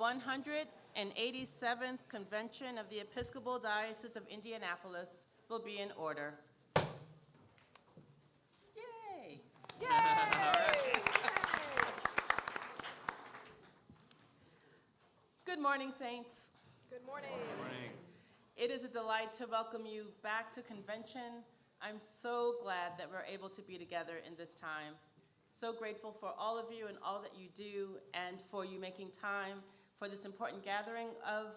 187th Convention of the Episcopal Diocese of Indianapolis will be in order. Yay! Yay! Good morning, Saints. Good morning. Good morning. It is a delight to welcome you back to Convention. I'm so glad that we're able to be together in this time. So grateful for all of you and all that you do, and for you making time for this important gathering of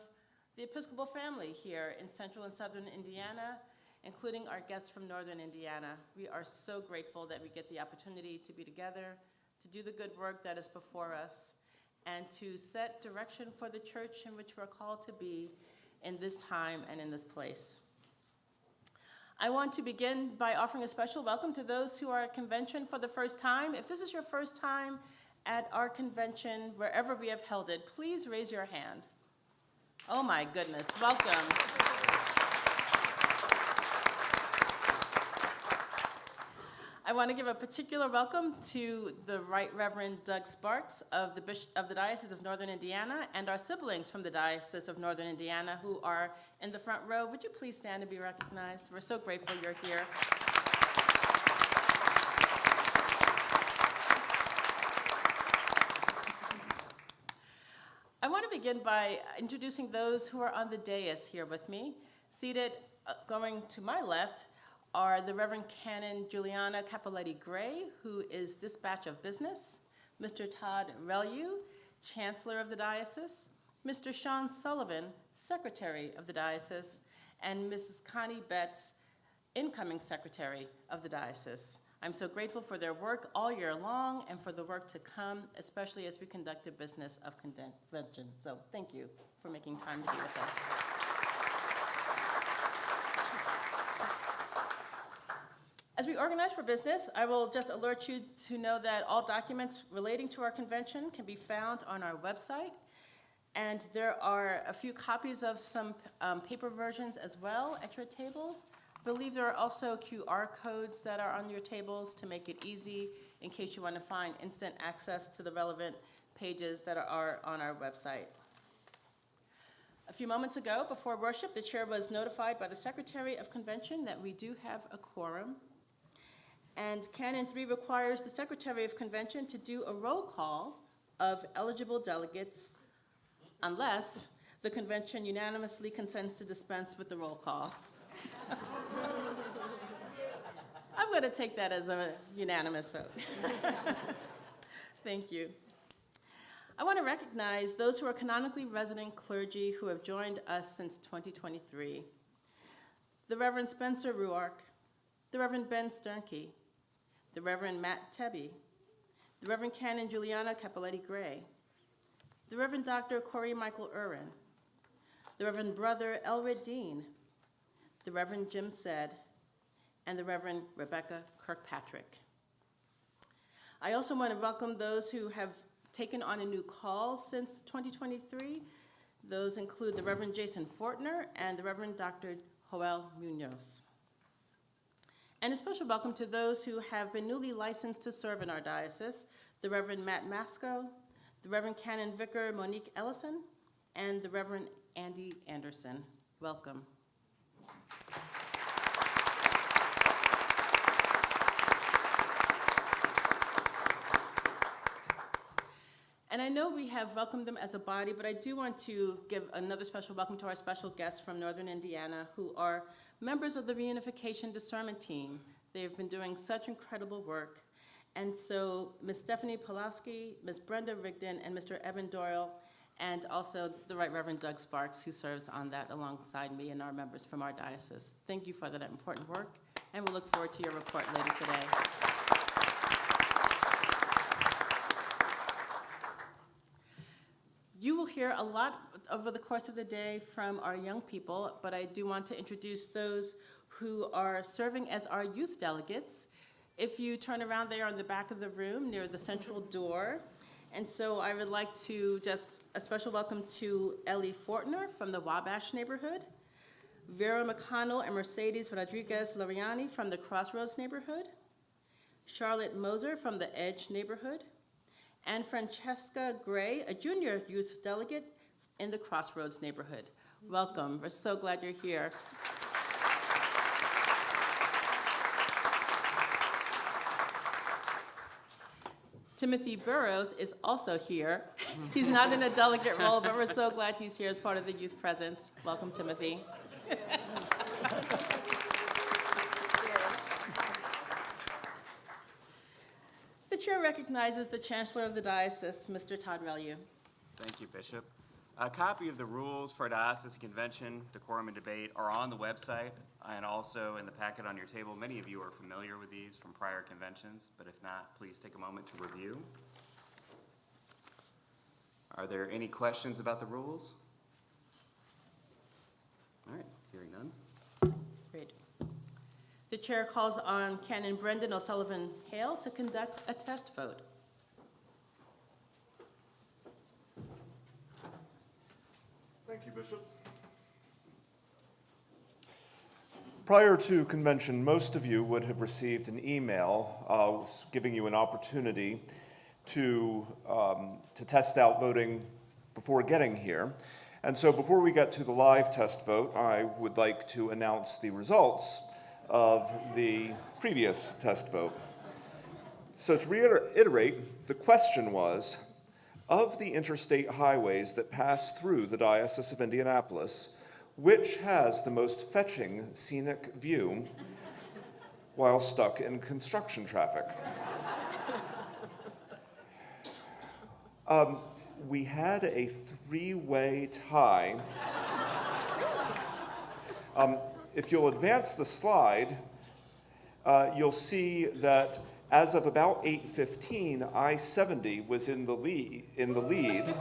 the Episcopal family here in Central and Southern Indiana, including our guests from Northern Indiana. We are so grateful that we get the opportunity to be together, to do the good work that is before us, and to set direction for the church in which we're called to be in this time and in this place. I want to begin by offering a special welcome to those who are at convention for the first time. If this is your first time at our convention, wherever we have held it, please raise your hand. Oh my goodness, welcome. I want to give a particular welcome to the Right Reverend Doug Sparks of the Diocese of Northern Indiana, and our siblings from the Diocese of Northern Indiana who are in the front row. Would you please stand and be recognized? We're so grateful you're here. I want to begin by introducing those who are on the dais here with me. Seated, going to my left, are the Reverend Canon Juliana Capoletti-Gray, who is Dispatch of Business, Mr. Todd Relu, Chancellor of the Diocese, Mr. Sean Sullivan, Secretary of the Diocese, and Mrs. Connie Betts, Incoming Secretary of the Diocese. I'm so grateful for their work all year long and for the work to come, especially as we conduct the business of convention. So thank you for making time to be with us. As we organize for business, I will just alert you to know that all documents relating to our convention can be found on our website. And there are a few copies of some paper versions as well at your tables. I believe there are also QR codes that are on your tables to make it easy in case you want to find instant access to the relevant pages that are on our website. A few moments ago, before worship, the chair was notified by the Secretary of Convention that we do have a quorum. And Canon 3 requires the Secretary of Convention to do a roll call of eligible delegates unless the convention unanimously consents to dispense with the roll call. I'm going to take that as a unanimous vote. Thank you. I want to recognize those who are canonically resident clergy who have joined us since 2023. The Reverend Spencer Ruark, the Reverend Ben Sternke, the Reverend Matt Tebby, the Reverend Canon Juliana Capoletti-Gray, the Reverend Dr. Corey Michael Urin, the Reverend Brother Elred Dean, the Reverend Jim Said, and the Reverend Rebecca Kirkpatrick. I also want to welcome those who have taken on a new call since 2023. Those include the Reverend Jason Fortner and the Reverend Dr. Joel Munoz. And a special welcome to those who have been newly licensed to serve in our diocese, the Reverend Matt Masco, the Reverend Canon Vicar Monique Ellison, and the Reverend Andy Anderson. Welcome. And I know we have welcomed them as a body, but I do want to give another special welcome to our special guests from Northern Indiana who are members of the Reunification Discernment Team. They've been doing such incredible work. And so Ms. Stephanie Pulaski, Ms. Brenda Rigdon, and Mr. Evan Doyle, and also the Right Reverend Doug Sparks, who serves on that alongside me and our members from our diocese. Thank you for that important work, and we'll look forward to your report later today. You will hear a lot over the course of the day from our young people, but I do want to introduce those who are serving as our youth delegates. If you turn around, they are in the back of the room near the central door. And so I would like to just a special welcome to Ellie Fortner from the Wabash neighborhood, Vera McConnell and Mercedes Rodriguez Loriani from the Crossroads neighborhood, Charlotte Moser from the Edge neighborhood, and Francesca Gray, a junior youth delegate in the Crossroads neighborhood. Welcome. We're so glad you're here. Timothy Burrows is also here. He's not in a delegate role, but we're so glad he's here as part of the youth presence. Welcome, Timothy. The chair recognizes the Chancellor of the Diocese, Mr. Todd Relu. Thank you, Bishop. A copy of the rules for a diocesan convention, decorum, and debate are on the website and also in the packet on your table. Many of you are familiar with these from prior conventions, but if not, please take a moment to review. Are there any questions about the rules? All right, hearing none. Great. The chair calls on Canon Brendan O'Sullivan Hale to conduct a test vote. Thank you, Bishop. Prior to convention, most of you would have received an email giving you an opportunity to test out voting before getting here. And so before we get to the live test vote, I would like to announce the results of the previous test vote. So to reiterate, the question was, of the interstate highways that pass through the Diocese of Indianapolis, which has the most fetching scenic view while stuck in construction traffic? We had a three-way tie. If you'll advance the slide, you'll see that as of about 8:15, I-70 was in the lead.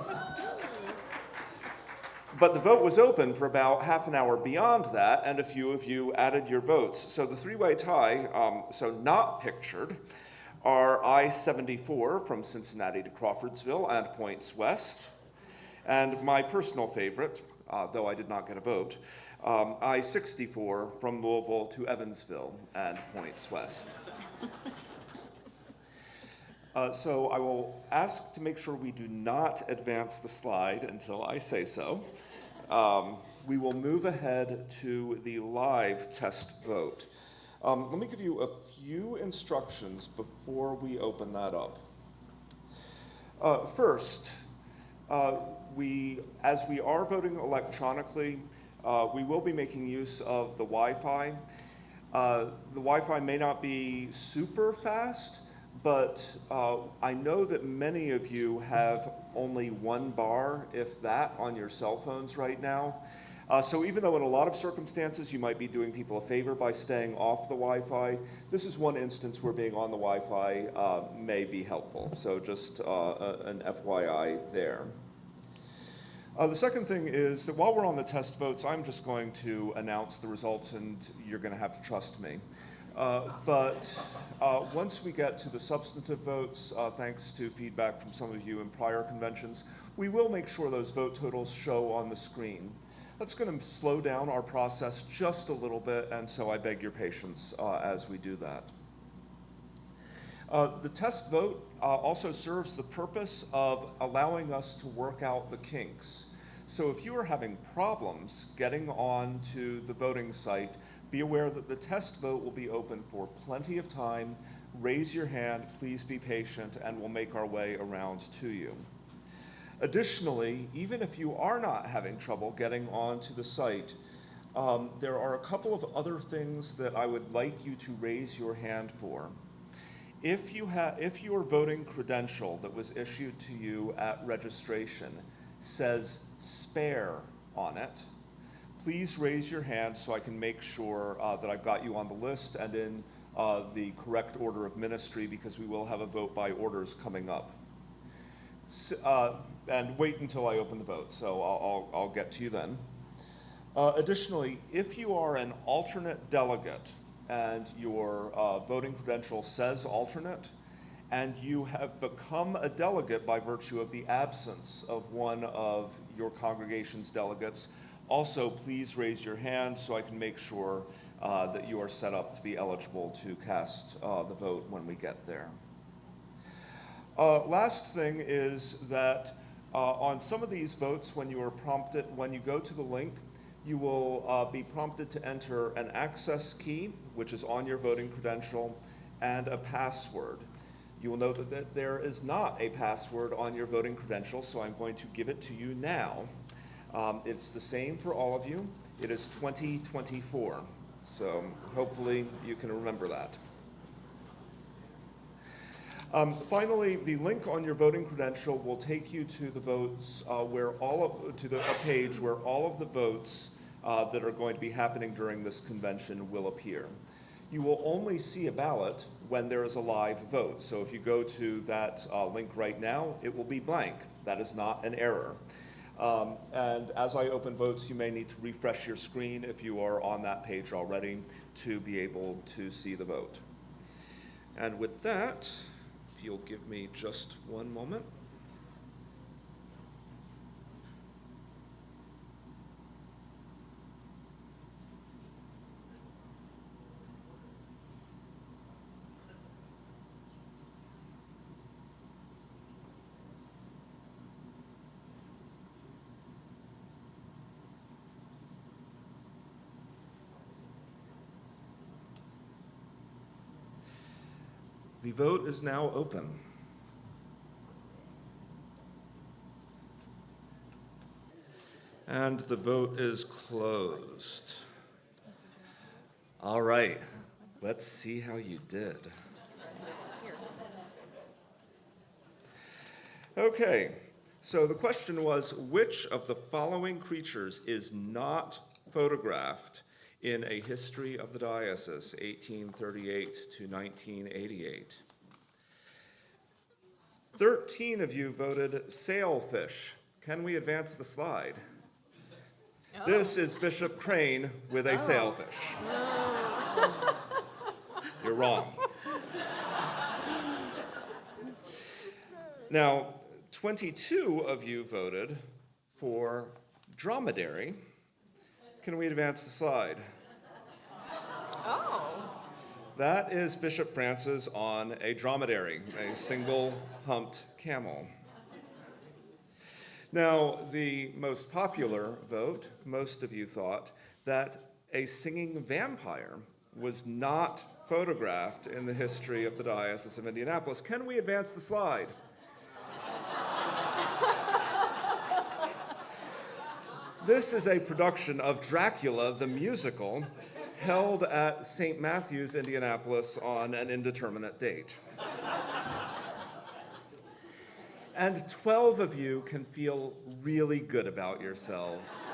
But the vote was open for about half an hour beyond that, and a few of you added your votes. So the three-way tie, so not pictured, are I-74 from Cincinnati to Crawfordsville and points west, and my personal favorite, though I did not get a vote, I-64 from Louisville to Evansville and points west. So I will ask to make sure we do not advance the slide until I say so. We will move ahead to the live test vote. Let me give you a few instructions before we open that up. First, as we are voting electronically, we will be making use of the Wi-Fi. The Wi-Fi may not be super fast, but I know that many of you have only one bar, if that, on your cell phones right now. So even though in a lot of circumstances you might be doing people a favor by staying off the Wi-Fi, this is one instance where being on the Wi-Fi may be helpful. So just an FYI there. The second thing is that while we're on the test votes, I'm just going to announce the results and you're going to have to trust me. But once we get to the substantive votes, thanks to feedback from some of you in prior conventions, we will make sure those vote totals show on the screen. That's going to slow down our process just a little bit, and so I beg your patience as we do that. The test vote also serves the purpose of allowing us to work out the kinks. So if you are having problems getting on to the voting site, be aware that the test vote will be open for plenty of time. Raise your hand, please be patient, and we'll make our way around to you. Additionally, even if you are not having trouble getting onto the site, there are a couple of other things that I would like you to raise your hand for. If your voting credential that was issued to you at registration says spare on it, please raise your hand so I can make sure that I've got you on the list and in the correct order of ministry, because we will have a vote by orders coming up. And wait until I open the vote, so I'll get to you then. Additionally, if you are an alternate delegate and your voting credential says alternate, and you have become a delegate by virtue of the absence of one of your congregation's delegates, also please raise your hand so I can make sure that you are set up to be eligible to cast the vote when we get there. Last thing is that on some of these votes, when you go to the link, you will be prompted to enter an access key, which is on your voting credential, and a password. You will note that there is not a password on your voting credential, so I'm going to give it to you now. It's the same for all of you. It is 2024, so hopefully you can remember that. Finally, the link on your voting credential will take you to the votes a page where all of the votes that are going to be happening during this convention will appear. You will only see a ballot when there is a live vote. So if you go to that link right now, it will be blank. That is not an error. And as I open votes, you may need to refresh your screen if you are on that page already to be able to see the vote. And with that, if you'll give me just one moment. The vote is now open. And the vote is closed. All right, let's see how you did. Okay, so the question was, which of the following creatures is not photographed in A History of the Diocese, 1838 to 1988? 13 of you voted sailfish. Can we advance the slide? Oh. This is Bishop Crane with a sailfish. Oh. You're wrong. Now, 22 of you voted for dromedary. Can we advance the slide? Oh. That is Bishop Francis on a dromedary, a single humped camel. Now, the most popular vote, most of you thought that a singing vampire was not photographed in the history of the Diocese of Indianapolis. Can we advance the slide? This is a production of Dracula the Musical, held at St. Matthew's, Indianapolis on an indeterminate date. And 12 of you can feel really good about yourselves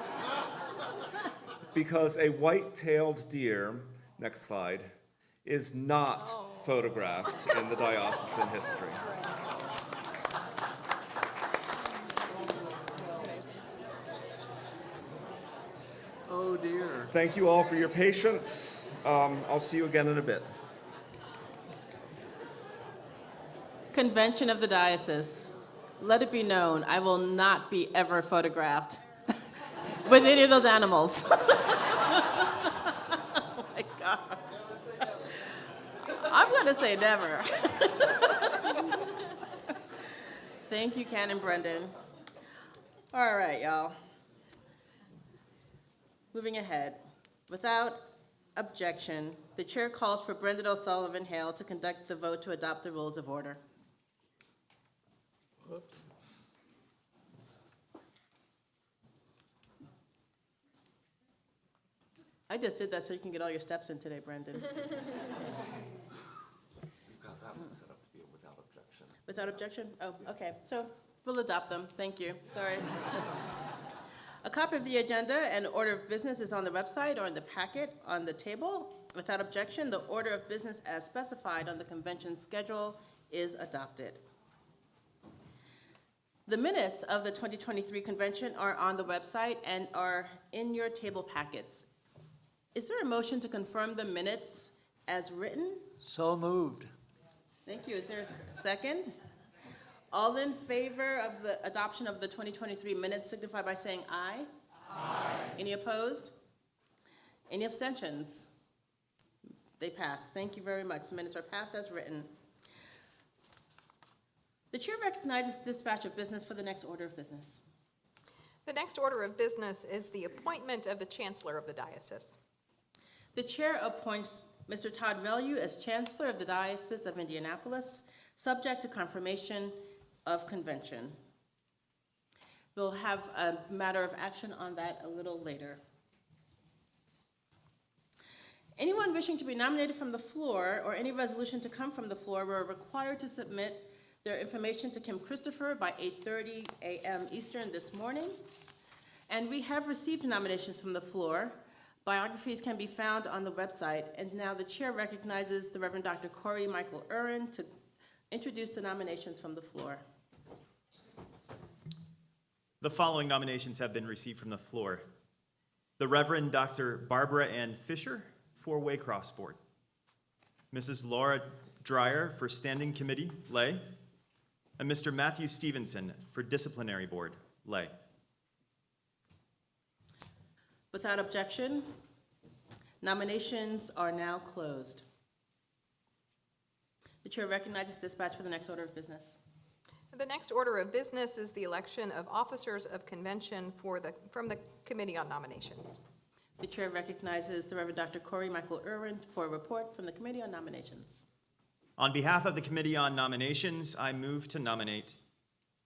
because a white-tailed deer, next slide, is not photographed in the diocesan history. Oh dear. Thank you all for your patience. I'll see you again in a bit. Convention of the Diocese. Let it be known, I will not be ever photographed with any of those animals. Oh my God. I'm going to say never. Thank you, Canon Brendan. All right, y'all. Moving ahead. Without objection, the chair calls for Brendan O'Sullivan Hale to conduct the vote to adopt the rules of order. Whoops. I just did that so you can get all your steps in today, Brendan. You've got that one set up to be without objection. Without objection? Oh, okay. So we'll adopt them. Thank you. Sorry. A copy of the agenda and order of business is on the website or in the packet on the table. Without objection, the order of business as specified on the convention schedule is adopted. The minutes of the 2023 convention are on the website and are in your table packets. Is there a motion to confirm the minutes as written? So moved. Thank you. Is there a second? All in favor of the adoption of the 2023 minutes signify by saying aye. Aye. Any opposed? Any abstentions? They pass. Thank you very much. The minutes are passed as written. The chair recognizes dispatch of business for the next order of business. The next order of business is the appointment of the Chancellor of the Diocese. The chair appoints Mr. Todd Relu as Chancellor of the Diocese of Indianapolis, subject to confirmation of convention. We'll have a matter of action on that a little later. Anyone wishing to be nominated from the floor or any resolution to come from the floor were required to submit their information to Kim Christopher by 8:30 a.m. Eastern this morning. And we have received nominations from the floor. Biographies can be found on the website. And now the chair recognizes the Reverend Dr. Corey Michael Urin to introduce the nominations from the floor. The following nominations have been received from the floor. The Reverend Dr. Barbara Ann Fisher for Waycross Board. Mrs. Laura Dreyer for Standing Committee, lay. And Mr. Matthew Stevenson for Disciplinary Board, lay. Without objection, nominations are now closed. The chair recognizes dispatch for the next order of business. The next order of business is the election of officers of convention from the Committee on Nominations. The chair recognizes the Reverend Dr. Corey Michael Irwin for a report from the Committee on Nominations. On behalf of the Committee on Nominations, I move to nominate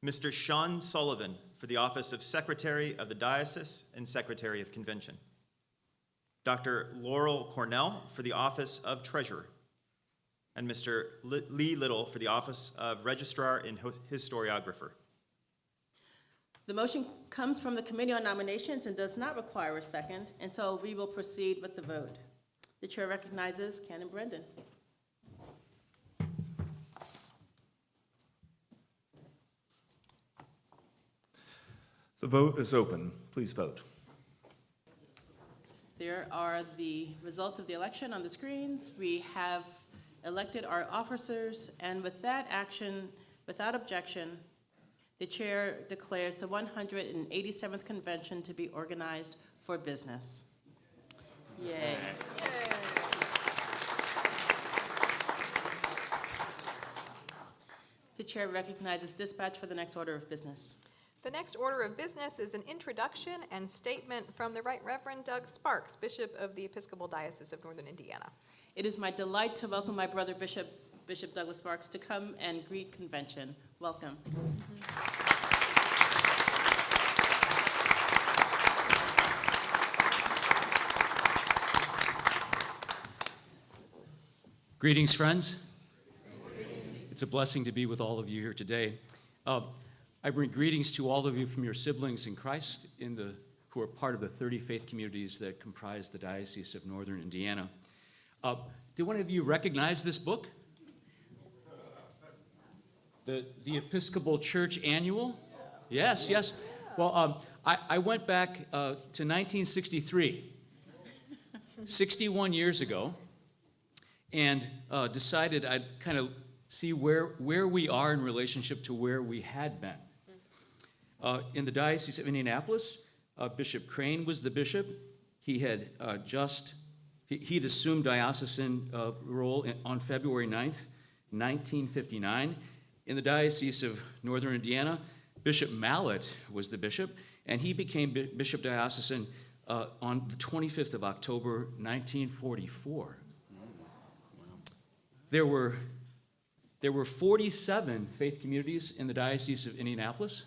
Mr. Sean Sullivan for the office of Secretary of the Diocese and Secretary of Convention. Dr. Laurel Cornell for the office of Treasurer. And Mr. Lee Little for the office of Registrar and Historiographer. The motion comes from the Committee on Nominations and does not require a second, and so we will proceed with the vote. The chair recognizes Canon Brendan. The vote is open. Please vote. There are the results of the election on the screens. We have elected our officers, and with that action, without objection, the chair declares the 187th convention to be organized for business. Yay. The chair recognizes dispatch for the next order of business. The next order of business is an introduction and statement from the Right Reverend Doug Sparks, Bishop of the Episcopal Diocese of Northern Indiana. It is my delight to welcome my brother, Bishop Douglas Sparks, to come and greet convention. Welcome. Greetings, friends. It's a blessing to be with all of you here today. I bring greetings to all of you from your siblings in Christ who are part of the 30 faith communities that comprise the Diocese of Northern Indiana. Do one of you recognize this book? The Episcopal Church Annual? Yes, yes. Well, I went back to 1963, 61 years ago, and decided I'd kind of see where we are in relationship to where we had been. In the Diocese of Indianapolis, Bishop Crane was the bishop. He had he'd assumed diocesan role on February 9th, 1959. In the Diocese of Northern Indiana, Bishop Mallett was the bishop, and he became Bishop Diocesan on the 25th of October, 1944. There were 47 faith communities in the Diocese of Indianapolis,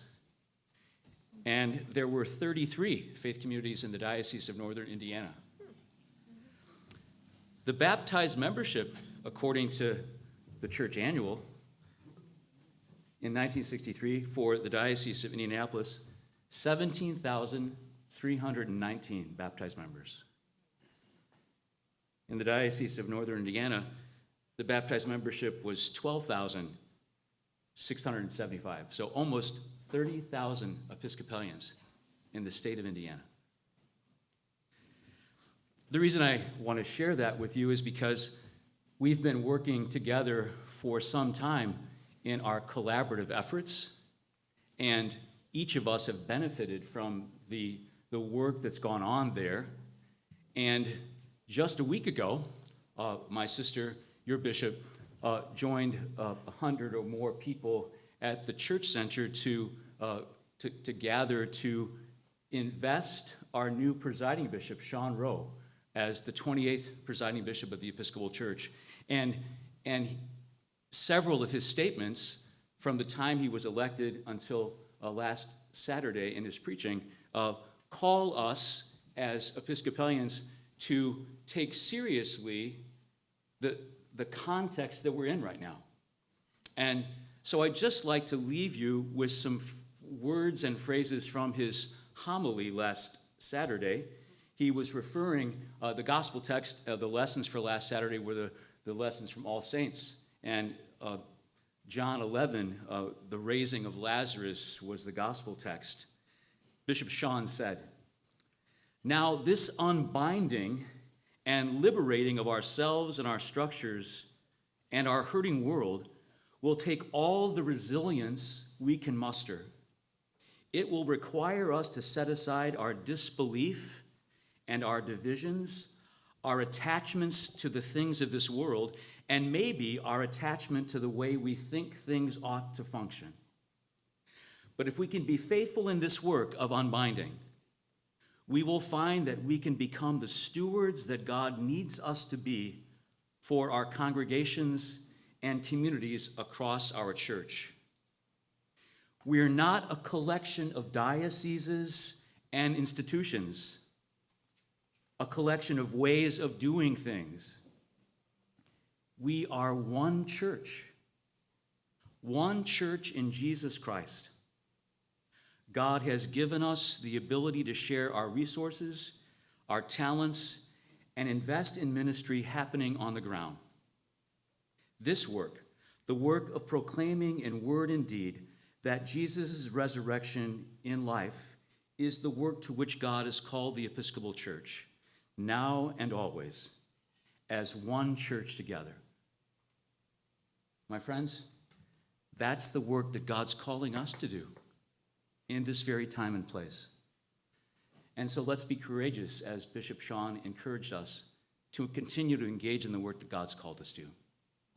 and there were 33 faith communities in the Diocese of Northern Indiana. The baptized membership, according to the Church Annual, in 1963 for the Diocese of Indianapolis, 17,319 baptized members. In the Diocese of Northern Indiana, the baptized membership was 12,675, so almost 30,000 Episcopalians in the state of Indiana. The reason I want to share that with you is because we've been working together for some time in our collaborative efforts, and each of us have benefited from the work that's gone on there. And just a week ago, my sister, your bishop, joined 100 or more people at the church center to gather to invest our new presiding bishop, Sean Rowe, as the 28th presiding bishop of the Episcopal Church. And several of his statements from the time he was elected until last Saturday in his preaching call us as Episcopalians to take seriously the context that we're in right now. And so I'd just like to leave you with some words and phrases from his homily last Saturday. He was referring, the gospel text, the lessons for last Saturday were the lessons from All Saints. And John 11, the raising of Lazarus, was the gospel text. Bishop Sean said, "Now this unbinding and liberating of ourselves and our structures and our hurting world will take all the resilience we can muster. It will require us to set aside our disbelief and our divisions, our attachments to the things of this world, and maybe our attachment to the way we think things ought to function. But if we can be faithful in this work of unbinding, we will find that we can become the stewards that God needs us to be for our congregations and communities across our church. We are not a collection of dioceses and institutions, a collection of ways of doing things. We are one church in Jesus Christ. God has given us the ability to share our resources, our talents, and invest in ministry happening on the ground. This work, the work of proclaiming in word and deed that Jesus' resurrection in life, is the work to which God has called the Episcopal Church, now and always, as one church together. My friends, that's the work that God's calling us to do in this very time and place. And so let's be courageous, as Bishop Sean encouraged us, to continue to engage in the work that God's called us to.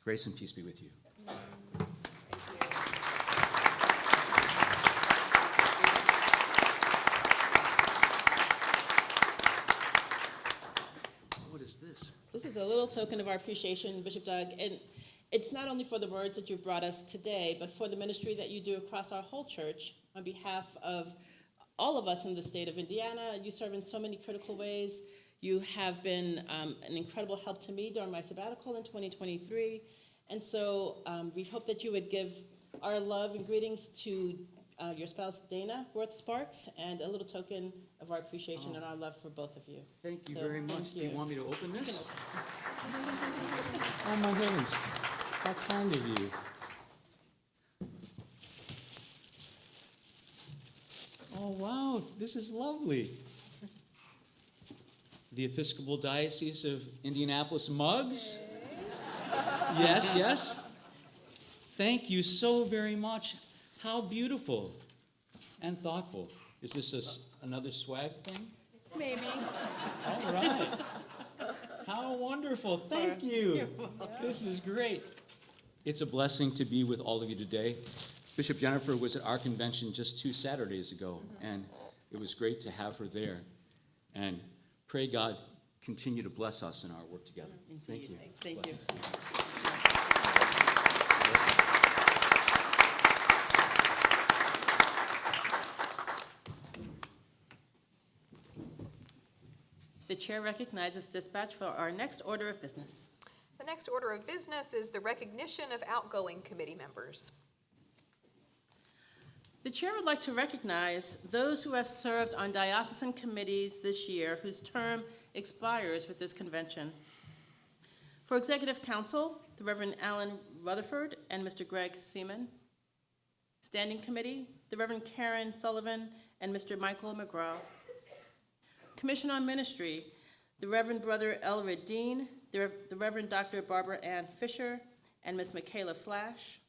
Grace and peace be with you. What is this? This is a little token of our appreciation, Bishop Doug, and it's not only for the words that you've brought us today, but for the ministry that you do across our whole church on behalf of all of us in the state of Indiana. You serve in so many critical ways. You have been an incredible help to me during my sabbatical in 2023. And so we hope that you would give our love and greetings to your spouse, Dana Worth Sparks, and a little token of our appreciation and our love for both of you. Thank you So, very thank much. Do you. you want me to open this? Oh, my heavens. How kind of you. Oh, wow. This is lovely. The Episcopal Diocese of Indianapolis mugs? Yes, yes. Thank you so very much. How beautiful and thoughtful. Is this another swag thing? Maybe. All right. How wonderful. Thank you. This is great. It's a blessing to be with all of you today. Bishop Jennifer was at our convention just 2 Saturdays ago, and it was great to have her there. And pray God continue to bless us in our work together. Thank you. Thank you. Blessings. The chair recognizes dispatch for our next order of business. The next order of business is the recognition of outgoing committee members. The chair would like to recognize those who have served on diocesan committees this year whose term expires with this convention. For Executive Council, the Reverend Alan Rutherford and Mr. Greg Seaman. Standing Committee, the Reverend Karen Sullivan and Mr. Michael McGraw. Commission on Ministry, the Reverend Brother Elred Dean, the Reverend Dr. Barbara Ann Fisher, and Ms. Michaela Flash.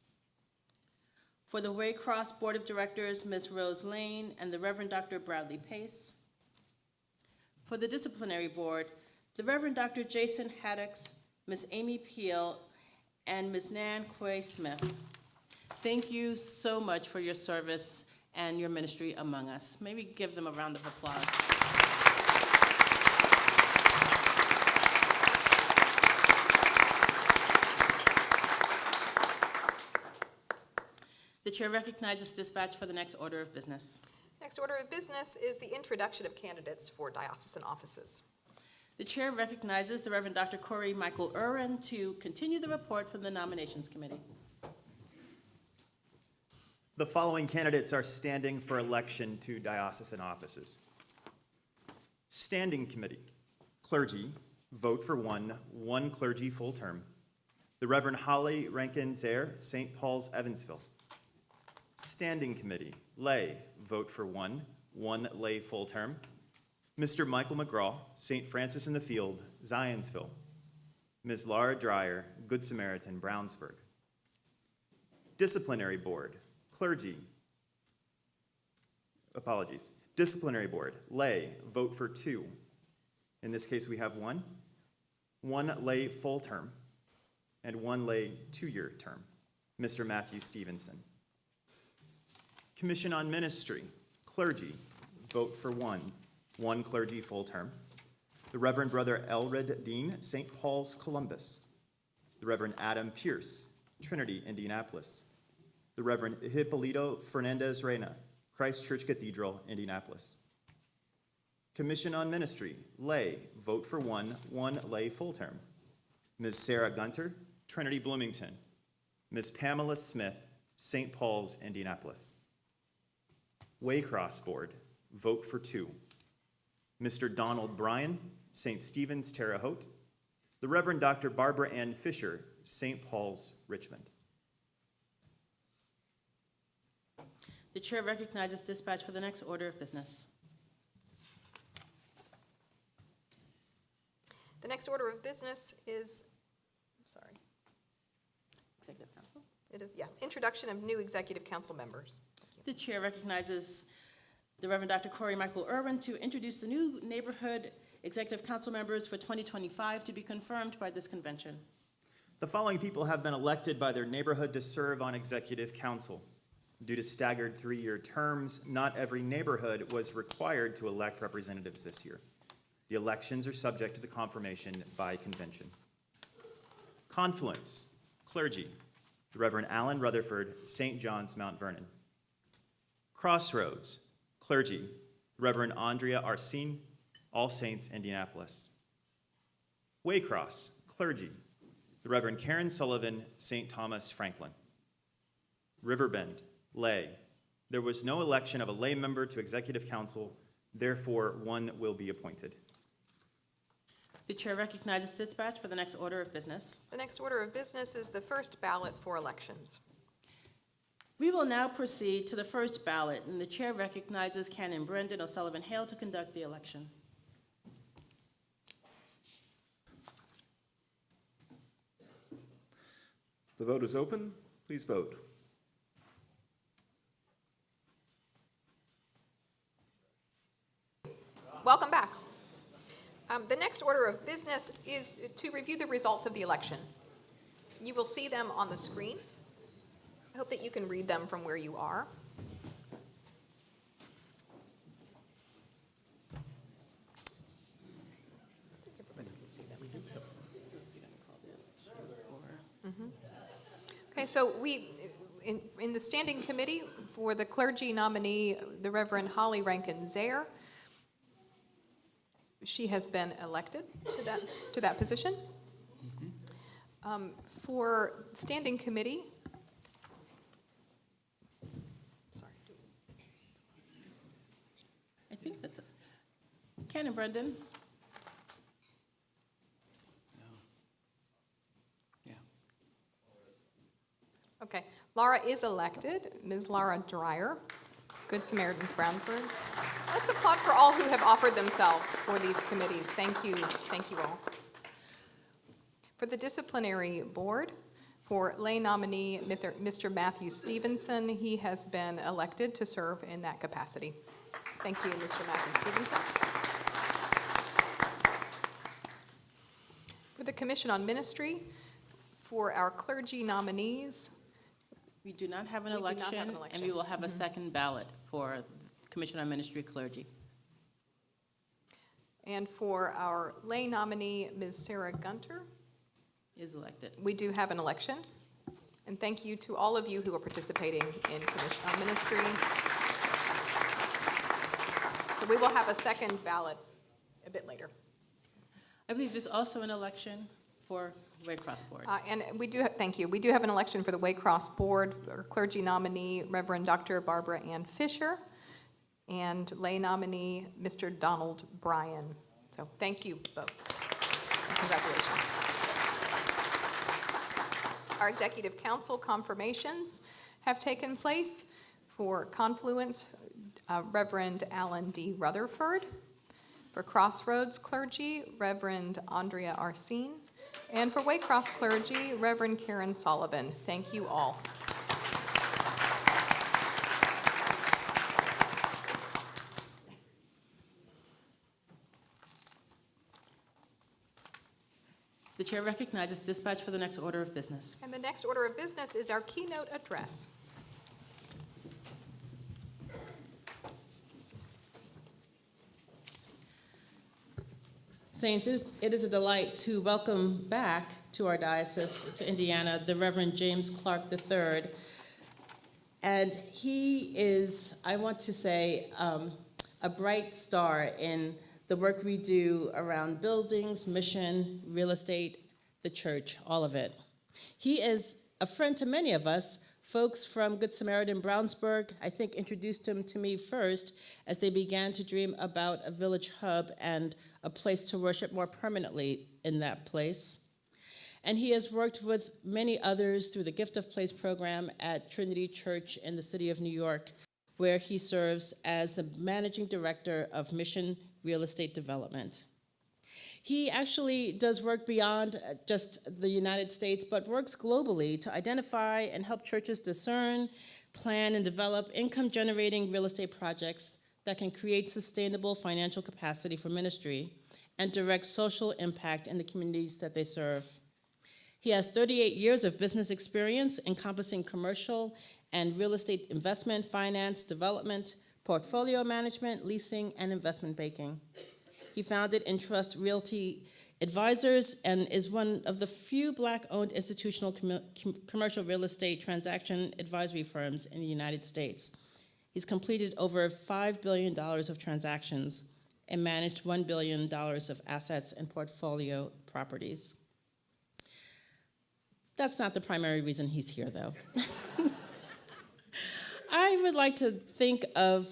For the Waycross Board of Directors, Ms. Rose Lane and the Reverend Dr. Bradley Pace. For the Disciplinary Board, the Reverend Dr. Jason Haddocks, Ms. Amy Peel, and Ms. Nan Quay Smith. Thank you so much for your service and your ministry among us. May we give them a round of applause. The chair recognizes dispatch for the next order of business. Next order of business is the introduction of candidates for diocesan offices. The chair recognizes the Reverend Dr. Corey Michael Irwin to continue the report from the Nominations Committee. The following candidates are standing for election to diocesan offices. Standing Committee, clergy, vote for one clergy full term. The Reverend Holly Rankin Zaire, St. Paul's, Evansville. Standing Committee, lay, vote for one lay full term. Mr. Michael McGraw, St. Francis in the Field, Zionsville. Ms. Laura Dreyer, Good Samaritan, Brownsburg. Disciplinary Board, clergy, Disciplinary Board, lay, vote for two. In this case, we have one lay full term and one lay 2-year term, Mr. Matthew Stevenson. Commission on Ministry, clergy, vote for one clergy full term. The Reverend Brother Elred Dean, St. Paul's, Columbus. The Reverend Adam Pierce, Trinity, Indianapolis. The Reverend Hippolito Fernandez Reyna, Christ Church Cathedral, Indianapolis. Commission on Ministry, lay, vote for one lay full term. Ms. Sarah Gunter, Trinity, Bloomington. Ms. Pamela Smith, St. Paul's, Indianapolis. Waycross Board, vote for two. Mr. Donald Bryan, St. Stephen's, Terre Haute. The Reverend Dr. Barbara Ann Fisher, St. Paul's, Richmond. The chair recognizes dispatch for the next order of business. The next order of business is, Executive Council. introduction of new executive council members. The chair recognizes the Reverend Dr. Corey Michael Irwin to introduce the new neighborhood executive council members for 2025 to be confirmed by this convention. The following people have been elected by their neighborhood to serve on executive council. Due to staggered 3-year terms, not every neighborhood was required to elect representatives this year. The elections are subject to the confirmation by convention. Confluence, clergy, the Reverend Alan Rutherford, St. John's, Mount Vernon. Crossroads, clergy, the Reverend Andrea Arsene, All Saints, Indianapolis. Waycross, clergy, the Reverend Karen Sullivan, St. Thomas, Franklin. Riverbend, lay. There was no election of a lay member to executive council, therefore one will be appointed. The chair recognizes dispatch for the next order of business. The next order of business is the first ballot for elections. We will now proceed to the first ballot, and the chair recognizes Canon Brendan O'Sullivan Hale to conduct the election. The vote is open. Please vote. Welcome back. The next order of business is to review the results of the election. You will see them on the screen. I hope that you can read them from where you are. I think everybody can see them. Okay, so in the standing committee for the clergy nominee, the Reverend Holly Rankin Zaire, she has been elected to that position. For standing committee, I think that's it. Canon Brendan. okay, Laura is elected, Ms. Laura Dreyer, Good Samaritans, Brownsburg. Let's applaud for all who have offered themselves for these committees. Thank you all. For the disciplinary board, for lay nominee Mr. Matthew Stevenson, he has been elected to serve in that capacity. Thank you, Mr. Matthew Stevenson. For the Commission on Ministry, for our clergy nominees, We do not have an We do not have election, an and election. we will have a second ballot for Commission on Ministry Clergy. And for our lay nominee, Ms. Sarah Gunter, Is elected. we do have an election. And thank you to all of you who are participating in Commission on Ministry. So we will have a second ballot a bit later. I believe there's also an election for Waycross Board. And we do, thank you, we do have an election for the Waycross Board, our clergy nominee, Reverend Dr. Barbara Ann Fisher, and lay nominee, Mr. Donald Bryan. So thank you both. And congratulations. Our Executive Council confirmations have taken place. For Confluence, Reverend Alan D. Rutherford. For Crossroads Clergy, Reverend Andrea Arsene. And for Waycross Clergy, Reverend Karen Sullivan. Thank you all. The chair recognizes dispatch for the next order of business. And the next order of business is our keynote address. Saints, it is a delight to welcome back to our diocese, to Indiana, the Reverend James Clark III. And he is, I want to say, a bright star in the work we do around buildings, mission, real estate, the church, all of it. He is a friend to many of us. Folks from Good Samaritan Brownsburg, I think, introduced him to me first as they began to dream about a village hub and a place to worship more permanently in that place. And he has worked with many others through the Gift of Place program at Trinity Church in the city of New York, where he serves as the managing director of Mission Real Estate Development. He actually does work beyond just the United States, but works globally to identify and help churches discern, plan, and develop income-generating real estate projects that can create sustainable financial capacity for ministry and direct social impact in the communities that they serve. He has 38 years of business experience encompassing commercial and real estate investment, finance, development, portfolio management, leasing, and investment banking. He founded Entrust Realty Advisors and is one of the few Black-owned institutional commercial real estate transaction advisory firms in the United States. He's completed over $5 billion of transactions and managed $1 billion of assets and portfolio properties. That's not the primary reason he's here, though. I would like to think of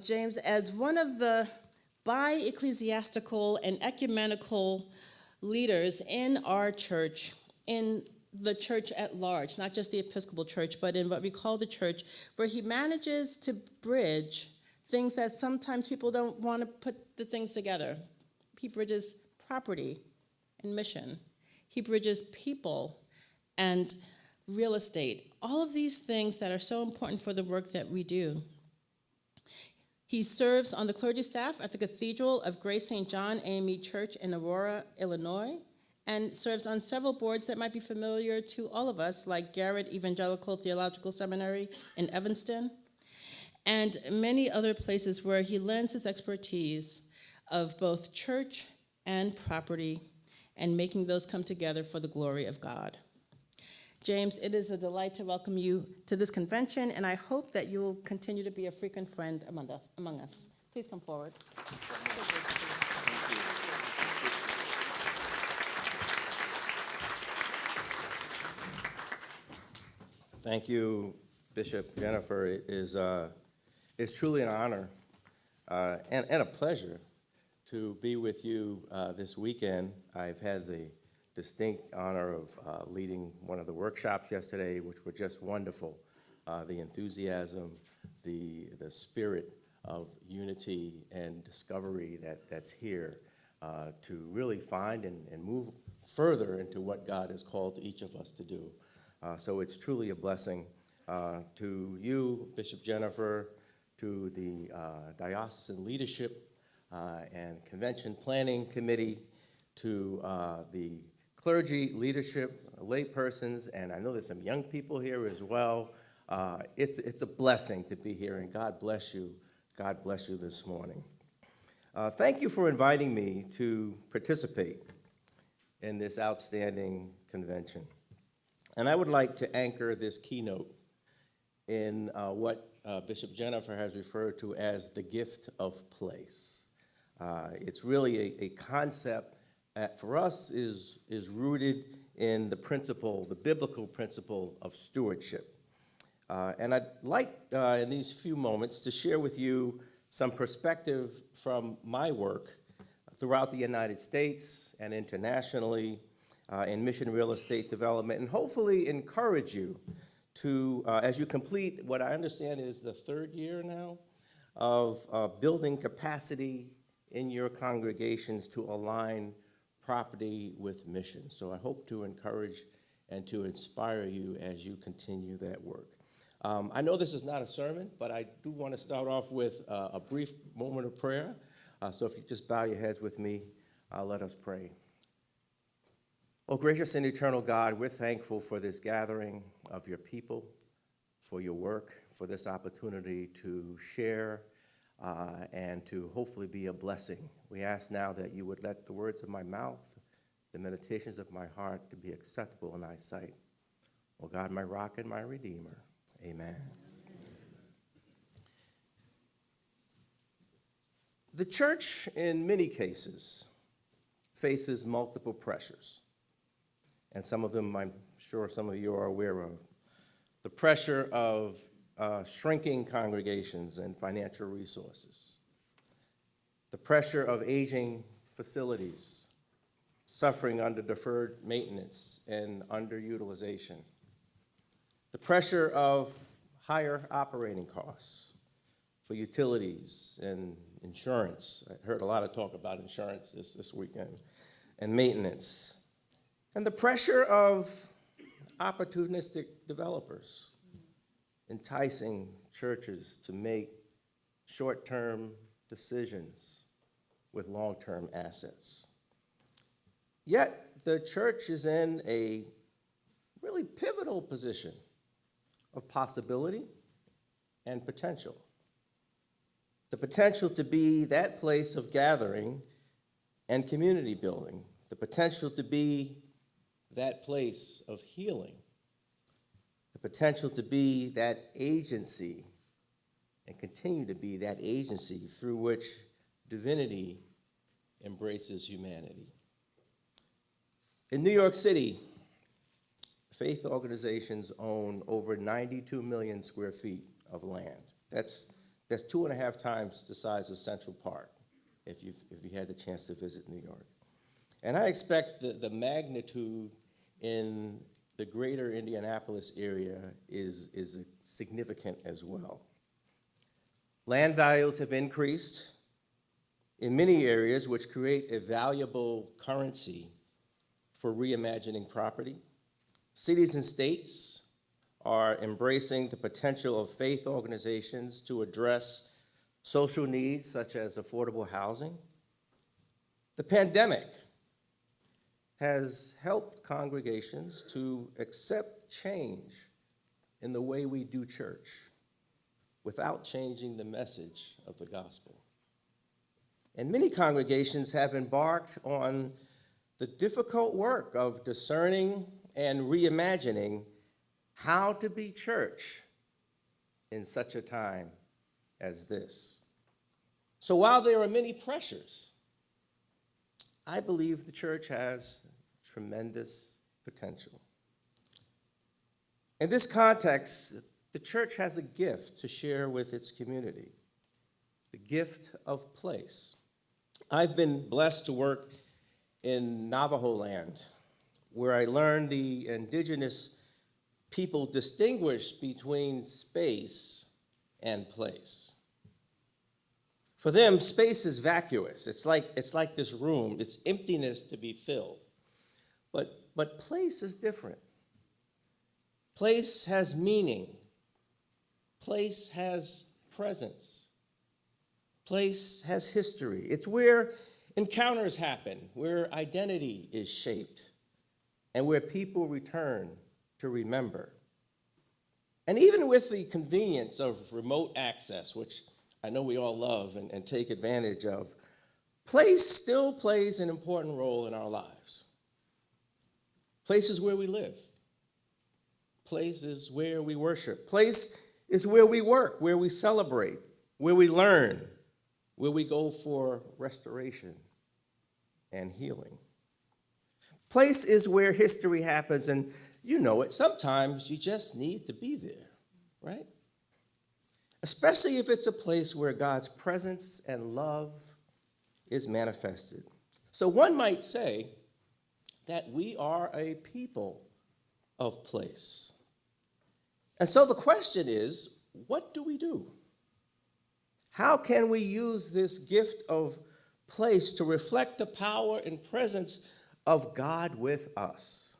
James as one of the bi-ecclesiastical and ecumenical leaders in our church, in the church at large, not just the Episcopal Church, but in what we call the church, where he manages to bridge things that sometimes people don't want to put the things together. He bridges property and mission. He bridges people and real estate, all of these things that are so important for the work that we do. He serves on the clergy staff at the Cathedral of Grace St. John AME Church in Aurora, Illinois, and serves on several boards that might be familiar to all of us, like Garrett Evangelical Theological Seminary in Evanston, and many other places where he lends his expertise of both church and property and making those come together for the glory of God. James, it is a delight to welcome you to this convention, and I hope that you will continue to be a frequent friend among us. Please come forward. Thank you, Bishop Jennifer. It's truly an honor and a pleasure to be with you this weekend. I've had the distinct honor of leading one of the workshops yesterday, which were just wonderful. The enthusiasm, the spirit of unity and discovery that's here to really find and move further into what God has called each of us to do. So it's truly a blessing to you, Bishop Jennifer, to the Diocesan Leadership and Convention Planning Committee, to the clergy, leadership, laypersons, and I know there's some young people here as well. It's a blessing to be here, and God bless you. God bless you this morning. Thank you for inviting me to participate in this outstanding convention. And I would like to anchor this keynote in what Bishop Jennifer has referred to as the gift of place. It's really a concept that for us is rooted in the principle, the biblical principle of stewardship. And I'd like in these few moments to share with you some perspective from my work throughout the United States and internationally in mission real estate development, and hopefully encourage you to, as you complete what I understand is the third year now of building capacity in your congregations to align property with mission. So I hope to encourage and to inspire you as you continue that work. I know this is not a sermon, but I do want to start off with a brief moment of prayer. So if you just bow your heads with me, let us pray. Oh, gracious and eternal God, we're thankful for this gathering of your people, for your work, for this opportunity to share and to hopefully be a blessing. We ask now that you would let the words of my mouth, the meditations of my heart to be acceptable in thy sight. Oh God, my rock and my redeemer. Amen. The church, in many cases, faces multiple pressures, and some of them I'm sure some of you are aware of. The pressure of shrinking congregations and financial resources, the pressure of aging facilities, suffering under deferred maintenance and underutilization, the pressure of higher operating costs for utilities and insurance. I heard a lot of talk about insurance this weekend, and maintenance. And the pressure of opportunistic developers enticing churches to make short-term decisions with long-term assets. Yet the church is in a really pivotal position of possibility and potential. The potential to be that place of gathering and community building. The potential to be that place of healing. The potential to be that agency and continue to be that agency through which divinity embraces humanity. In New York City, faith organizations own over 92 million square feet of land. That's 2.5 times the size of Central Park, if you had the chance to visit New York. And I expect the magnitude in the greater Indianapolis area is significant as well. Land values have increased in many areas, which create a valuable currency for reimagining property. Cities and states are embracing the potential of faith organizations to address social needs such as affordable housing. The pandemic has helped congregations to accept change in the way we do church without changing the message of the gospel. And many congregations have embarked on the difficult work of discerning and reimagining how to be church in such a time as this. So while there are many pressures, I believe the church has tremendous potential. In this context, the church has a gift to share with its community, the gift of place. I've been blessed to work in Navajo land, where I learned the indigenous people distinguish between space and place. For them, space is vacuous. It's like this room. It's emptiness to be filled. But place is different. Place has meaning. Place has presence. Place has history. It's where encounters happen, where identity is shaped, and where people return to remember. And even with the convenience of remote access, which I know we all love and take advantage of, place still plays an important role in our lives. Places where we live, places where we worship, place is where we work, where we celebrate, where we learn, where we go for restoration and healing. Place is where history happens, and you know it. Sometimes you just need to be there, right? Especially if it's a place where God's presence and love is manifested. So one might say that we are a people of place. And so the question is, what do we do? How can we use this gift of place to reflect the power and presence of God with us?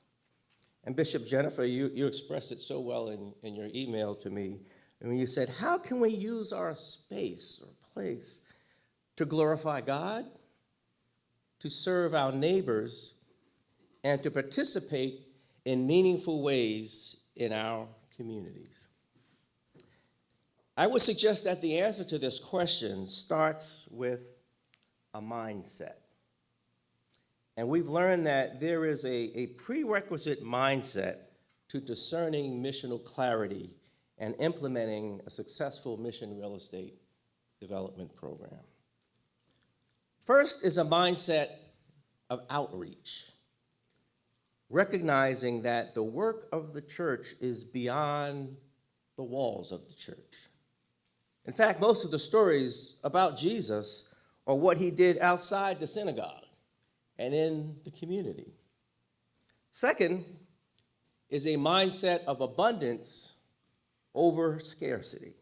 And Bishop Jennifer, you expressed it so well in your email to me. And when you said, how can we use our space or place to glorify God, to serve our neighbors, and to participate in meaningful ways in our communities? I would suggest that the answer to this question starts with a mindset. And we've learned that there is a prerequisite mindset to discerning missional clarity and implementing a successful mission real estate development program. First is a mindset of outreach, recognizing that the work of the church is beyond the walls of the church. In fact, most of the stories about Jesus are what he did outside the synagogue and in the community. Second is a mindset of abundance over scarcity.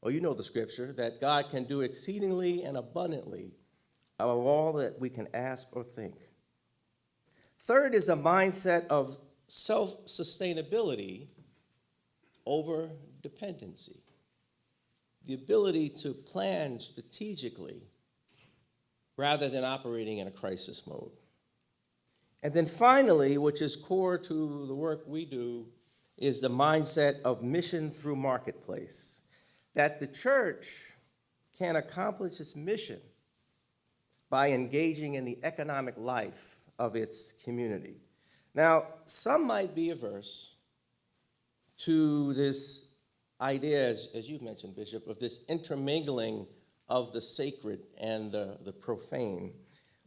Well, you know the scripture that God can do exceedingly and abundantly above all that we can ask or think. Third is a mindset of self-sustainability over dependency. The ability to plan strategically rather than operating in a crisis mode. And then finally, which is core to the work we do, is the mindset of mission through marketplace, that the church can accomplish its mission by engaging in the economic life of its community. Now, some might be averse to this idea, as you mentioned, Bishop, of this intermingling of the sacred and the profane.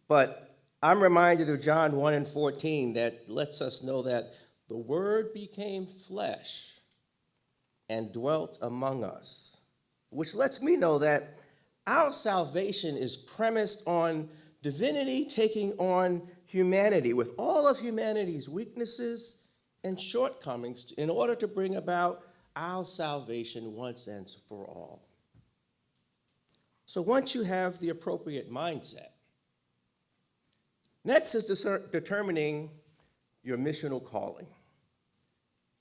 But I'm reminded of John 1:14 that lets us know that the Word became flesh and dwelt among us, which lets me know that our salvation is premised on divinity taking on humanity with all of humanity's weaknesses and shortcomings in order to bring about our salvation once and for all. So once you have the appropriate mindset, next is determining your missional calling,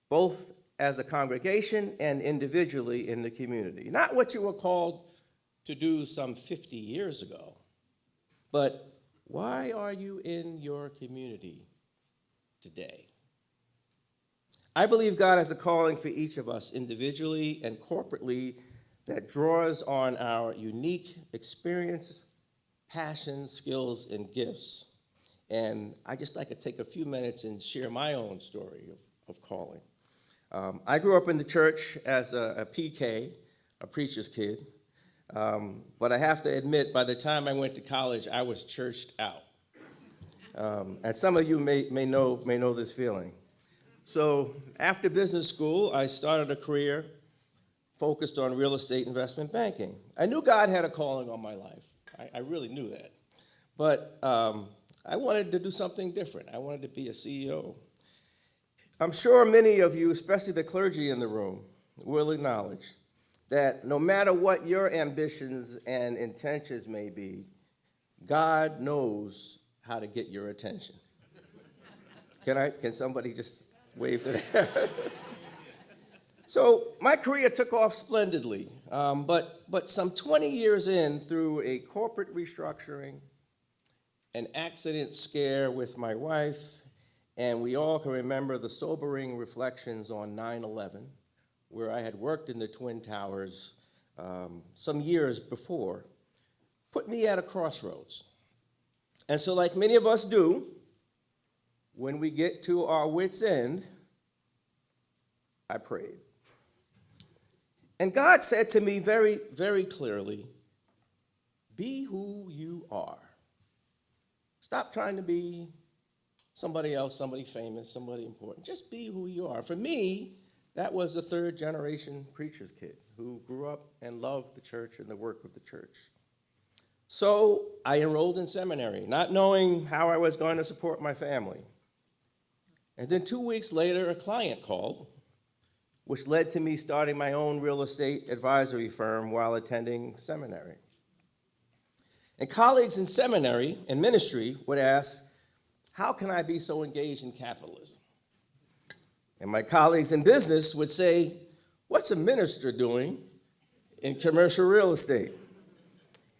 both as a congregation and individually in the community. Not what you were called to do some 50 years ago, but why are you in your community today? I believe God has a calling for each of us individually and corporately that draws on our unique experience, passions, skills, and gifts. And I just like to take a few minutes and share my own story of calling. I grew up in the church as a PK, a preacher's kid. But I have to admit, by the time I went to college, I was churched out. And some of you may know this feeling. So after business school, I started a career focused on real estate investment banking. I knew God had a calling on my life. I really knew that. But I wanted to do something different. I wanted to be a CEO. I'm sure many of you, especially the clergy in the room, will acknowledge that no matter what your ambitions and intentions may be, God knows how to get your attention. Can somebody just wave to that? So my career took off splendidly, but some 20 years in, through a corporate restructuring, an accident scare with my wife, and we all can remember the sobering reflections on 9/11, where I had worked in the Twin Towers some years before, put me at a crossroads. And so, like many of us do, when we get to our wits' end, I prayed. And God said to me very, very clearly, be who you are. Stop trying to be somebody else, somebody famous, somebody important. Just be who you are. For me, that was the third generation preacher's kid who grew up and loved the church and the work of the church. So I enrolled in seminary, not knowing how I was going to support my family. And then 2 weeks later, a client called, which led to me starting my own real estate advisory firm while attending seminary. And colleagues in seminary and ministry would ask, how can I be so engaged in capitalism? And my colleagues in business would say, what's a minister doing in commercial real estate?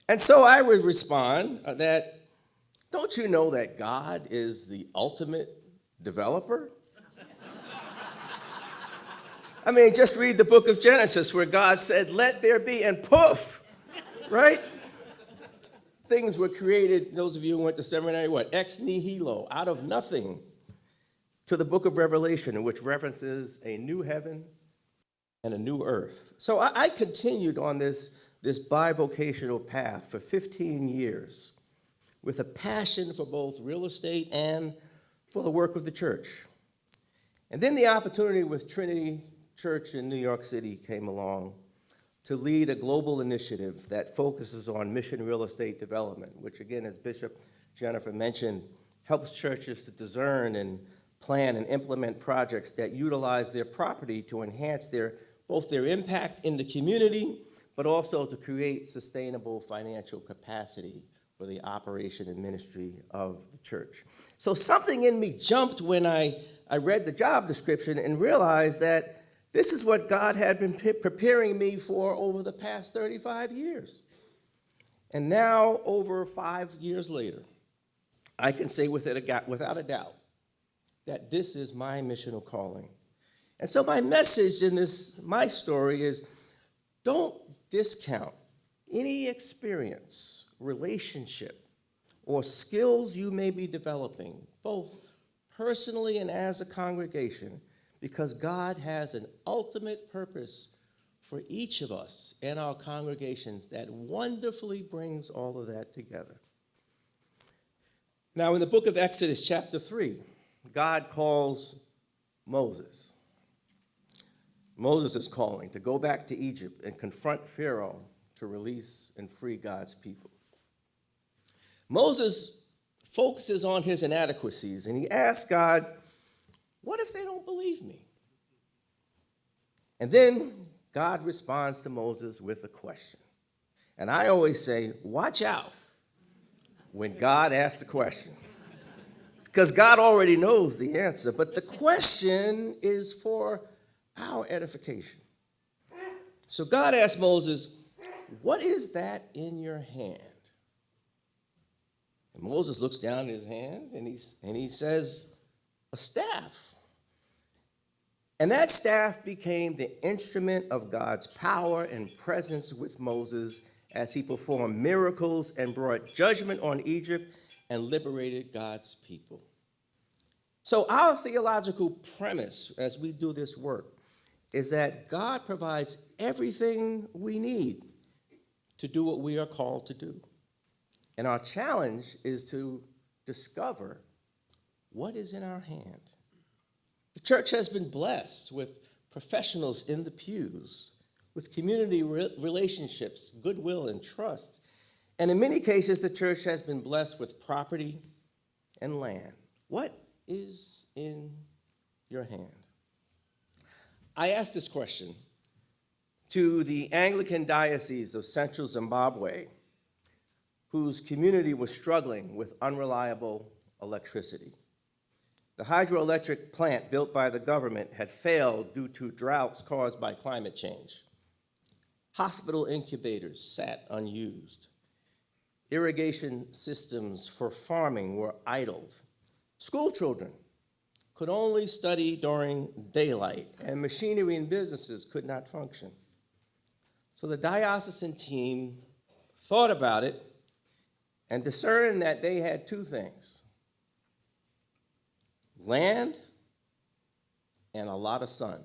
And so I would respond that, don't you know that God is the ultimate developer? I mean, just read the book of Genesis where God said, let there be, and poof, right? Things were created, those of you who went to seminary, what? Ex nihilo, out of nothing, to the book of Revelation, which references a new heaven and a new earth. So I continued on this bivocational path for 15 years with a passion for both real estate and for the work of the church. And then the opportunity with Trinity Church in New York City came along to lead a global initiative that focuses on mission real estate development, which again, as Bishop Jennifer mentioned, helps churches to discern and plan and implement projects that utilize their property to enhance both their impact in the community, but also to create sustainable financial capacity for the operation and ministry of the church. So something in me jumped when I read the job description and realized that this is what God had been preparing me for over the past 35 years. And now, over 5 years later, I can say without a doubt that this is my missional calling. And so my message in my story is, don't discount any experience, relationship, or skills you may be developing, both personally and as a congregation, because God has an ultimate purpose for each of us and our congregations that wonderfully brings all of that together. Now, in the book of Exodus, chapter 3, God calls Moses. Moses' calling to go back to Egypt and confront Pharaoh to release and free God's people. Moses focuses on his inadequacies, and he asks God, what if they don't believe me? And then God responds to Moses with a question. And I always say, watch out when God asks a question, because God already knows the answer, but the question is for our edification. So God asked Moses, what is that in your hand? And Moses looks down at his hand and he says, a staff. And that staff became the instrument of God's power and presence with Moses as he performed miracles and brought judgment on Egypt and liberated God's people. So our theological premise as we do this work is that God provides everything we need to do what we are called to do. And our challenge is to discover what is in our hand. The church has been blessed with professionals in the pews, with community relationships, goodwill, and trust. And in many cases, the church has been blessed with property and land. What is in your hand? I asked this question to the Anglican Diocese of Central Zimbabwe, whose community was struggling with unreliable electricity. The hydroelectric plant built by the government had failed due to droughts caused by climate change. Hospital incubators sat unused. Irrigation systems for farming were idled. School children could only study during daylight, and machinery and businesses could not function. So the diocesan team thought about it and discerned that they had two things: land and a lot of sun.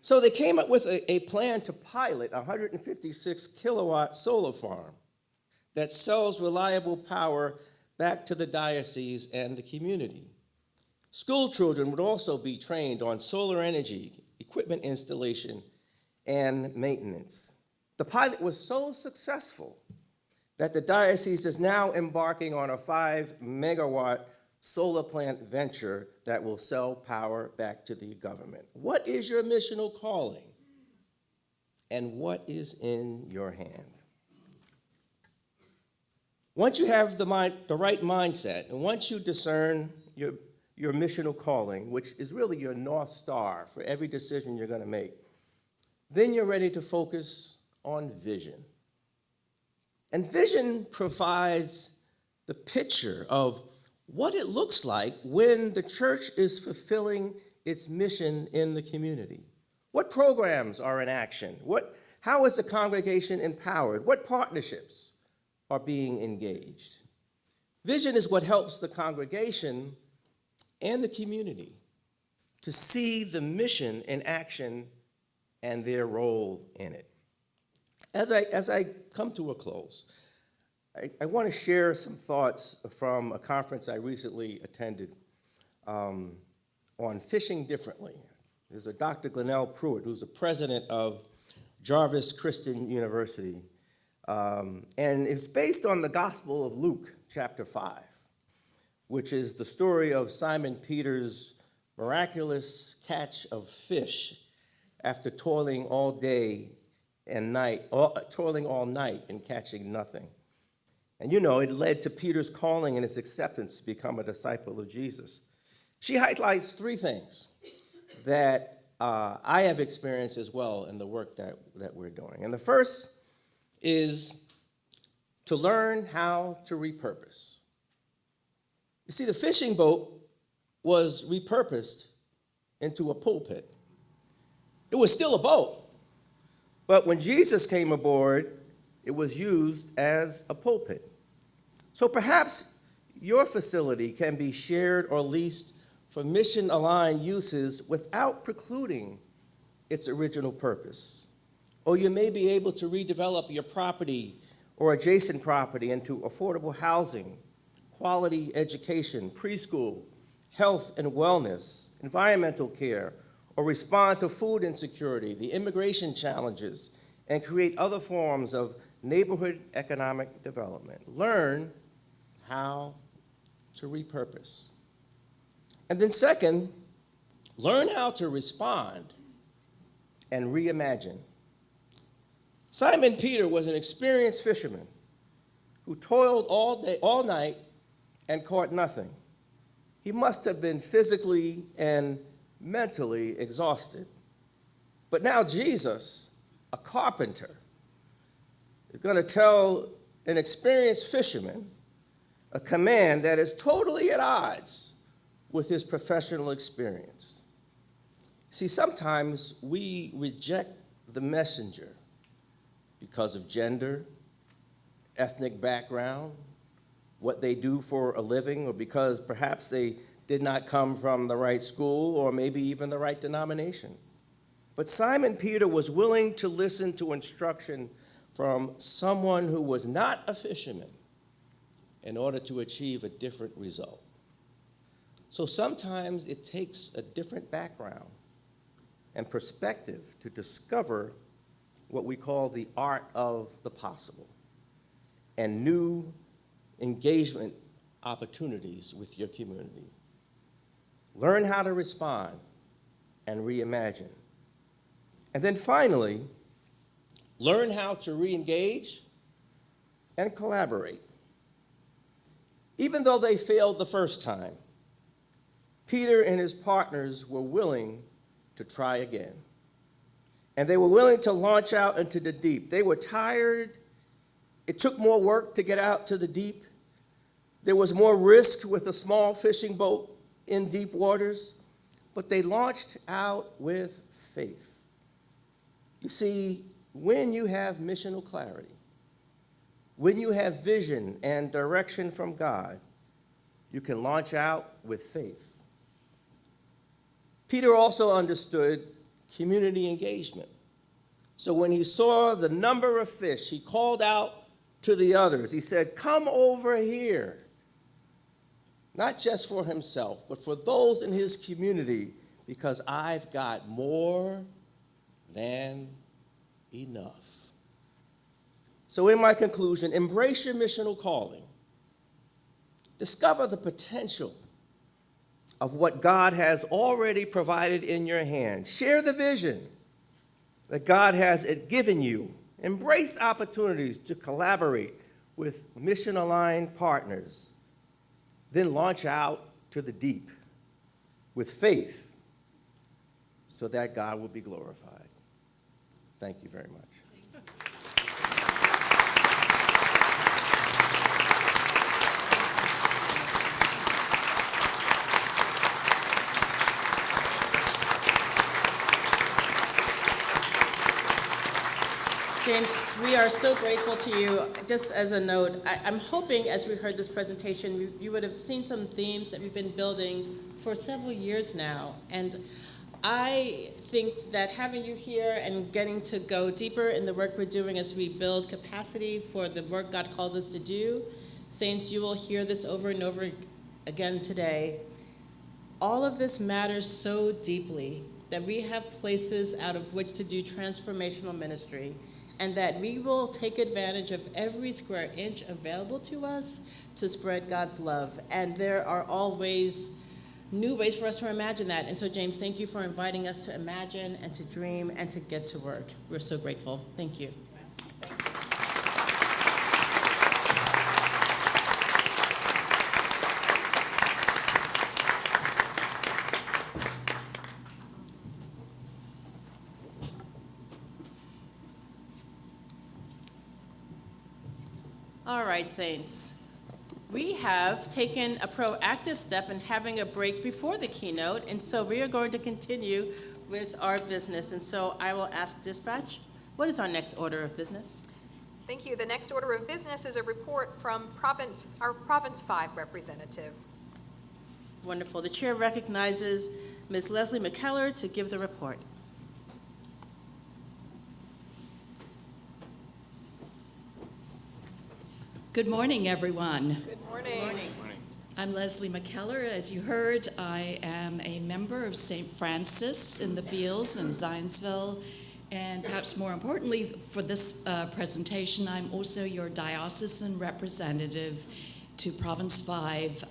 So they came up with a plan to pilot a 156 kilowatt solar farm that sells reliable power back to the diocese and the community. School children would also be trained on solar energy, equipment installation, and maintenance. The pilot was so successful that the diocese is now embarking on a 5 megawatt solar plant venture that will sell power back to the government. What is your missional calling? And what is in your hand? Once you have the right mindset, and once you discern your missional calling, which is really your North Star for every decision you're going to make, then you're ready to focus on vision. And vision provides the picture of what it looks like when the church is fulfilling its mission in the community. What programs are in action? How is the congregation empowered? What partnerships are being engaged? Vision is what helps the congregation and the community to see the mission in action and their role in it. As I come to a close, I want to share some thoughts from a conference I recently attended on fishing differently. There's a Dr. Glenell Pruitt, who's the president of Jarvis Christian University, and it's based on the Gospel of Luke, chapter 5, which is the story of Simon Peter's miraculous catch of fish after toiling all night and catching nothing. And you know, it led to Peter's calling and his acceptance to become a disciple of Jesus. She highlights three things that I have experienced as well in the work that we're doing. And the first is to learn how to repurpose. You see, the fishing boat was repurposed into a pulpit. It was still a boat, but when Jesus came aboard, it was used as a pulpit. So perhaps your facility can be shared or leased for mission-aligned uses without precluding its original purpose. Or you may be able to redevelop your property or adjacent property into affordable housing, quality education, preschool, health and wellness, environmental care, or respond to food insecurity, the immigration challenges, and create other forms of neighborhood economic development. Learn how to repurpose. And then second, learn how to respond and reimagine. Simon Peter was an experienced fisherman who toiled all night and caught nothing. He must have been physically and mentally exhausted. But now Jesus, a carpenter, is going to tell an experienced fisherman a command that is totally at odds with his professional experience. See, sometimes we reject the messenger because of gender, ethnic background, what they do for a living, or because perhaps they did not come from the right school or maybe even the right denomination. But Simon Peter was willing to listen to instruction from someone who was not a fisherman in order to achieve a different result. So sometimes it takes a different background and perspective to discover what we call the art of the possible and new engagement opportunities with your community. Learn how to respond and reimagine. And then finally, learn how to re-engage and collaborate. Even though they failed the first time, Peter and his partners were willing to try again. And they were willing to launch out into the deep. They were tired. It took more work to get out to the deep. There was more risk with a small fishing boat in deep waters, but they launched out with faith. You see, when you have missional clarity, when you have vision and direction from God, you can launch out with faith. Peter also understood community engagement. So when he saw the number of fish, he called out to the others. He said, "Come over here." Not just for himself, but for those in his community, because I've got more than enough. So in my conclusion, embrace your missional calling. Discover the potential of what God has already provided in your hand. Share the vision that God has given you. Embrace opportunities to collaborate with mission-aligned partners. Then launch out to the deep with faith so that God will be glorified. Thank you very much. James, we are so grateful to you. Just as a note, I'm hoping as we heard this presentation, you would have seen some themes that we've been building for several years now. And I think that having you here and getting to go deeper in the work we're doing as we build capacity for the work God calls us to do, saints, you will hear this over and over again today. All of this matters so deeply that we have places out of which to do transformational ministry, and that we will take advantage of every square inch available to us to spread God's love. And there are always new ways for us to imagine that. And so, James, thank you for inviting us to imagine and to dream and to get to work. We're so grateful. Thank you. All right, saints. We have taken a proactive step in having a break before the keynote, and so we are going to continue with our business. And so I will ask dispatch, what is our next order of business? Thank you. The next order of business is a report from our Province 5 representative. Wonderful. The chair recognizes Ms. Leslie McKellar to give the report. Good morning, everyone. Good morning. I'm Leslie McKellar. As you heard, I am a member of St. Francis in the Fields in Zionsville. And perhaps more importantly for this presentation, I'm also your diocesan representative to Province 5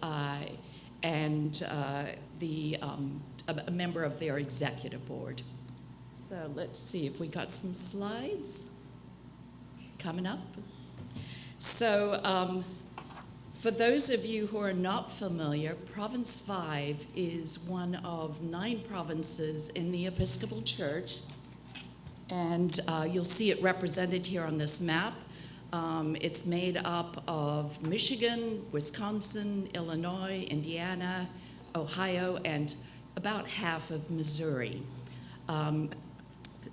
and a member of their executive board. So let's see if we got some slides coming up. So for those of you who are not familiar, Province 5 is one of 9 provinces in the Episcopal Church, and you'll see it represented here on this map. It's made up of Michigan, Wisconsin, Illinois, Indiana, Ohio, and about half of Missouri.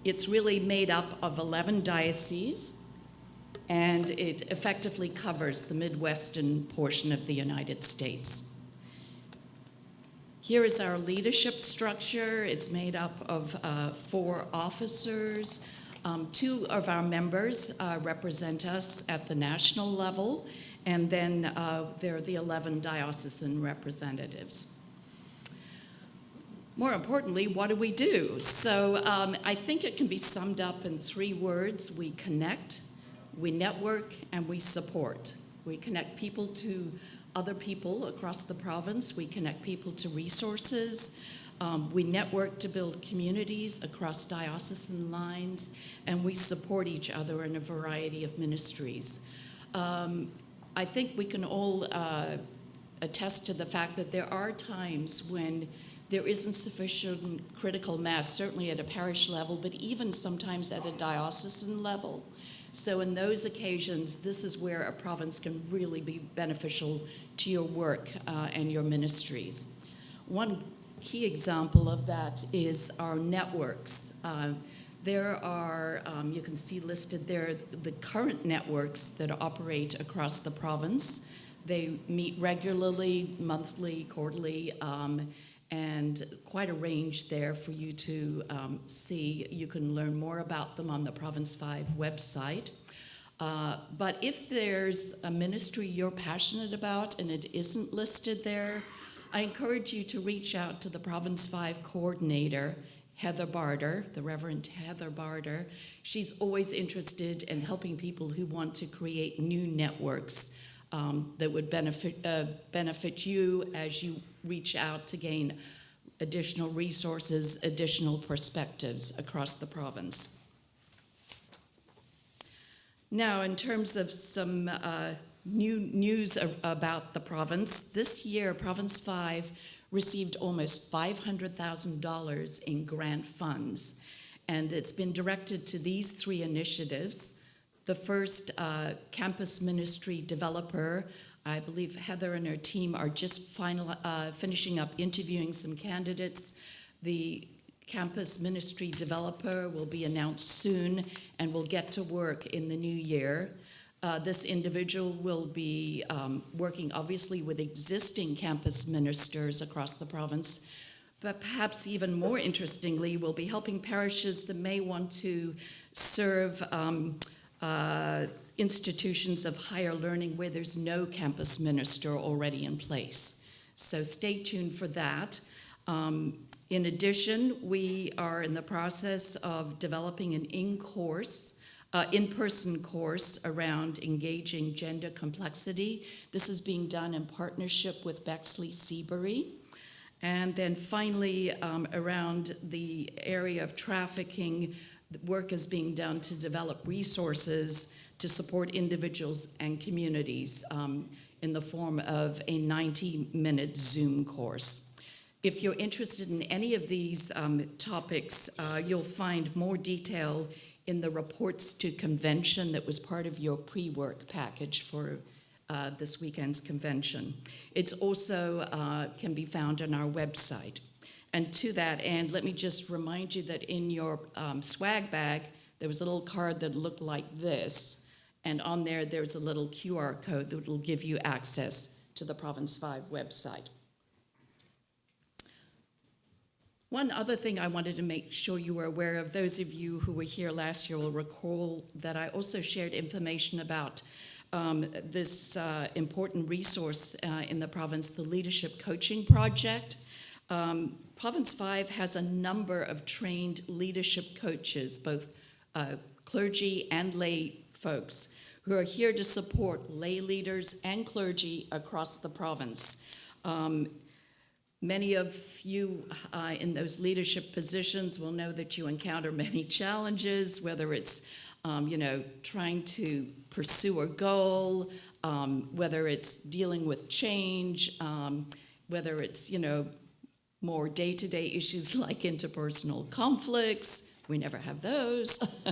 It's really made up of 11 dioceses, and it effectively covers the Midwestern portion of the United States. Here is our leadership structure. It's made up of 4 officers. 2 of our members represent us at the national level, and then there are the 11 diocesan representatives. More importantly, what do we do? So I think it can be summed up in 3 words. We connect, we network, and we support. We connect people to other people across the province. We connect people to resources. We network to build communities across diocesan lines, and we support each other in a variety of ministries. I think we can all attest to the fact that there are times when there isn't sufficient critical mass, certainly at a parish level, but even sometimes at a diocesan level. So in those occasions, this is where a province can really be beneficial to your work and your ministries. One key example of that is our networks. There are, you can see listed there, the current networks that operate across the province. They meet regularly, monthly, quarterly, and quite a range there for you to see. You can learn more about them on the Province 5 website. But if there's a ministry you're passionate about and it isn't listed there, I encourage you to reach out to the Province 5 coordinator, Heather Barter, the Reverend Heather Barter. She's always interested in helping people who want to create new networks that would benefit you as you reach out to gain additional resources, additional perspectives across the province. Now, in terms of some new news about the province, this year Province 5 received almost $500,000 in grant funds, and it's been directed to these three initiatives. The first, campus ministry developer. I believe Heather and her team are just finishing up interviewing some candidates. The campus ministry developer will be announced soon and will get to work in the new year. This individual will be working obviously with existing campus ministers across the province, but perhaps even more interestingly, will be helping parishes that may want to serve institutions of higher learning where there's no campus minister already in place. So stay tuned for that. In addition, we are in the process of developing an in-person course around engaging gender complexity. This is being done in partnership with Bexley Seabury. And then finally, around the area of trafficking, work is being done to develop resources to support individuals and communities in the form of a 90-minute Zoom course. If you're interested in any of these topics, you'll find more detail in the reports to convention that was part of your pre-work package for this weekend's convention. It's also can be found on our website. And to that end, let me just remind you that in your swag bag, there was a little card that looked like this. And on there, there's a little QR code that will give you access to the Province 5 website. One other thing I wanted to make sure you were aware of, those of you who were here last year will recall that I also shared information about this important resource in the province, the Leadership Coaching Project. Province 5 has a number of trained leadership coaches, both clergy and lay folks, who are here to support lay leaders and clergy across the province. Many of you in those leadership positions will know that you encounter many challenges, whether it's trying to pursue a goal, whether it's dealing with change, whether it's more day-to-day issues like interpersonal conflicts. We never have those.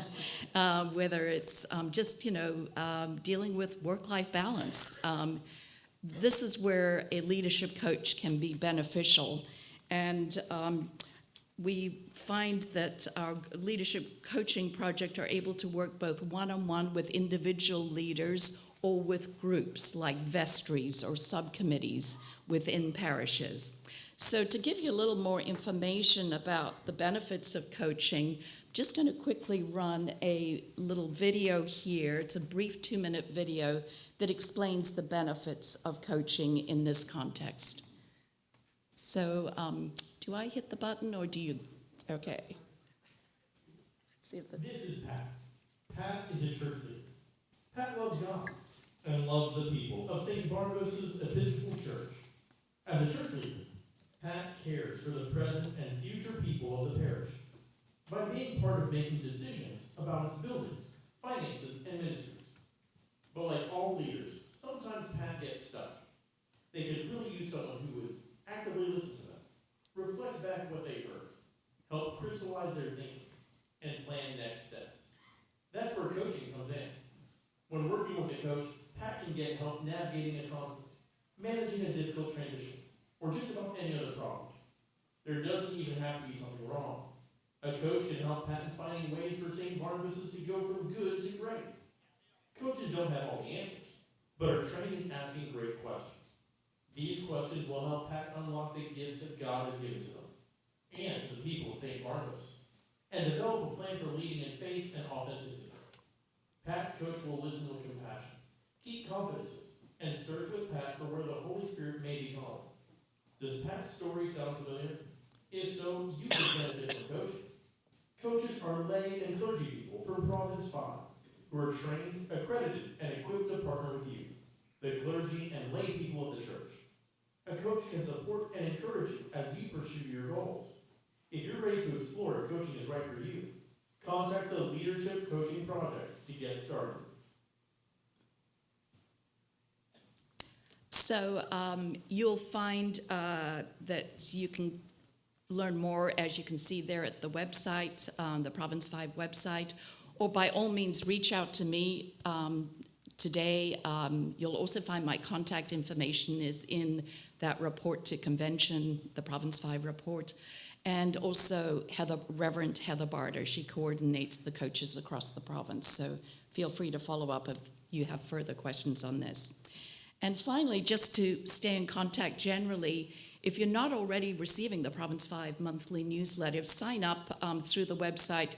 Whether it's just dealing with work-life balance. This is where a leadership coach can be beneficial. And we find that our leadership coaching project are able to work both one-on-one with individual leaders or with groups like vestries or subcommittees within parishes. So to give you a little more information about the benefits of coaching, I'm just going to quickly run a little video here. It's a brief 2-minute video that explains the benefits of coaching in this context. So do I hit the button or do you? Okay. Let's see if the... This is Pat. Pat is a church leader. Pat loves God and loves the people of St. Barnabas' Episcopal Church. As a church leader, Pat cares for the present and future people of the parish by being part of making decisions about its buildings, finances, and ministries. But like all leaders, sometimes Pat gets stuck. They could really use someone who would actively listen to them, reflect back what they heard, help crystallize their thinking, and plan next steps. That's where coaching comes in. When working with a coach, Pat can get help navigating a conflict, managing a difficult transition, or just about any other problem. There doesn't even have to be something wrong. A coach can help Pat in finding ways for St. Barnabas to go from good to great. Coaches don't have all the answers, but are trained in asking great questions. These questions will help Pat unlock the gifts that God has given to them and to the people of St. Barnabas, and develop a plan for leading in faith and authenticity. Pat's coach will listen with compassion, keep confidences, and search with Pat for where the Holy Spirit may be calling. Does Pat's story sound familiar? If so, you can benefit from coaching. Coaches are lay and clergy people from Province 5 who are trained, accredited, and equipped to partner with you, the clergy and lay people of the church. A coach can support and encourage you as you pursue your goals. If you're ready to explore if coaching is right for you, contact the Leadership Coaching Project to get started. So you'll find that you can learn more, as you can see there at the website, the Province 5 website, or by all means reach out to me today. You'll also find my contact information is in that report to convention, the Province 5 report, and also Reverend Heather Barter. She coordinates the coaches across the province, so feel free to follow up if you have further questions on this. And finally, just to stay in contact generally, if you're not already receiving the Province 5 monthly newsletter, sign up through the website.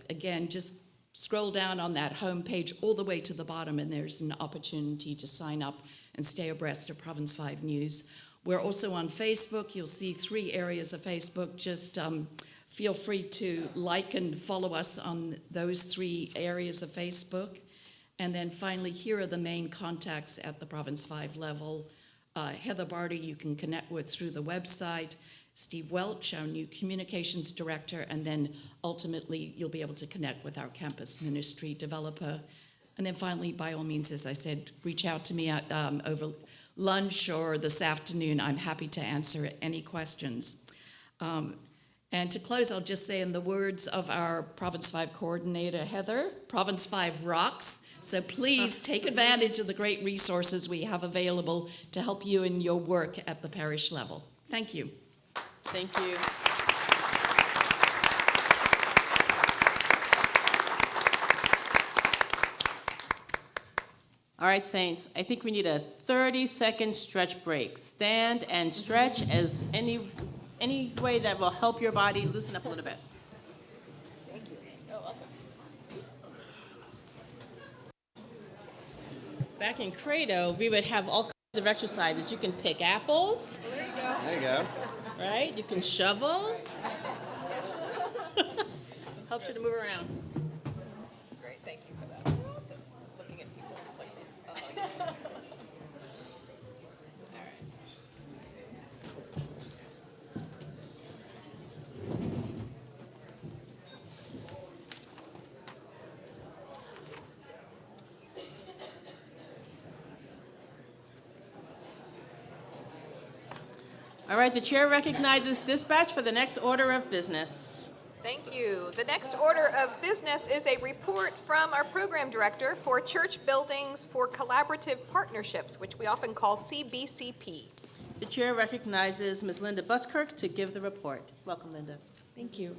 Again, just scroll down on that homepage all the way to the bottom, and there's an opportunity to sign up and stay abreast of Province 5 news. We're also on Facebook. You'll see 3 areas of Facebook. Just feel free to like and follow us on those 3 areas of Facebook. And then finally, here are the main contacts at the Province 5 level. Heather Barter, you can connect with through the website. Steve Welch, our new communications director, and then ultimately you'll be able to connect with our campus ministry developer. And then finally, by all means, as I said, reach out to me over lunch or this afternoon. I'm happy to answer any questions. And to close, I'll just say in the words of our Province 5 coordinator, Heather, Province 5 rocks. So please take advantage of the great resources we have available to help you in your work at the parish level. Thank you. Thank you. All right, Saints, I think we need a 30-second stretch break. Stand and stretch as any way that will help your body loosen up a little bit. Thank you. You're welcome. Back in Credo, we would have all kinds of exercises. You can pick apples. There you go. There you go. Right? You can shovel. Helps you to move around. Great, thank you for that. I was looking at people, it's like, oh. All right. All right, the chair recognizes dispatch for the next order of business. Thank you. The next order of business is a report from our program director for church buildings for collaborative partnerships, which we often call CBCP. The chair recognizes Ms. Linda Buskirk to give the report. Welcome, Linda. Thank you.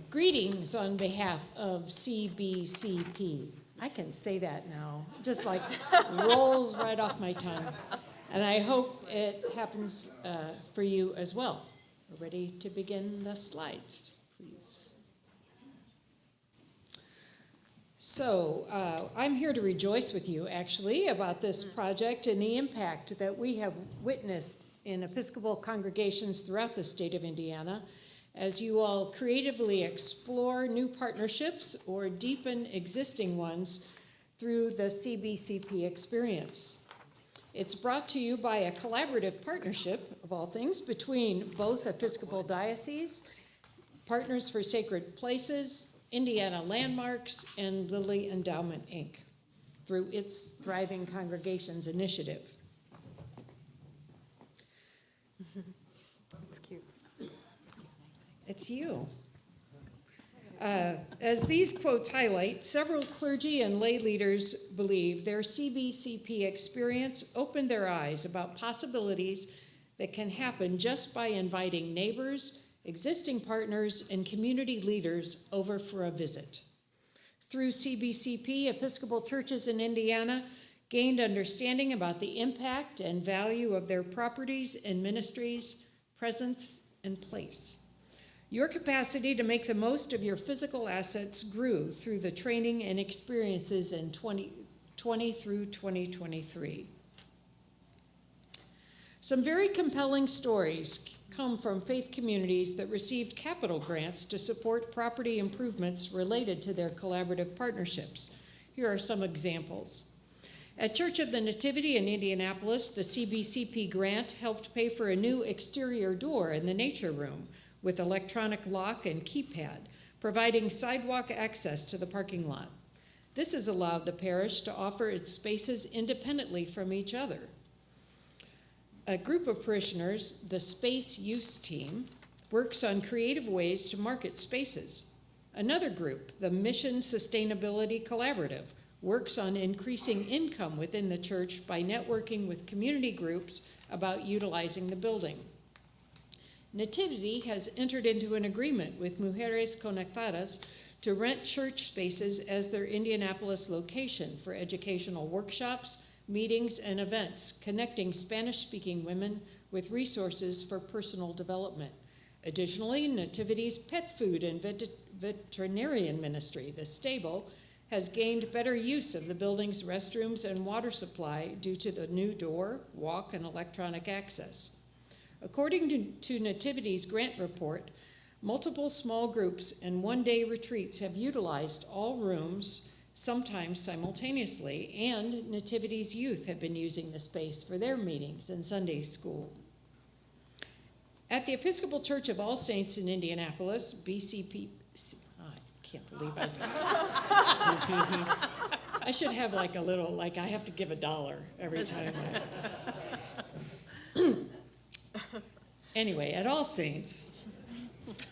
Greetings on behalf of CBCP. I can say that now, just like rolls right off my tongue. And I hope it happens for you as well. We're ready to begin the slides, please. So I'm here to rejoice with you, actually, about this project and the impact that we have witnessed in Episcopal congregations throughout the state of Indiana as you all creatively explore new partnerships or deepen existing ones through the CBCP experience. It's brought to you by a collaborative partnership, of all things, between both Episcopal dioceses, Partners for Sacred Places, Indiana Landmarks, and Lilly Endowment, Inc., through its Thriving Congregations initiative. It's cute. It's you. As these quotes highlight, several clergy and lay leaders believe their CBCP experience opened their eyes about possibilities that can happen just by inviting neighbors, existing partners, and community leaders over for a visit. Through CBCP, Episcopal churches in Indiana gained understanding about the impact and value of their properties and ministries, presence, and place. Your capacity to make the most of your physical assets grew through the training and experiences in 2020 through 2023. Some very compelling stories come from faith communities that received capital grants to support property improvements related to their collaborative partnerships. Here are some examples. At Church of the Nativity in Indianapolis, the CBCP grant helped pay for a new exterior door in the nature room with electronic lock and keypad, providing sidewalk access to the parking lot. This has allowed the parish to offer its spaces independently from each other. A group of parishioners, the Space Use Team, works on creative ways to market spaces. Another group, the Mission Sustainability Collaborative, works on increasing income within the church by networking with community groups about utilizing the building. Nativity has entered into an agreement with Mujeres Conectadas to rent church spaces as their Indianapolis location for educational workshops, meetings, and events connecting Spanish-speaking women with resources for personal development. Additionally, Nativity's pet food and veterinarian ministry, The Stable, has gained better use of the building's restrooms and water supply due to the new door, walk, and electronic access. According to Nativity's grant report, multiple small groups and one-day retreats have utilized all rooms, sometimes simultaneously, and Nativity's youth have been using the space for their meetings and Sunday school. At the Episcopal Church of All Saints in Indianapolis, BCP, I can't believe I should have like a little, like I have to give $1 every time. Anyway, at All Saints,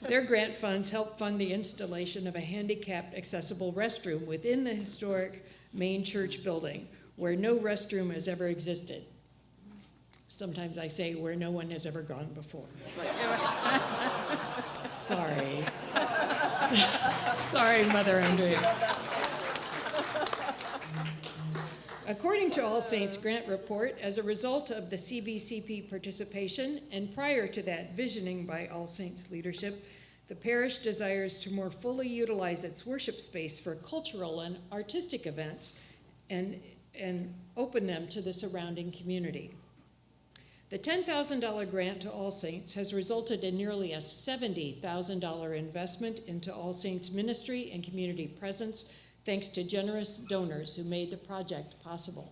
their grant funds help fund the installation of a handicapped accessible restroom within the historic main church building where no restroom has ever existed. Sometimes I say where no one has ever gone before. Sorry. Sorry, Mother Andrea. According to All Saints grant report, as a result of the CBCP participation and prior to that visioning by All Saints leadership, the parish desires to more fully utilize its worship space for cultural and artistic events and open them to the surrounding community. The $10,000 grant to All Saints has resulted in nearly a $70,000 investment into All Saints ministry and community presence, thanks to generous donors who made the project possible.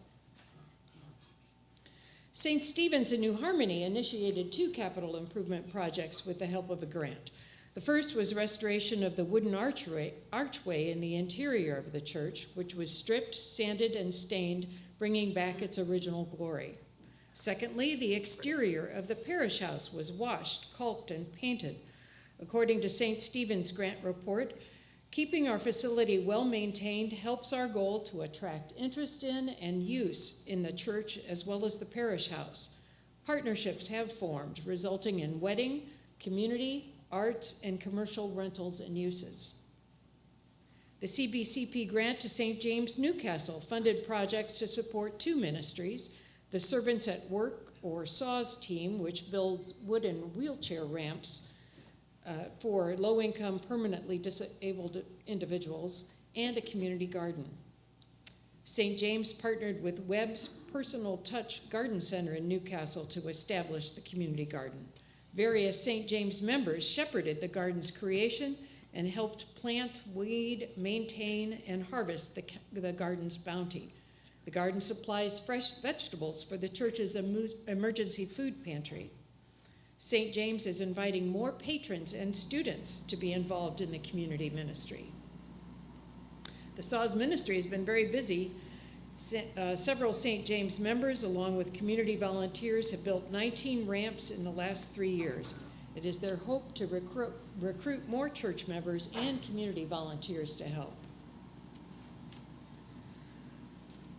St. Stephen's in New Harmony initiated 2 capital improvement projects with the help of a grant. The first was restoration of the wooden archway in the interior of the church, which was stripped, sanded, and stained, bringing back its original glory. Secondly, the exterior of the parish house was washed, caulked, and painted. According to St. Stephen's grant report, keeping our facility well-maintained helps our goal to attract interest in and use in the church as well as the parish house. Partnerships have formed, resulting in wedding, community, arts, and commercial rentals and uses. The CBCP grant to St. James Newcastle funded projects to support 2 ministries, the Servants at Work, or SAWS team, which builds wooden wheelchair ramps for low-income, permanently disabled individuals, and a community garden. St. James partnered with Webb's Personal Touch Garden Center in Newcastle to establish the community garden. Various St. James members shepherded the garden's creation and helped plant, weed, maintain, and harvest the garden's bounty. The garden supplies fresh vegetables for the church's emergency food pantry. St. James is inviting more patrons and students to be involved in the community ministry. The SAWS ministry has been very busy. Several St. James members, along with community volunteers, have built 19 ramps in the last 3 years. It is their hope to recruit more church members and community volunteers to help.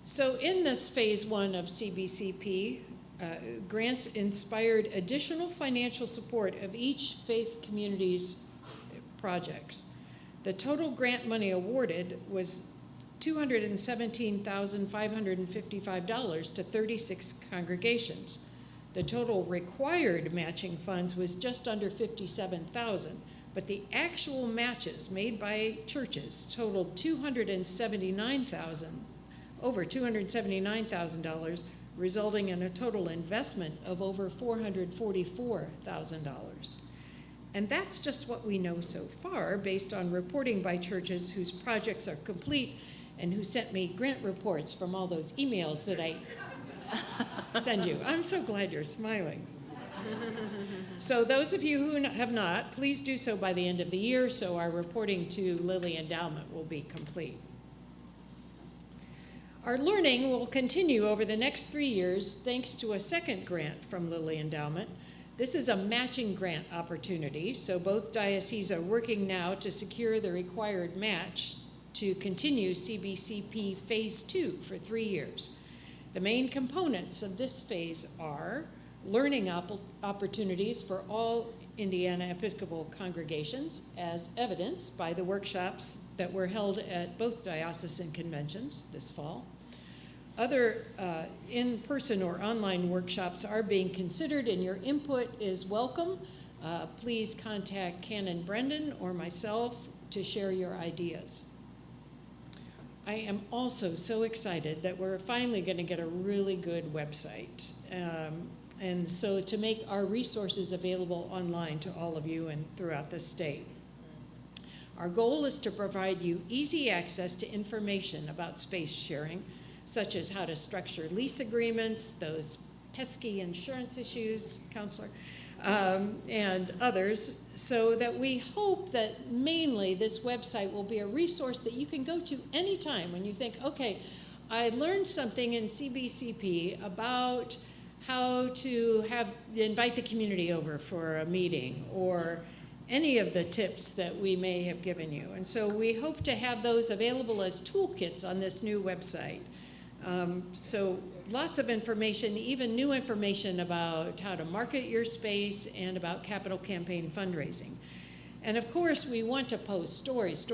So in this phase 1 of CBCP, grants inspired additional financial support of each faith community's projects. The total grant money awarded was $217,555 to 36 congregations. The total required matching funds was just under $57,000, but the actual matches made by churches totaled over $279,000, resulting in a total investment of over $444,000. And that's just what we know so far, based on reporting by churches whose projects are complete and who sent me grant reports from all those emails that I send you. I'm so glad you're smiling. So those of you who have not, please do so by the end of the year, so our reporting to Lilly Endowment will be complete. Our learning will continue over the next 3 years thanks to a second grant from Lilly Endowment. This is a matching grant opportunity, so both dioceses are working now to secure the required match to continue CBCP Phase 2 for 3 years. The main components of this phase are learning opportunities for all Indiana Episcopal congregations, as evidenced by the workshops that were held at both diocesan conventions this fall. Other in-person or online workshops are being considered, and your input is welcome. Please contact Canon Brendan or myself to share your ideas. I am also so excited that we're finally going to get a really good website. And so to make our resources available online to all of you and throughout the state. Our goal is to provide you easy access to information about space sharing, such as how to structure lease agreements, those pesky insurance issues, Counselor, and others, so that we hope that mainly this website will be a resource that you can go to anytime when you think, okay, I learned something in CBCP about how to invite the community over for a meeting, or any of the tips that we may have given you. And so we hope to have those available as toolkits on this new website. So lots of information, even new information about how to market your space and about capital campaign fundraising. And of course, we want to post stories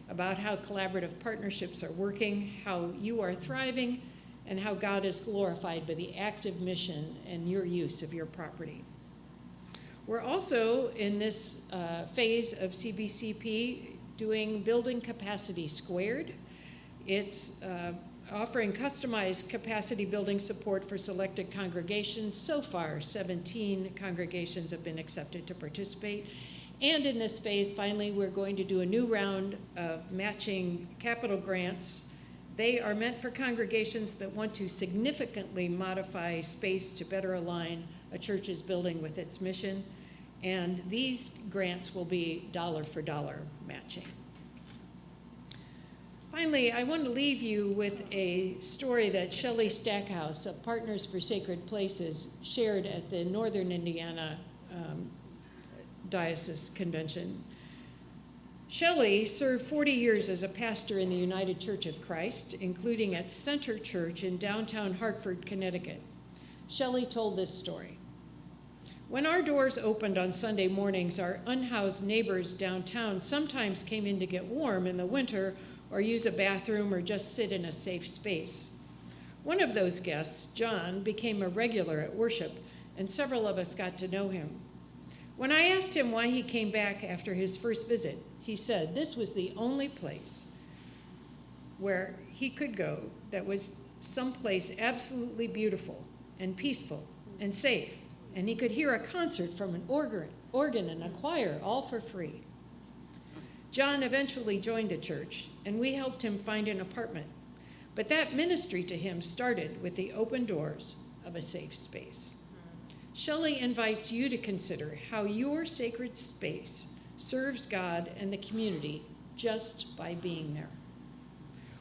about how collaborative partnerships are working, how you are thriving, and how God is glorified by the active mission and your use of your property. We're also in this phase of CBCP doing Building Capacity Squared. It's offering customized capacity building support for selected congregations. So far, 17 congregations have been accepted to participate. And in this phase, finally, we're going to do a new round of matching capital grants. They are meant for congregations that want to significantly modify space to better align a church's building with its mission. And these grants will be dollar for dollar matching. Finally, I want to leave you with a story that Shelley Stackhouse of Partners for Sacred Places shared at the Northern Indiana Diocese Convention. Shelley served 40 years as a pastor in the United Church of Christ, including at Center Church in downtown Hartford, Connecticut. Shelley told this story. When our doors opened on Sunday mornings, our unhoused neighbors downtown sometimes came in to get warm in the winter or use a bathroom or just sit in a safe space. One of those guests, John, became a regular at worship, and several of us got to know him. When I asked him why he came back after his first visit, he said this was the only place where he could go that was someplace absolutely beautiful and peaceful and safe, and he could hear a concert from an organ and a choir, all for free. John eventually joined the church, and we helped him find an apartment. But that ministry to him started with the open doors of a safe space. Shelley invites you to consider how your sacred space serves God and the community just by being there.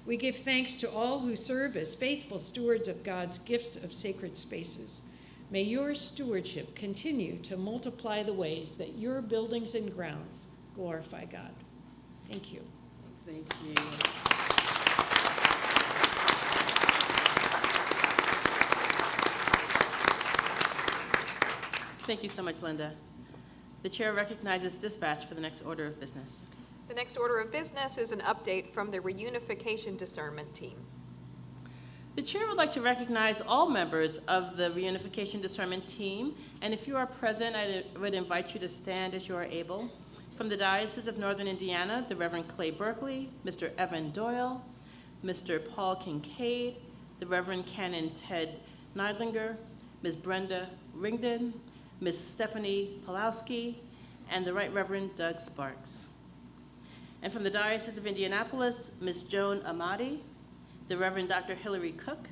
We give thanks to all who serve as faithful stewards of God's gifts of sacred spaces. May your stewardship continue to multiply the ways that your buildings and grounds glorify God. Thank you. Thank you. Thank you so much, Linda. The chair recognizes dispatch for the next order of business. The next order of business is an update from the Reunification Discernment Team. The chair would like to recognize all members of the Reunification Discernment Team, and if you are present, I would invite you to stand as you are able. From the Diocese of Northern Indiana, the Reverend Clay Berkeley, Mr. Evan Doyle, Mr. Paul Kincaid, the Reverend Canon Ted Neidlinger, Ms. Brenda Ringden, Ms. Stephanie Pulowski, and the Right Reverend Doug Sparks. And from the Diocese of Indianapolis, Ms. Joan Amati, the Reverend Dr. Hilary Cook,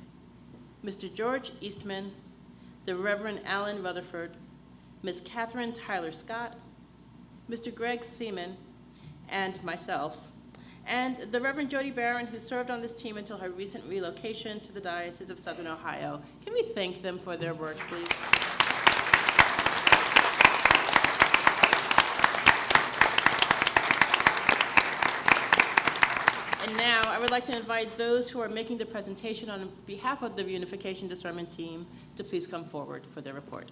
Mr. George Eastman, the Reverend Alan Rutherford, Ms. Catherine Tyler Scott, Mr. Greg Seaman, and myself, and the Reverend Jody Barron, who served on this team until her recent relocation to the Diocese of Southern Ohio. Can we thank them for their work, please? And now, I would like to invite those who are making the presentation on behalf of the Reunification Discernment Team to please come forward for their report.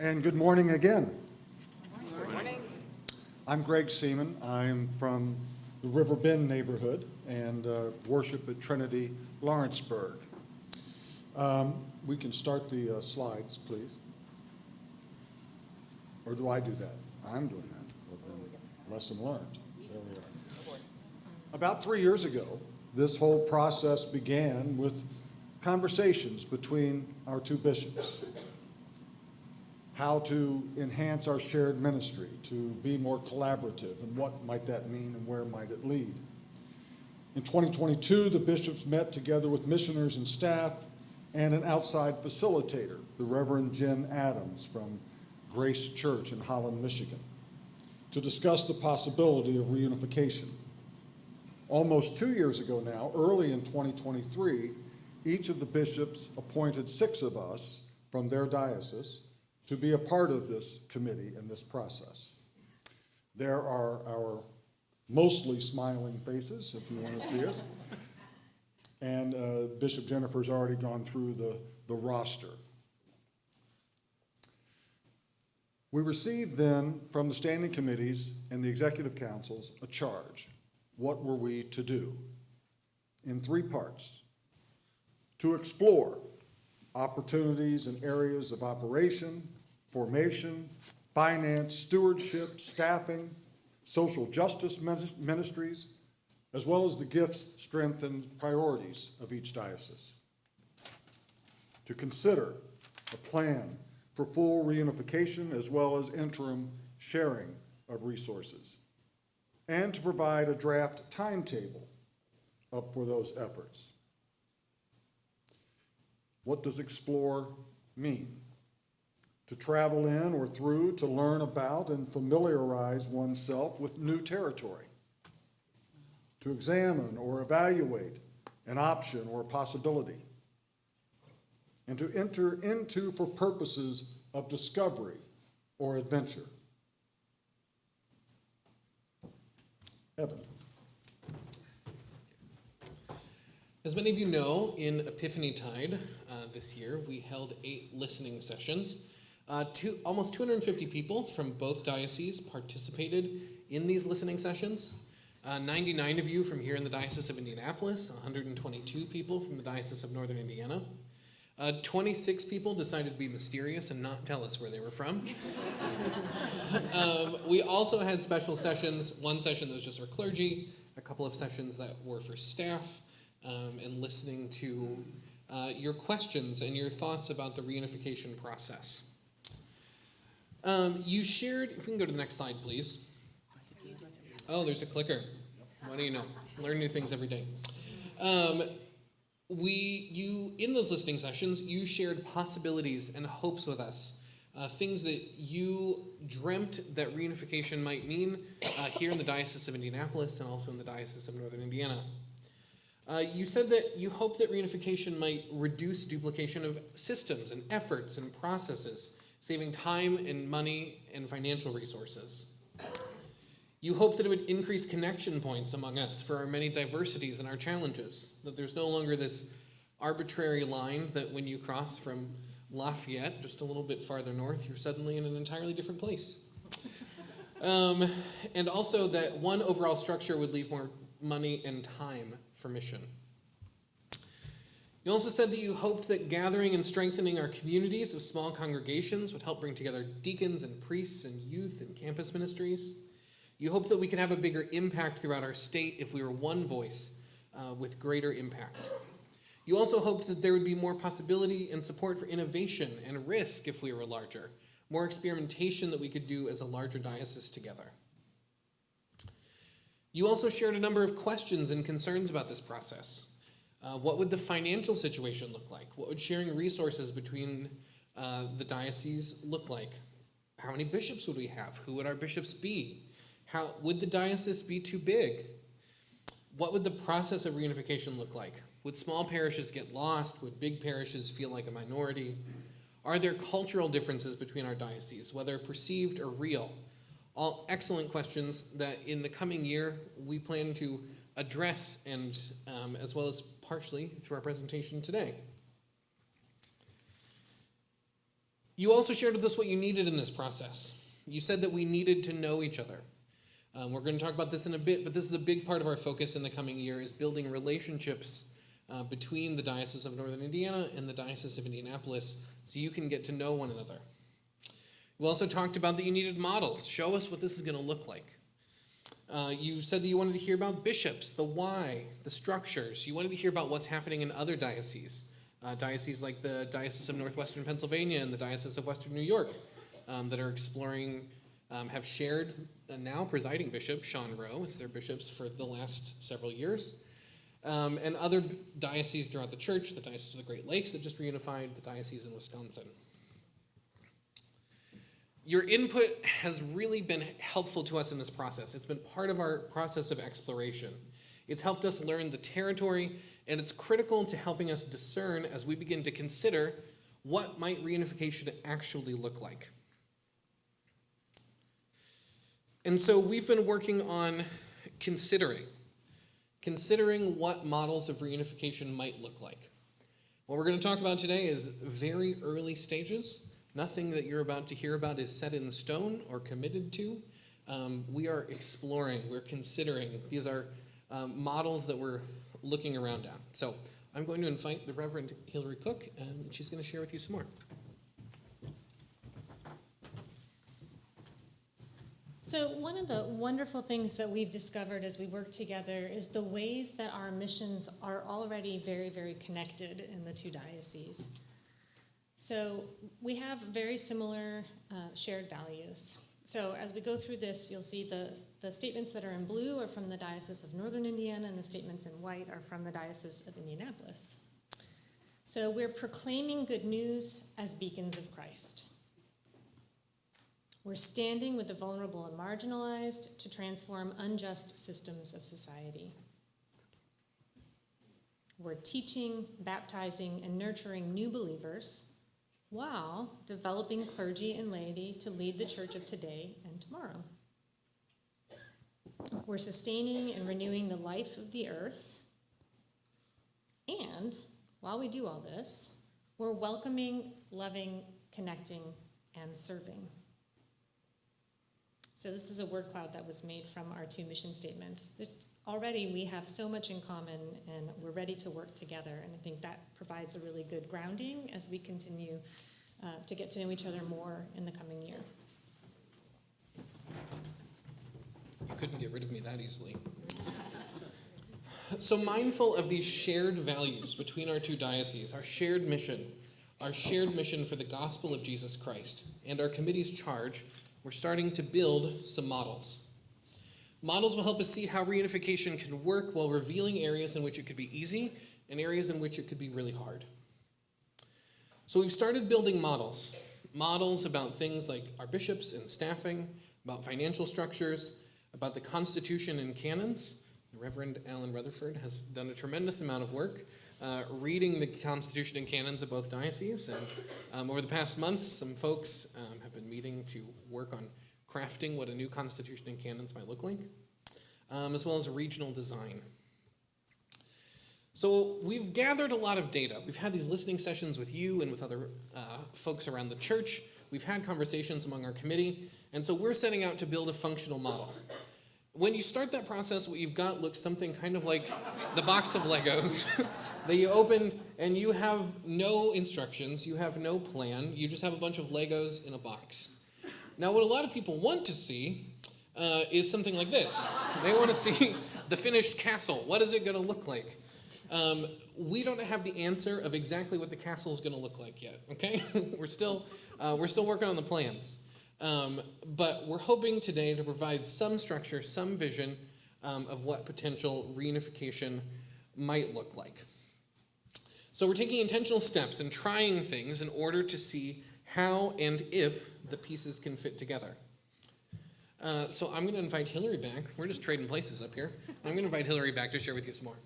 And good morning again. Good morning. I'm Greg Seaman. I'm from the River Bend neighborhood and worship at Trinity Lawrenceburg. We can start the slides, please. Or do I do that? I'm doing that. Well, then, lesson learned. There we are. About 3 years ago, this whole process began with conversations between our two bishops. How to enhance our shared ministry, to be more collaborative, and what might that mean and where might it lead. In 2022, the bishops met together with missioners and staff and an outside facilitator, the Reverend Jen Adams from Grace Church in Holland, Michigan, to discuss the possibility of reunification. Almost 2 years ago now, early in 2023, each of the bishops appointed 6 of us from their diocese to be a part of this committee and this process. There are our mostly smiling faces, if you want to see us. And Bishop Jennifer's already gone through the roster. We received then from the standing committees and the executive councils a charge. What were we to do? In 3 parts. To explore opportunities in areas of operation, formation, finance, stewardship, staffing, social justice ministries, as well as the gifts, strength, and priorities of each diocese. To consider a plan for full reunification as well as interim sharing of resources, and to provide a draft timetable for those efforts. What does explore mean? To travel in or through, to learn about and familiarize oneself with new territory. To examine or evaluate an option or a possibility. And to enter into for purposes of discovery or adventure. Evan. As many of you know, in Epiphany Tide this year, we held 8 listening sessions. Almost 250 people from both dioceses participated in these listening sessions. 99 of you from here in the Diocese of Indianapolis, 122 people from the Diocese of Northern Indiana. 26 people decided to be mysterious and not tell us where they were from. We also had special sessions, one session that was just for clergy, a couple of sessions that were for staff, and listening to your questions and your thoughts about the reunification process. You shared, if we can go to the next slide, please. Oh, there's a clicker. What do you know? Learn new things every day. In those listening sessions, you shared possibilities and hopes with us, things that you dreamt that reunification might mean here in the Diocese of Indianapolis and also in the Diocese of Northern Indiana. You said that you hope that reunification might reduce duplication of systems and efforts and processes, saving time and money and financial resources. You hope that it would increase connection points among us for our many diversities and our challenges, that there's no longer this arbitrary line that when you cross from Lafayette, just a little bit farther north, you're suddenly in an entirely different place. And also that one overall structure would leave more money and time for mission. You also said that you hoped that gathering and strengthening our communities of small congregations would help bring together deacons and priests and youth and campus ministries. You hoped that we could have a bigger impact throughout our state if we were one voice with greater impact. You also hoped that there would be more possibility and support for innovation and risk if we were larger, more experimentation that we could do as a larger diocese together. You also shared a number of questions and concerns about this process. What would the financial situation look like? What would sharing resources between the dioceses look like? How many bishops would we have? Who would our bishops be? How would the diocese be too big? What would the process of reunification look like? Would small parishes get lost? Would big parishes feel like a minority? Are there cultural differences between our dioceses, whether perceived or real? All excellent questions that in the coming year we plan to address, and as well as partially through our presentation today. You also shared with us what you needed in this process. You said that we needed to know each other. We're going to talk about this in a bit, but this is a big part of our focus in the coming year, is building relationships between the Diocese of Northern Indiana and the Diocese of Indianapolis so you can get to know one another. We also talked about that you needed models. Show us what this is going to look like. You said that you wanted to hear about bishops, the why, the structures. You wanted to hear about what's happening in other dioceses, dioceses like the Diocese of Northwestern Pennsylvania and the Diocese of Western New York that are exploring, have shared now presiding bishop, Sean Rowe, as their bishops for the last several years, and other dioceses throughout the church, the Diocese of the Great Lakes that just reunified, the Diocese in Wisconsin. Your input has really been helpful to us in this process. It's been part of our process of exploration. It's helped us learn the territory, and it's critical to helping us discern as we begin to consider what might reunification actually look like. And so we've been working on considering what models of reunification might look like. What we're going to talk about today is very early stages. Nothing that you're about to hear about is set in stone or committed to. We are exploring, we're considering. These are models that we're looking around at. So I'm going to invite the Reverend Hillary Cook, and she's going to share with you some more. So one of the wonderful things that we've discovered as we work together is the ways that our missions are already very, very connected in the two dioceses. So we have very similar shared values. So as we go through this, you'll see the statements that are in blue are from the Diocese of Northern Indiana, and the statements in white are from the Diocese of Indianapolis. So we're proclaiming good news as beacons of Christ. We're standing with the vulnerable and marginalized to transform unjust systems of society. We're teaching, baptizing, and nurturing new believers while developing clergy and laity to lead the church of today and tomorrow. We're sustaining and renewing the life of the earth. And while we do all this, we're welcoming, loving, connecting, and serving. So this is a word cloud that was made from our two mission statements. Already we have so much in common, and we're ready to work together. And I think that provides a really good grounding as we continue to get to know each other more in the coming year. You couldn't get rid of me that easily. So mindful of these shared values between our two dioceses, our shared mission for the gospel of Jesus Christ, and our committee's charge, we're starting to build some models. Models will help us see how reunification can work while revealing areas in which it could be easy and areas in which it could be really hard. So we've started building models. Models about things like our bishops and staffing, about financial structures, about the Constitution and canons. The Reverend Alan Rutherford has done a tremendous amount of work reading the Constitution and canons of both dioceses. And over the past months, some folks have been meeting to work on crafting what a new Constitution and canons might look like, as well as regional design. So we've gathered a lot of data. We've had these listening sessions with you and with other folks around the church. We've had conversations among our committee, and so we're setting out to build a functional model. When you start that process, what you've got looks something kind of like the box of Legos that you opened, and you have no instructions, you have no plan, you just have a bunch of Legos in a box. Now, what a lot of people want to see is something like this. They want to see the finished castle. What is it going to look like? We don't have the answer of exactly what the castle is going to look like yet, okay? We're still working on the plans. But we're hoping today to provide some structure, some vision of what potential reunification might look like. So we're taking intentional steps and trying things in order to see how and if the pieces can fit together. So I'm going to invite Hillary back. We're just trading places up here. I'm going to invite Hillary back to share with you some more.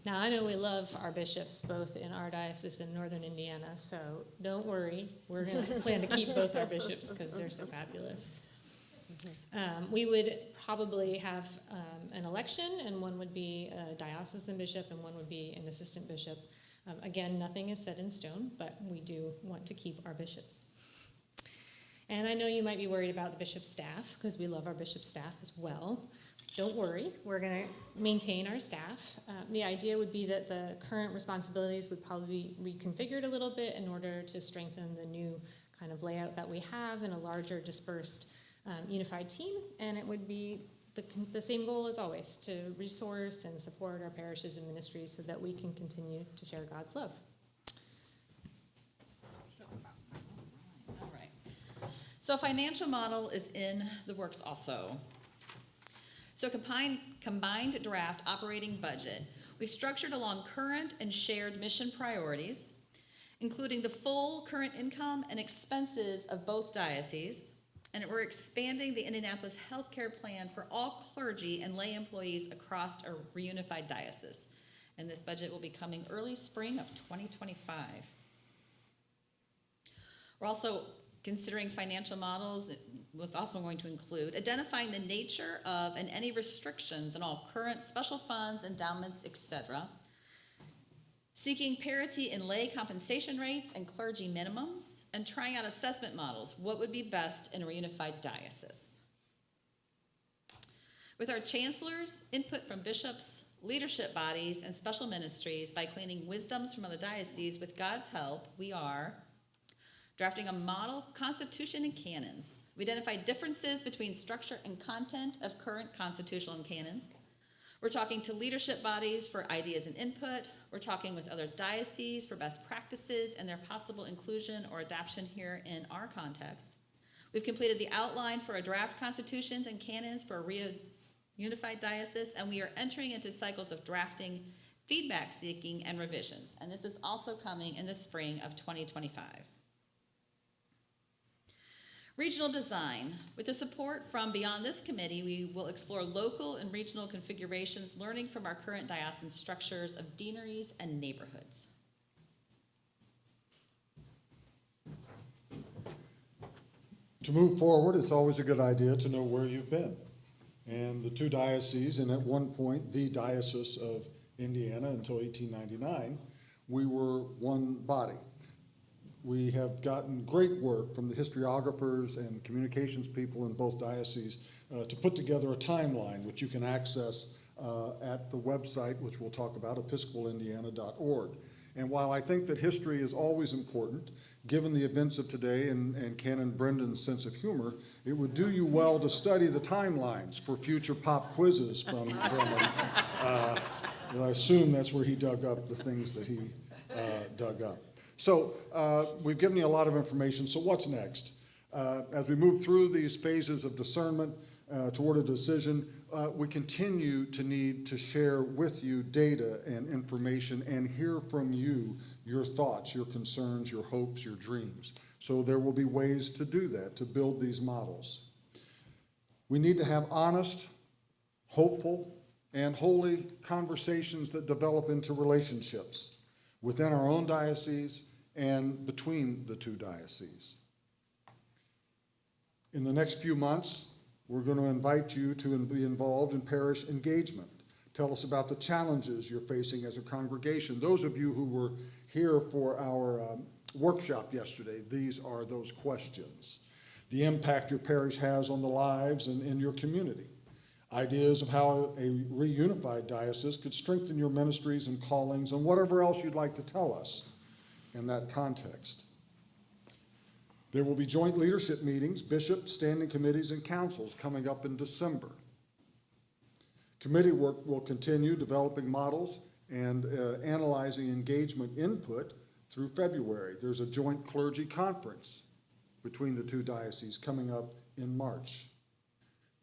Now, I know we love our bishops, both in our diocese and northern Indiana, so don't worry. We're going to plan to keep both our bishops because they're so fabulous. We would probably have an election, and one would be a diocesan bishop and one would be an assistant bishop. Again, nothing is set in stone, but we do want to keep our bishops. And I know you might be worried about the bishop staff, because we love our bishop staff as well. Don't worry, we're going to maintain our staff. The idea would be that the current responsibilities would probably be reconfigured a little bit in order to strengthen the new kind of layout that we have in a larger dispersed unified team. And it would be the same goal as always, to resource and support our parishes and ministries so that we can continue to share God's love. All right. So financial model is in the works also. So combined draft operating budget, we've structured along current and shared mission priorities, including the full current income and expenses of both dioceses, and we're expanding the Indianapolis healthcare plan for all clergy and lay employees across a reunified diocese. And this budget will be coming early spring of 2025. We're also considering financial models. Was also going to include identifying the nature of and any restrictions on all current special funds, endowments, etc. Seeking parity in lay compensation rates and clergy minimums, and trying out assessment models. What would be best in a reunified diocese? With our chancellors, input from bishops, leadership bodies, and special ministries, by gleaning wisdoms from other dioceses, with God's help, we are drafting a model constitution and canons. We identify differences between structure and content of current constitutional and canons. We're talking to leadership bodies for ideas and input. We're talking with other dioceses for best practices and their possible inclusion or adoption here in our context. We've completed the outline for a draft constitutions and canons for a reunified diocese, and we are entering into cycles of drafting, feedback seeking, and revisions. And this is also coming in the spring of 2025. Regional design. With the support from beyond this committee, we will explore local and regional configurations, learning from our current diocesan structures of deaneries and neighborhoods. To move forward, it's always a good idea to know where you've been. And the two dioceses, and at one point, the Diocese of Indiana until 1899, we were one body. We have gotten great work from the historiographers and communications people in both dioceses to put together a timeline which you can access at the website, which we'll talk about, episcopalindiana.org. And while I think that history is always important, given the events of today and Canon Brendan's sense of humor, it would do you well to study the timelines for future pop quizzes from Brendan. And I assume that's where he dug up the things that he dug up. So we've given you a lot of information, so what's next? As we move through these phases of discernment toward a decision, we continue to need to share with you data and information and hear from you your thoughts, your concerns, your hopes, your dreams. So there will be ways to do that, to build these models. We need to have honest, hopeful, and holy conversations that develop into relationships within our own diocese and between the two dioceses. In the next few months, we're going to invite you to be involved in parish engagement. Tell us about the challenges you're facing as a congregation. Those of you who were here for our workshop yesterday, these are those questions. The impact your parish has on the lives and in your community. Ideas of how a reunified diocese could strengthen your ministries and callings, and whatever else you'd like to tell us in that context. There will be joint leadership meetings, bishops, standing committees, and councils coming up in December. Committee work will continue developing models and analyzing engagement input through February. There's a joint clergy conference between the two dioceses coming up in March.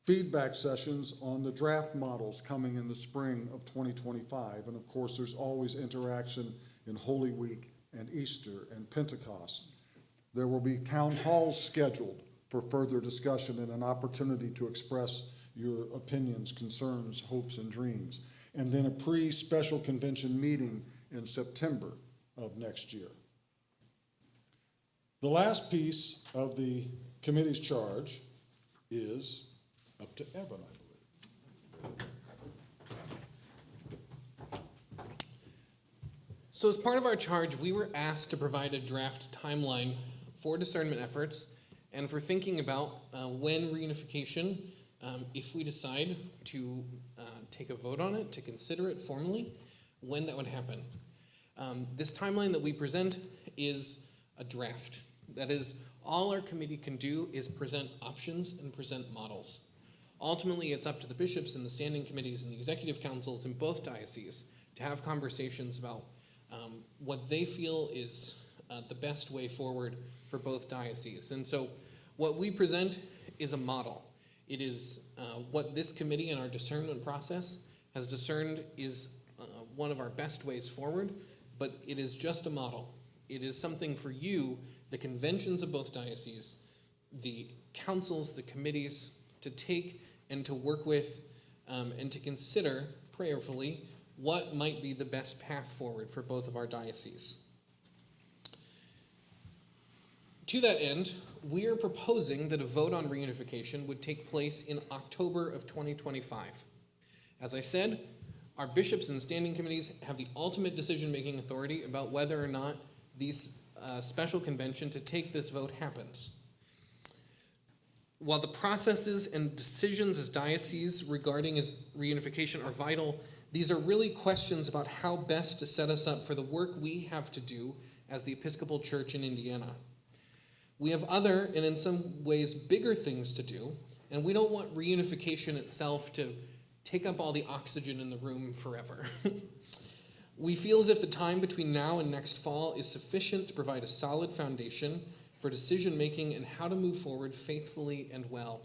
Feedback sessions on the draft models coming in the spring of 2025. And of course, there's always interaction in Holy Week and Easter and Pentecost. There will be town halls scheduled for further discussion and an opportunity to express your opinions, concerns, hopes, and dreams. And then a pre-special convention meeting in September of next year. The last piece of the committee's charge is up to Evan, I believe. So as part of our charge, we were asked to provide a draft timeline for discernment efforts and for thinking about when reunification, if we decide to take a vote on it, to consider it formally, when that would happen. This timeline that we present is a draft. That is, all our committee can do is present options and present models. Ultimately, it's up to the bishops and the standing committees and the executive councils in both dioceses to have conversations about what they feel is the best way forward for both dioceses. And so what we present is a model. It is what this committee and our discernment process has discerned is one of our best ways forward, but it is just a model. It is something for you, the conventions of both dioceses, the councils, the committees, to take and to work with and to consider prayerfully what might be the best path forward for both of our dioceses. To that end, we are proposing that a vote on reunification would take place in October of 2025. As I said, our bishops and standing committees have the ultimate decision-making authority about whether or not these special convention to take this vote happens. While the processes and decisions as dioceses regarding reunification are vital, these are really questions about how best to set us up for the work we have to do as the Episcopal Church in Indiana. We have other, and in some ways, bigger things to do, and we don't want reunification itself to take up all the oxygen in the room forever. We feel as if the time between now and next fall is sufficient to provide a solid foundation for decision-making and how to move forward faithfully and well.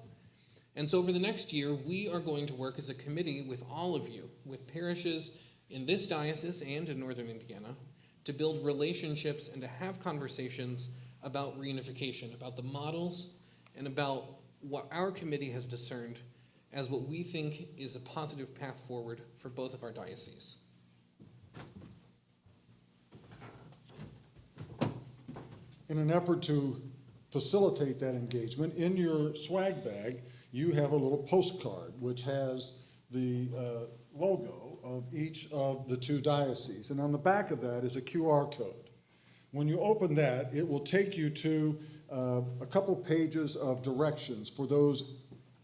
And so over the next year, we are going to work as a committee with all of you, with parishes in this diocese and in northern Indiana, to build relationships and to have conversations about reunification, about the models, and about what our committee has discerned as what we think is a positive path forward for both of our dioceses. In an effort to facilitate that engagement, in your swag bag, you have a little postcard which has the logo of each of the two dioceses. And on the back of that is a QR code. When you open that, it will take you to a couple pages of directions for those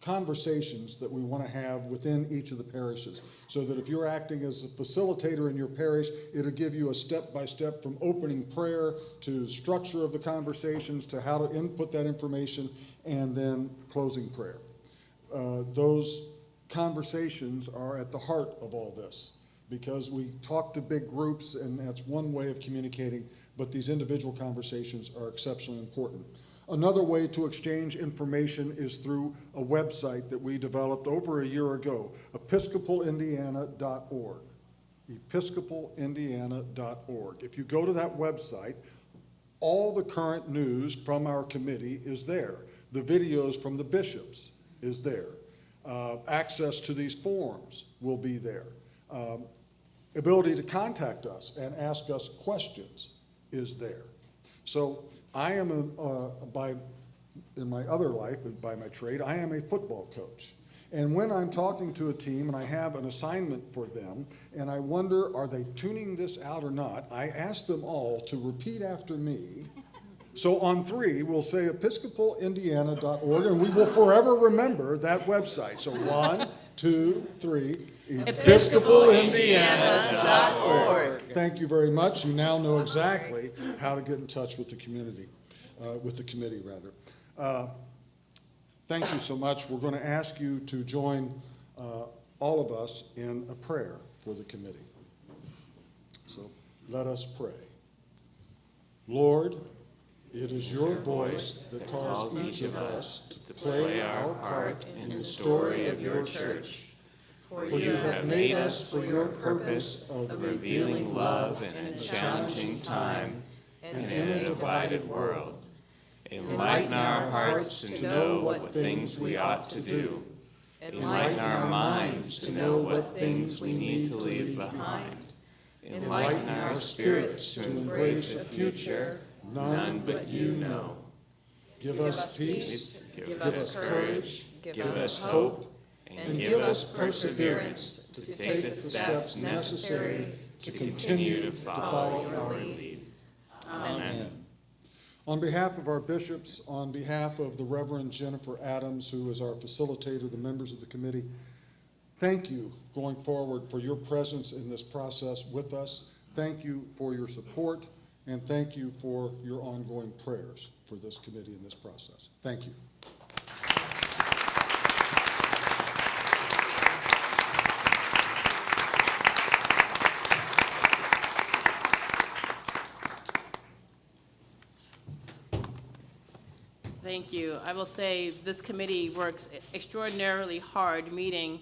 conversations that we want to have within each of the parishes. So that if you're acting as a facilitator in your parish, it'll give you a step-by-step from opening prayer to structure of the conversations to how to input that information and then closing prayer. Those conversations are at the heart of all this because we talk to big groups and that's one way of communicating, but these individual conversations are exceptionally important. Another way to exchange information is through a website that we developed over a year ago, episcopalindiana.org. episcopalindiana.org. If you go to that website, all the current news from our committee is there. The videos from the bishops is there. Access to these forums will be there. Ability to contact us and ask us questions is there. So I am, in my other life, by my trade, I am a football coach. And when I'm talking to a team and I have an assignment for them, and I wonder, are they tuning this out or not, I ask them all to repeat after me. So on 3, we'll say episcopalindiana.org, and we will forever remember that website. So 1, 2, 3, episcopalindiana.org. Thank you very much. You now know exactly how to get in touch with the community, with the committee, rather. Thank you so much. We're going to ask you to join all of us in a prayer for the committee. So let us pray. Lord, it is your voice that calls each of us to play our part in the story of your church. For you have made us for your purpose of revealing love in a challenging time and in a divided world. Enlighten our hearts to know what things we ought to do. Enlighten our minds to know what things we need to leave behind. Enlighten our spirits to embrace a future none but you know. Give us peace, give us courage, give us hope, and give us perseverance to take the steps necessary to continue to follow our lead. Amen. On behalf of our bishops, on behalf of the Reverend Jennifer Adams, who is our facilitator, the members of the committee, thank you going forward for your presence in this process with us. Thank you for your support, and thank you for your ongoing prayers for this committee in this process. Thank you. Thank you. I will say this committee works extraordinarily hard, meeting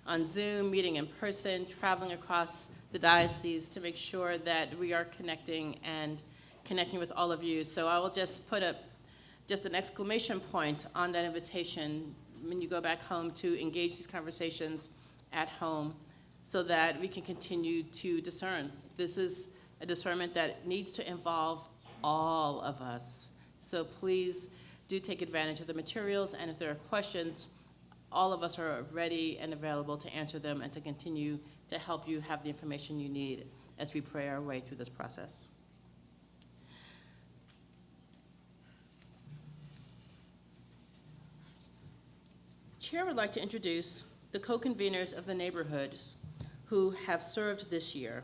on Zoom, meeting in person, traveling across the diocese to make sure that we are connecting with all of you. So I will just put just an exclamation point on that invitation when you go back home to engage these conversations at home so that we can continue to discern. This is a discernment that needs to involve all of us. So please do take advantage of the materials, and if there are questions, all of us are ready and available to answer them and to continue to help you have the information you need as we pray our way through this process. The Chair would like to introduce the co-conveners of the neighborhoods who have served this year.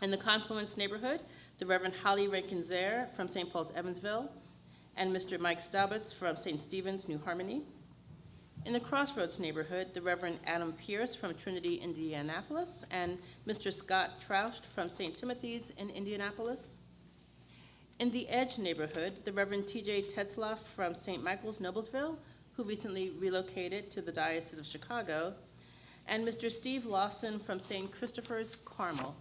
In the Confluence neighborhood, the Reverend Holly Rankin-Zaire from St. Paul's Evansville, and Mr. Mike Staubitz from St. Stephen's, New Harmony. In the Crossroads neighborhood, the Reverend Adam Pierce from Trinity, Indianapolis, and Mr. Scott Troust from St. Timothy's in Indianapolis. In the Edge neighborhood, the Reverend T.J. Tetzlaff from St. Michael's, Noblesville, who recently relocated to the Diocese of Chicago, and Mr. Steve Lawson from St. Christopher's, Carmel.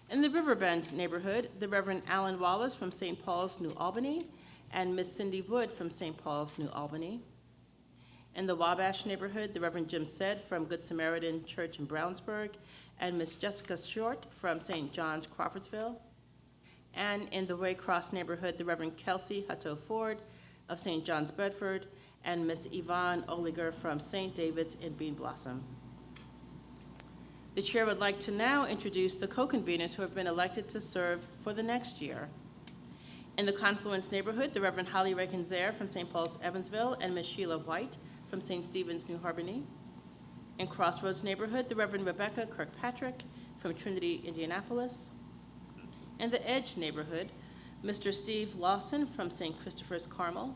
In the Riverbend neighborhood, the Reverend Alan Wallace from St. Paul's, New Albany, and Miss Cindy Wood from St. Paul's, New Albany. In the Wabash neighborhood, the Reverend Jim Sed from Good Samaritan Church in Brownsburg, and Miss Jessica Short from St. John's, Crawfordsville. And in the Waycross neighborhood, the Reverend Kelsey Hutto Ford of St. John's, Bedford, and Miss Yvonne Oliger from St. David's in Bean Blossom. The Chair would like to now introduce the co-conveners who have been elected to serve for the next year. In the Confluence neighborhood, the Reverend Holly Rankin-Zaire from St. Paul's Evansville and Ms. Sheila White from St. Stephen's, New Harmony. In Crossroads neighborhood, the Reverend Rebecca Kirkpatrick from Trinity, Indianapolis. In the Edge neighborhood, Mr. Steve Lawson from St. Christopher's, Carmel.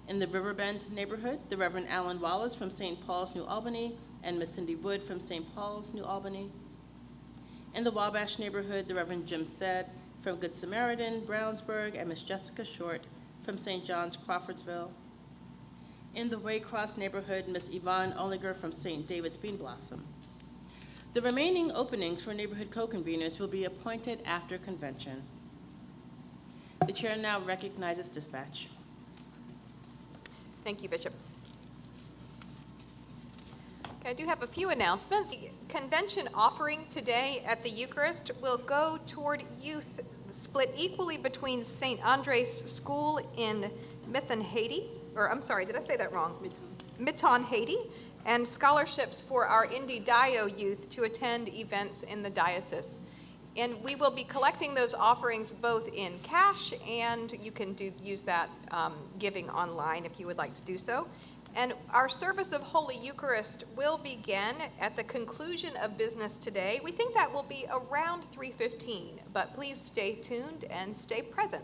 In the Riverbend neighborhood, the Reverend Alan Wallace from St. Paul's, New Albany, and Miss Cindy Wood from St. Paul's, New Albany. In the Wabash neighborhood, the Reverend Jim Sed from Good Samaritan, Brownsburg, and Miss Jessica Short from St. John's, Crawfordsville. In the Waycross neighborhood, Ms. Yvonne Oliger from St. David's, Bean Blossom. The remaining openings for neighborhood co-conveners will be appointed after convention. The chair now recognizes dispatch. Thank you, Bishop. Okay, I do have a few announcements. The convention offering today at the Eucharist will go toward youth, split equally between St. Andre's School in Mithon, Haiti, or I'm sorry, did I say that wrong? Mithon, Haiti, and scholarships for our Indy Dio youth to attend events in the diocese. And we will be collecting those offerings both in cash, and you can use that giving online if you would like to do so. And our service of Holy Eucharist will begin at the conclusion of business today. We think that will be around 3:15, but please stay tuned and stay present.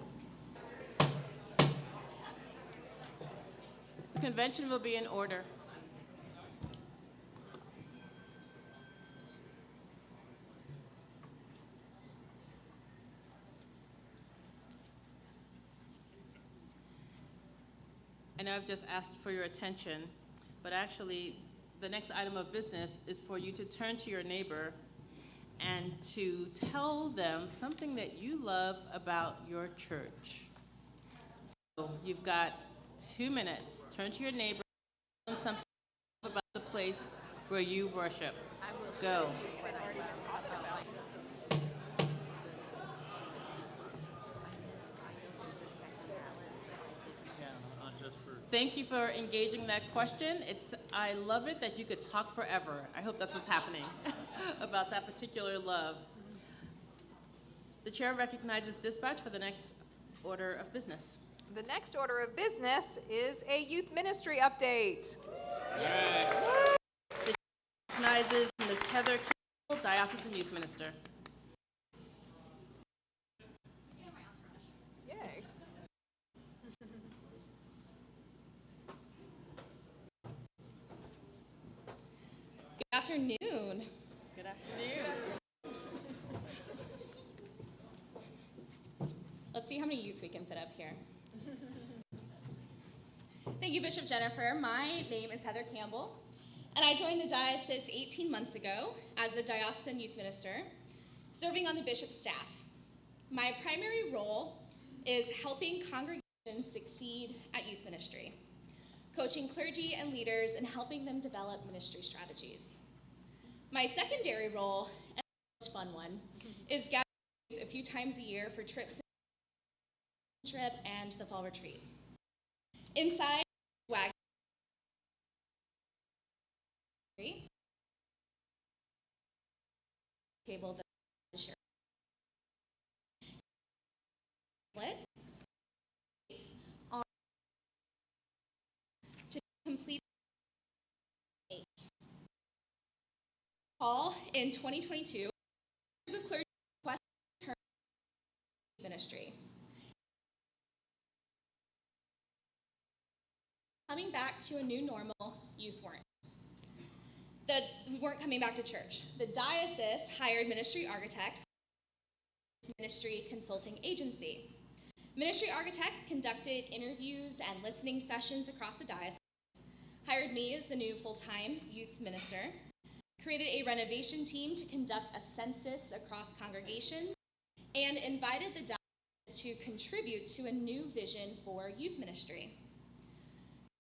The convention will be in order. I know I've just asked for your attention, but actually, the next item of business is for you to turn to your neighbor and to tell them something that you love about your church. So you've got 2 minutes. Turn to your neighbor, tell them something about the place where you worship. Go. Thank you for engaging that question. I love it that you could talk forever. I hope that's what's happening about that particular love. The chair recognizes dispatch for the next order of business. The next order of business is a youth ministry update. Yes. The chair recognizes Ms. Heather Campbell, Diocesan Youth Minister. Yay. Good afternoon. Good afternoon. Let's see how many youth we can fit up here. Thank you, Bishop Jennifer. My name is Heather Campbell, and I joined the diocese 18 months ago as a diocesan youth minister, serving on the bishop's staff. My primary role is helping congregations succeed at youth ministry, coaching clergy and leaders and helping them develop ministry strategies. My secondary role, and the most fun one, is gathering youth a few times a year for trips trip and the fall retreat. Inside swag table that I share. On to complete Paul in 2022 with clergy request ministry. Coming back to a new normal, youth weren't. We weren't coming back to church. The diocese hired ministry architects, ministry consulting agency. Ministry architects conducted interviews and listening sessions across the diocese, hired me as the new full-time youth minister, created a renovation team to conduct a census across congregations, and invited the diocese to contribute to a new vision for youth ministry.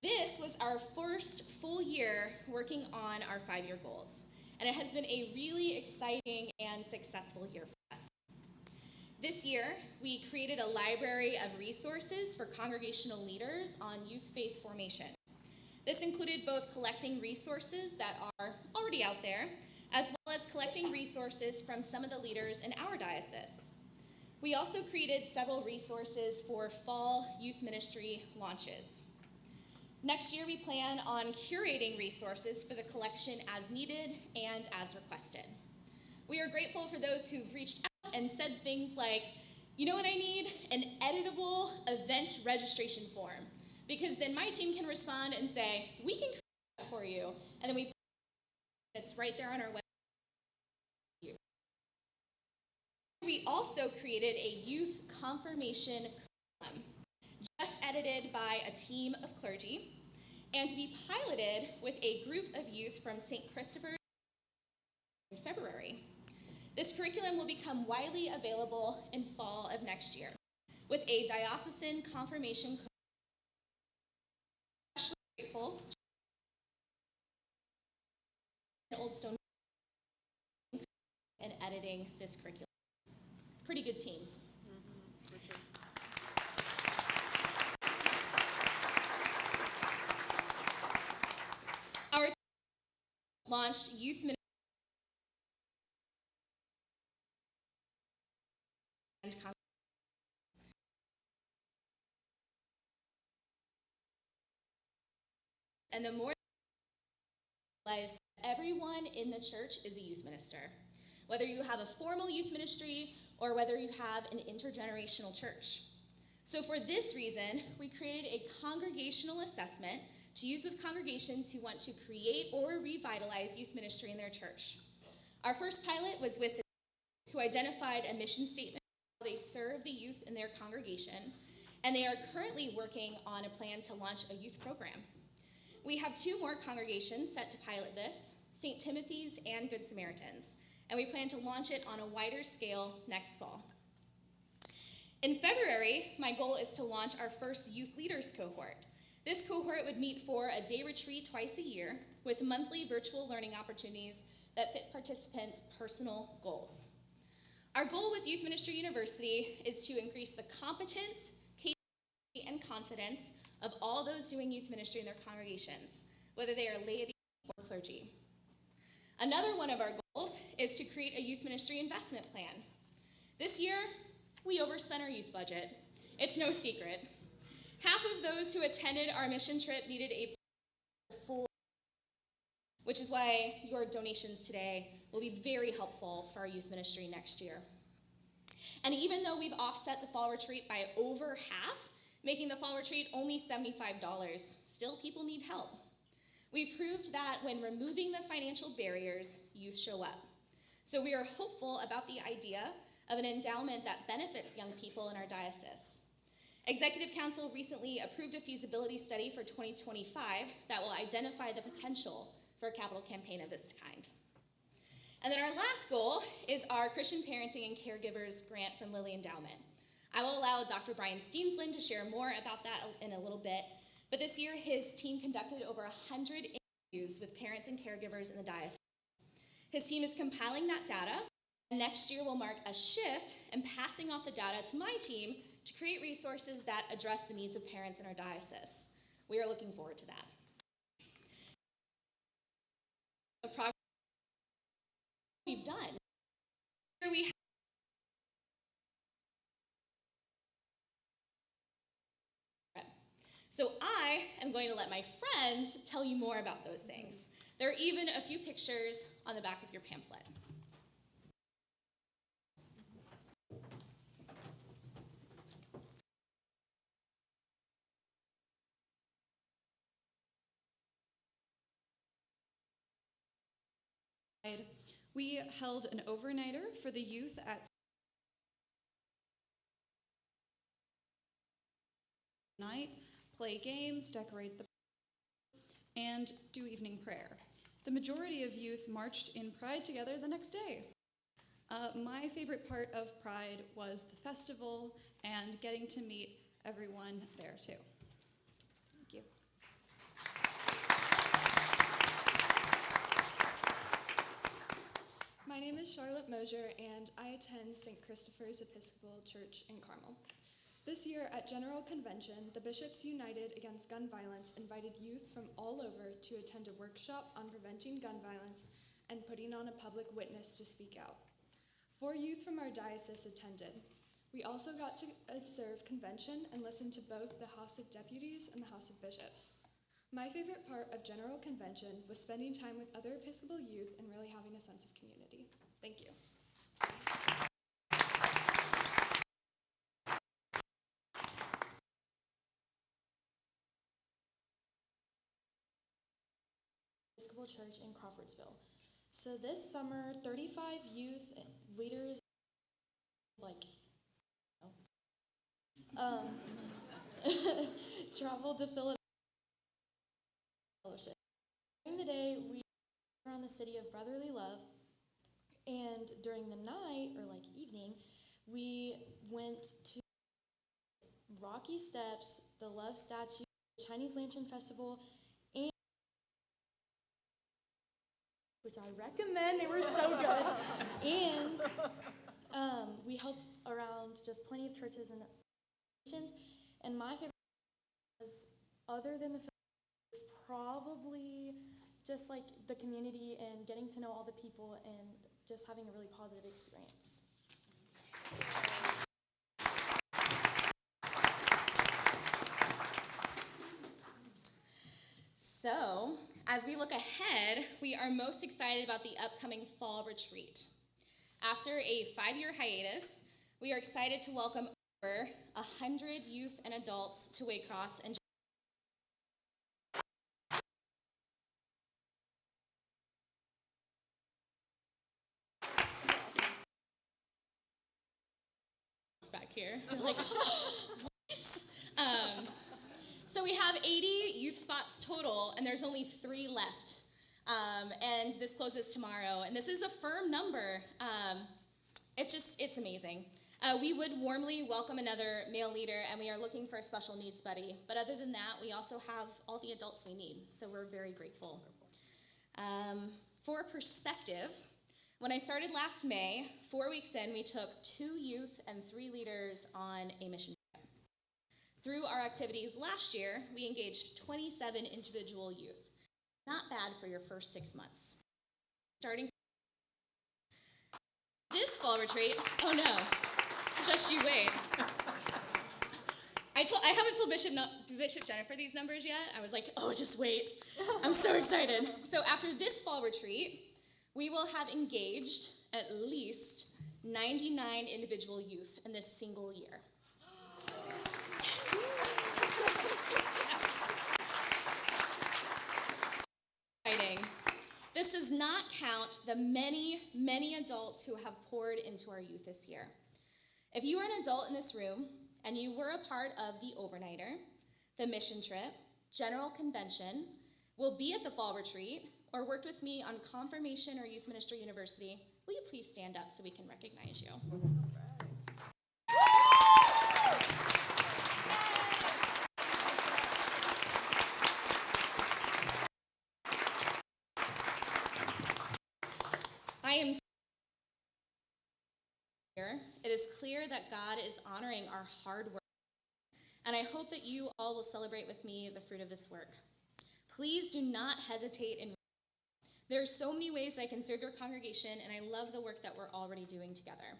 This was our first full year working on our 5-year goals, and it has been a really exciting and successful year for us. This year, we created a library of resources for congregational leaders on youth faith formation. This included both collecting resources that are already out there, as well as collecting resources from some of the leaders in our diocese. We also created several resources for fall youth ministry launches. Next year, we plan on curating resources for the collection as needed and as requested. We are grateful for those who've reached out and said things like, you know what I need? An editable event registration form. Because then my team can respond and say, we can create that for you. And then it's right there on our website. We also created a youth confirmation curriculum. just edited by a team of clergy, and to be piloted with a group of youth from St. Christopher's in February. This curriculum will become widely available in fall of next year, with a diocesan confirmation course. Especially grateful to Old Stone in editing this curriculum. Pretty good team. Our team launched youth ministry and the more realize everyone in the church is a youth minister, whether you have a formal youth ministry or whether you have an intergenerational church. So for this reason, we created a congregational assessment to use with congregations who want to create or revitalize youth ministry in their church. Our first pilot was with the who identified a mission statement how they serve the youth in their congregation, and they are currently working on a plan to launch a youth program. We have 2 more congregations set to pilot this, St. Timothy's and Good Samaritans, and we plan to launch it on a wider scale next fall. In February, my goal is to launch our first youth leaders cohort. This cohort would meet for a day retreat twice a year with monthly virtual learning opportunities that fit participants' personal goals. Our goal with Youth Ministry University is to increase the competence, capability, and confidence of all those doing youth ministry in their congregations, whether they are laity or clergy. Another one of our goals is to create a youth ministry investment plan. This year, we overspent our youth budget. It's no secret. Half of those who attended our mission trip needed a full, which is why your donations today will be very helpful for our youth ministry next year. And even though we've offset the fall retreat by over half, making the fall retreat only $75, still people need help. We've proved that when removing the financial barriers, youth show up. So we are hopeful about the idea of an endowment that benefits young people in our diocese. Executive Council recently approved a feasibility study for 2025 that will identify the potential for a capital campaign of this kind. And then our last goal is our Christian Parenting and Caregivers grant from Lilly Endowment. I will allow Dr. Brian Steensland to share more about that in a little bit, but this year his team conducted over 100 interviews with parents and caregivers in the diocese. His team is compiling that data, and next year will mark a shift in passing off the data to my team to create resources that address the needs of parents in our diocese. We are looking forward to that. The progress we've done. Here we have So I am going to let my friends tell you more about those things. There are even a few pictures on the back of your pamphlet. We held an overnighter for the youth at night, play games, decorate the and do evening prayer. The majority of youth marched in Pride together the next day. My favorite part of Pride was the festival and getting to meet everyone there too. Thank you. My name is Charlotte Mosier, and I attend St. Christopher's Episcopal Church in Carmel. This year at General Convention, the Bishops United Against Gun Violence invited youth from all over to attend a workshop on preventing gun violence and putting on a public witness to speak out. 4 youth from our diocese attended. We also got to observe convention and listen to both the House of Deputies and the House of Bishops. My favorite part of General Convention was spending time with other Episcopal youth and really having a sense of community. Thank you. Episcopal Church in Crawfordsville. So this summer, 35 youth leaders, traveled to Philadelphia fellowship. During the day, we were around the city of brotherly love, and during the night, or like evening, we went to Rocky Steps, the Love Statue, Chinese Lantern Festival, and which I recommend. They were so good. And we helped around just plenty of churches and nations. And my favorite was, other than the is probably just like the community and getting to know all the people and just having a really positive experience. So, as we look ahead, we are most excited about the upcoming fall retreat. After a 5-year hiatus, we are excited to welcome over 100 youth and adults to Waycross and back here. They're like, what? So we have 80 youth spots total, and there's only 3 left. And this closes tomorrow, and this is a firm number. It's amazing. We would warmly welcome another male leader, and we are looking for a special needs buddy. But other than that, we also have all the adults we need, so we're very grateful. For perspective, when I started last May, 4 weeks in, we took 2 youth and 3 leaders on a mission trip. Through our activities last year, we engaged 27 individual youth. Not bad for your first 6 months. Starting this fall retreat, oh no, just you wait. I haven't told Bishop Jennifer these numbers yet. I was like, oh, just wait. I'm so excited. So after this fall retreat, we will have engaged at least 99 individual youth in this single year. Exciting. This does not count the many, many adults who have poured into our youth this year. If you are an adult in this room and you were a part of the overnighter, the mission trip, general convention, will be at the fall retreat, or worked with me on confirmation or youth ministry university, will you please stand up so we can recognize you? I am here. It is clear that God is honoring our hard work, and I hope that you all will celebrate with me the fruit of this work. Please do not hesitate in. There are so many ways that I can serve your congregation, and I love the work that we're already doing together.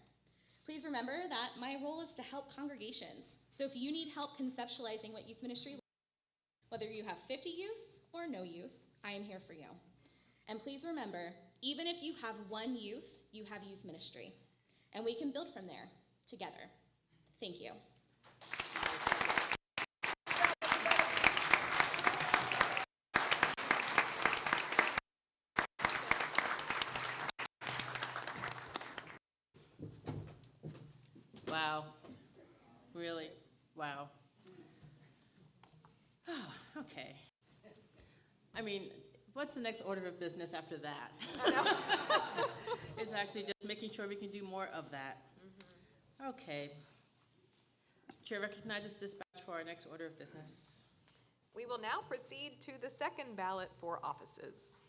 Please remember that my role is to help congregations. So if you need help conceptualizing what youth ministry looks like, whether you have 50 youth or no youth, I am here for you. And please remember, even if you have 1 youth, you have youth ministry. And we can build from there together. Thank you. Wow. Really? Wow. Oh, okay. I mean, what's the next order of business after that? It's actually just making sure we can do more of that. Okay. Chair recognizes dispatch for our next order of business. We will now proceed to the second ballot for offices.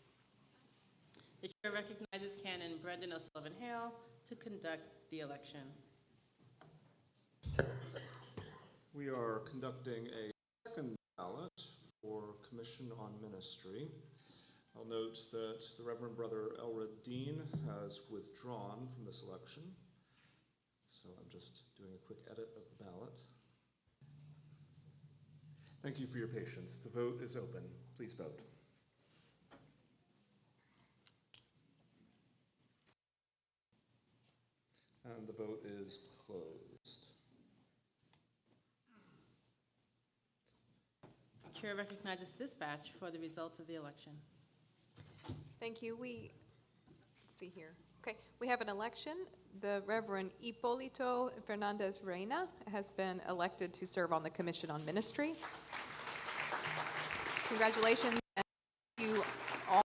The chair recognizes Canon Brendan O'Sullivan Hale to conduct the election. We are conducting a second ballot for Commission on Ministry. I'll note that the Reverend Brother Elred Dean has withdrawn from this election, so I'm just doing a quick edit of the ballot. Thank you for your patience. The vote is open. Please vote. And the vote is closed. Chair recognizes dispatch for the results of the election. Thank you. Let's see here. Okay, we have an election. The Reverend Hipolito Fernandez Reina has been elected to serve on the Commission on Ministry. Congratulations, and thank you all.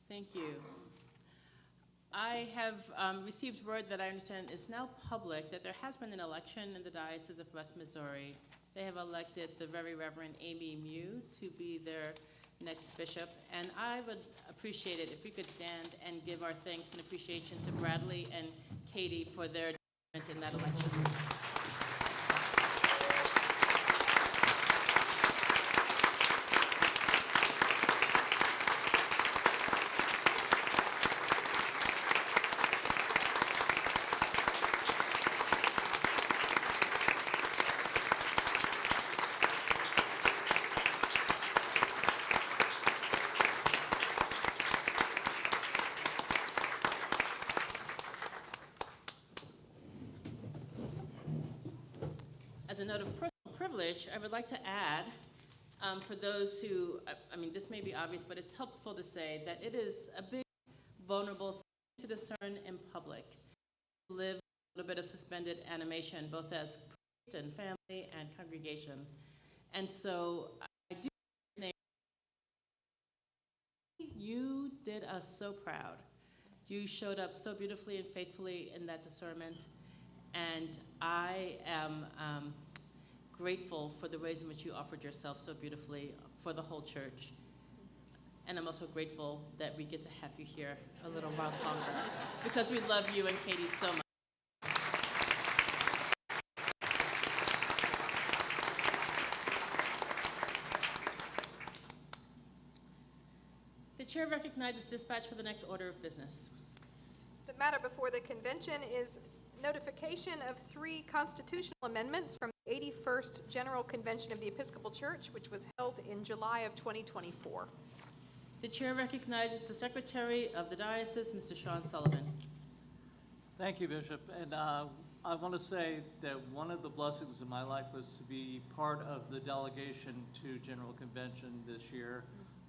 Thank you. I have received word that I understand is now public that there has been an election in the Diocese of West Missouri. They have elected the Very Reverend Amy Mew to be their next bishop, and I would appreciate it if we could stand and give our thanks and appreciation to Bradley and Katie for their involvement in that election. As a note of personal privilege, I would like to add, for those who, I mean, this may be obvious, but it's helpful to say that it is a big, vulnerable thing to discern in public. Live a little bit of suspended animation, both as priest and family and congregation. And so I do name you did us so proud. You showed up so beautifully and faithfully in that discernment. And I am grateful for the ways in which you offered yourself so beautifully for the whole church. And I'm also grateful that we get to have you here a little while longer because we love you and Katie so much. The chair recognizes dispatch for the next order of business. The matter before the convention is notification of 3 constitutional amendments from the 81st General Convention of the Episcopal Church, which was held in July of 2024. The chair recognizes the Secretary of the Diocese, Mr. Sean Sullivan. Thank you, Bishop. And I want to say that one of the blessings in my life was to be part of the delegation to General Convention this year.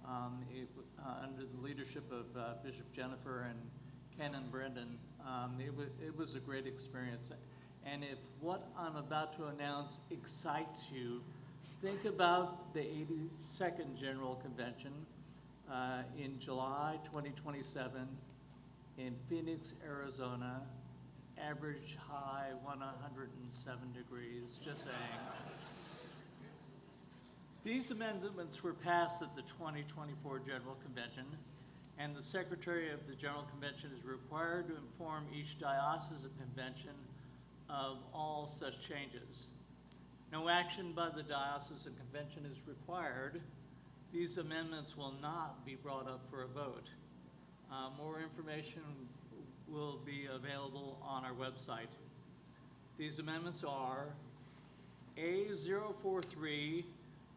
Under the leadership of Bishop Jennifer and Canon Brendan. It was a great experience. And if what I'm about to announce excites you, think about the 82nd General Convention in July 2027 in Phoenix, Arizona. Average high 107 degrees, just saying. These amendments were passed at the 2024 General Convention, and the Secretary of the General Convention is required to inform each diocesan convention of all such changes. No action by the diocesan convention is required. These amendments will not be brought up for a vote. More information will be available on our website. These amendments are A043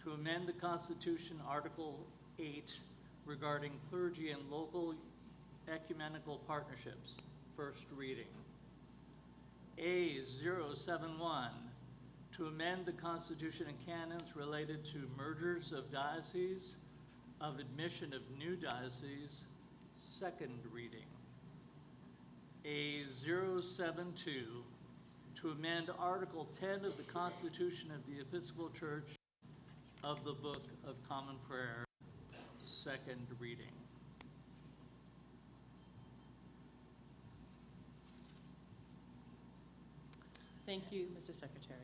to amend the Constitution Article 8 regarding clergy and local ecumenical partnerships, first reading. A071 to amend the Constitution and canons related to mergers of dioceses, of admission of new dioceses, second reading. A072 to amend Article 10 of the Constitution of the Episcopal Church of the Book of Common Prayer, second reading. Thank you, Mr. Secretary.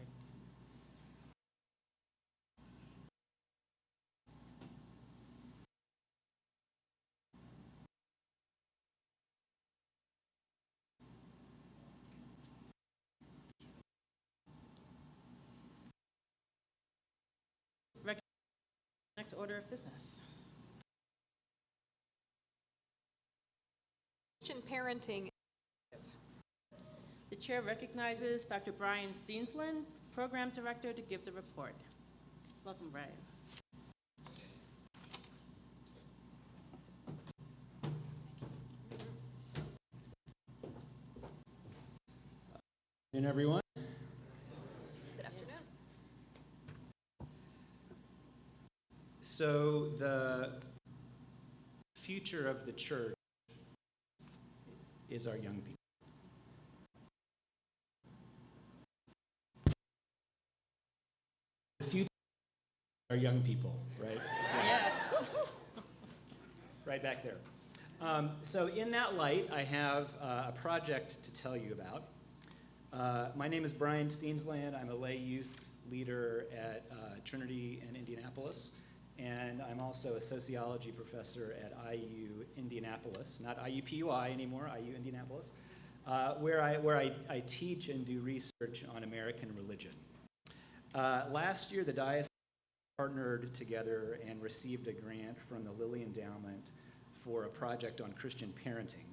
Next order of business. Christian parenting. The chair recognizes Dr. Brian Steensland, Program Director, to give the report. Welcome, Brian. And everyone. Good afternoon. So the future of the church is our young people. The future is our young people, right? Yes. Right back there. So in that light, I have a project to tell you about. My name is Brian Steensland. I'm a lay youth leader at Trinity in Indianapolis, and I'm also a sociology professor at IU Indianapolis, not IUPUI anymore, IU Indianapolis, where I teach and do research on American religion. Last year, the Diocesan partnered together and received a grant from the Lilly Endowment for a project on Christian parenting.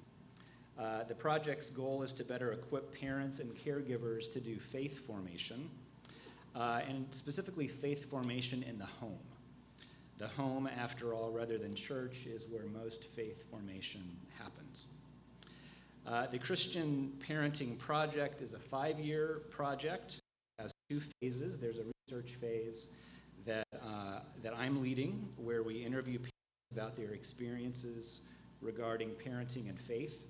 The project's goal is to better equip parents and caregivers to do faith formation, and specifically faith formation in the home. The home, after all, rather than church, is where most faith formation happens. The Christian Parenting Project is a 5-year project. It has 2 phases. There's a research phase that I'm leading, where we interview parents about their experiences regarding parenting and faith.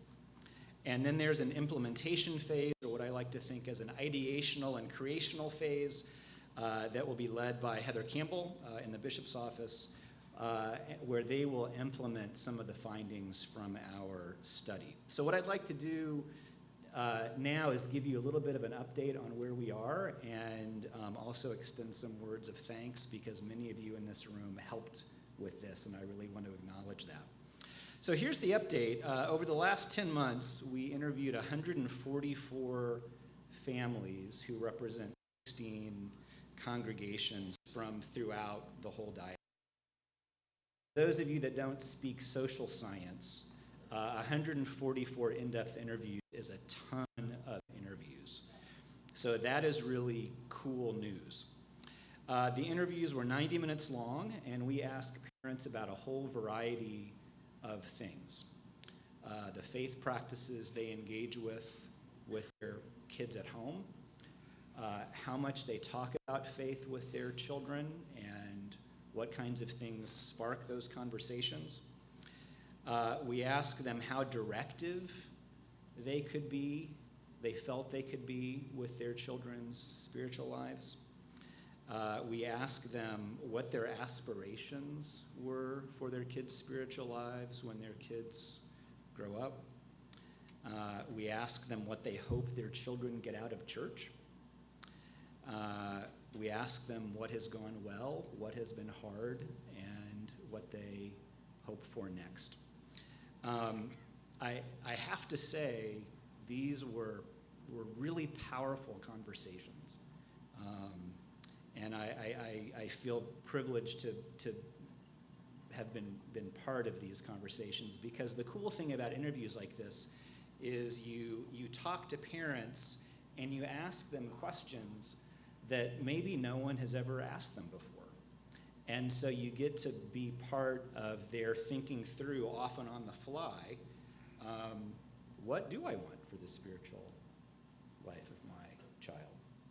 And then there's an implementation phase, or what I like to think as an ideational and creational phase, that will be led by Heather Campbell in the bishop's office, where they will implement some of the findings from our study. So what I'd like to do now is give you a little bit of an update on where we are, and also extend some words of thanks, because many of you in this room helped with this, and I really want to acknowledge that. So here's the update. Over the last 10 months, we interviewed 144 families who represent 16 congregations from throughout the whole diocese. Those of you that don't speak social science, 144 in-depth interviews is a ton of interviews. So that is really cool news. The interviews were 90 minutes long, and we asked parents about a whole variety of things. The faith practices they engage with their kids at home, how much they talk about faith with their children, and what kinds of things spark those conversations. We asked them how directive they felt they could be with their children's spiritual lives. We asked them what their aspirations were for their kids' spiritual lives when their kids grow up. We asked them what they hope their children get out of church. We asked them what has gone well, what has been hard, and what they hope for next. I have to say, these were really powerful conversations. And I feel privileged to have been part of these conversations, because the cool thing about interviews like this is you talk to parents and you ask them questions that maybe no one has ever asked them before. And so you get to be part of their thinking through, often on the fly, what do I want for the spiritual life of my child,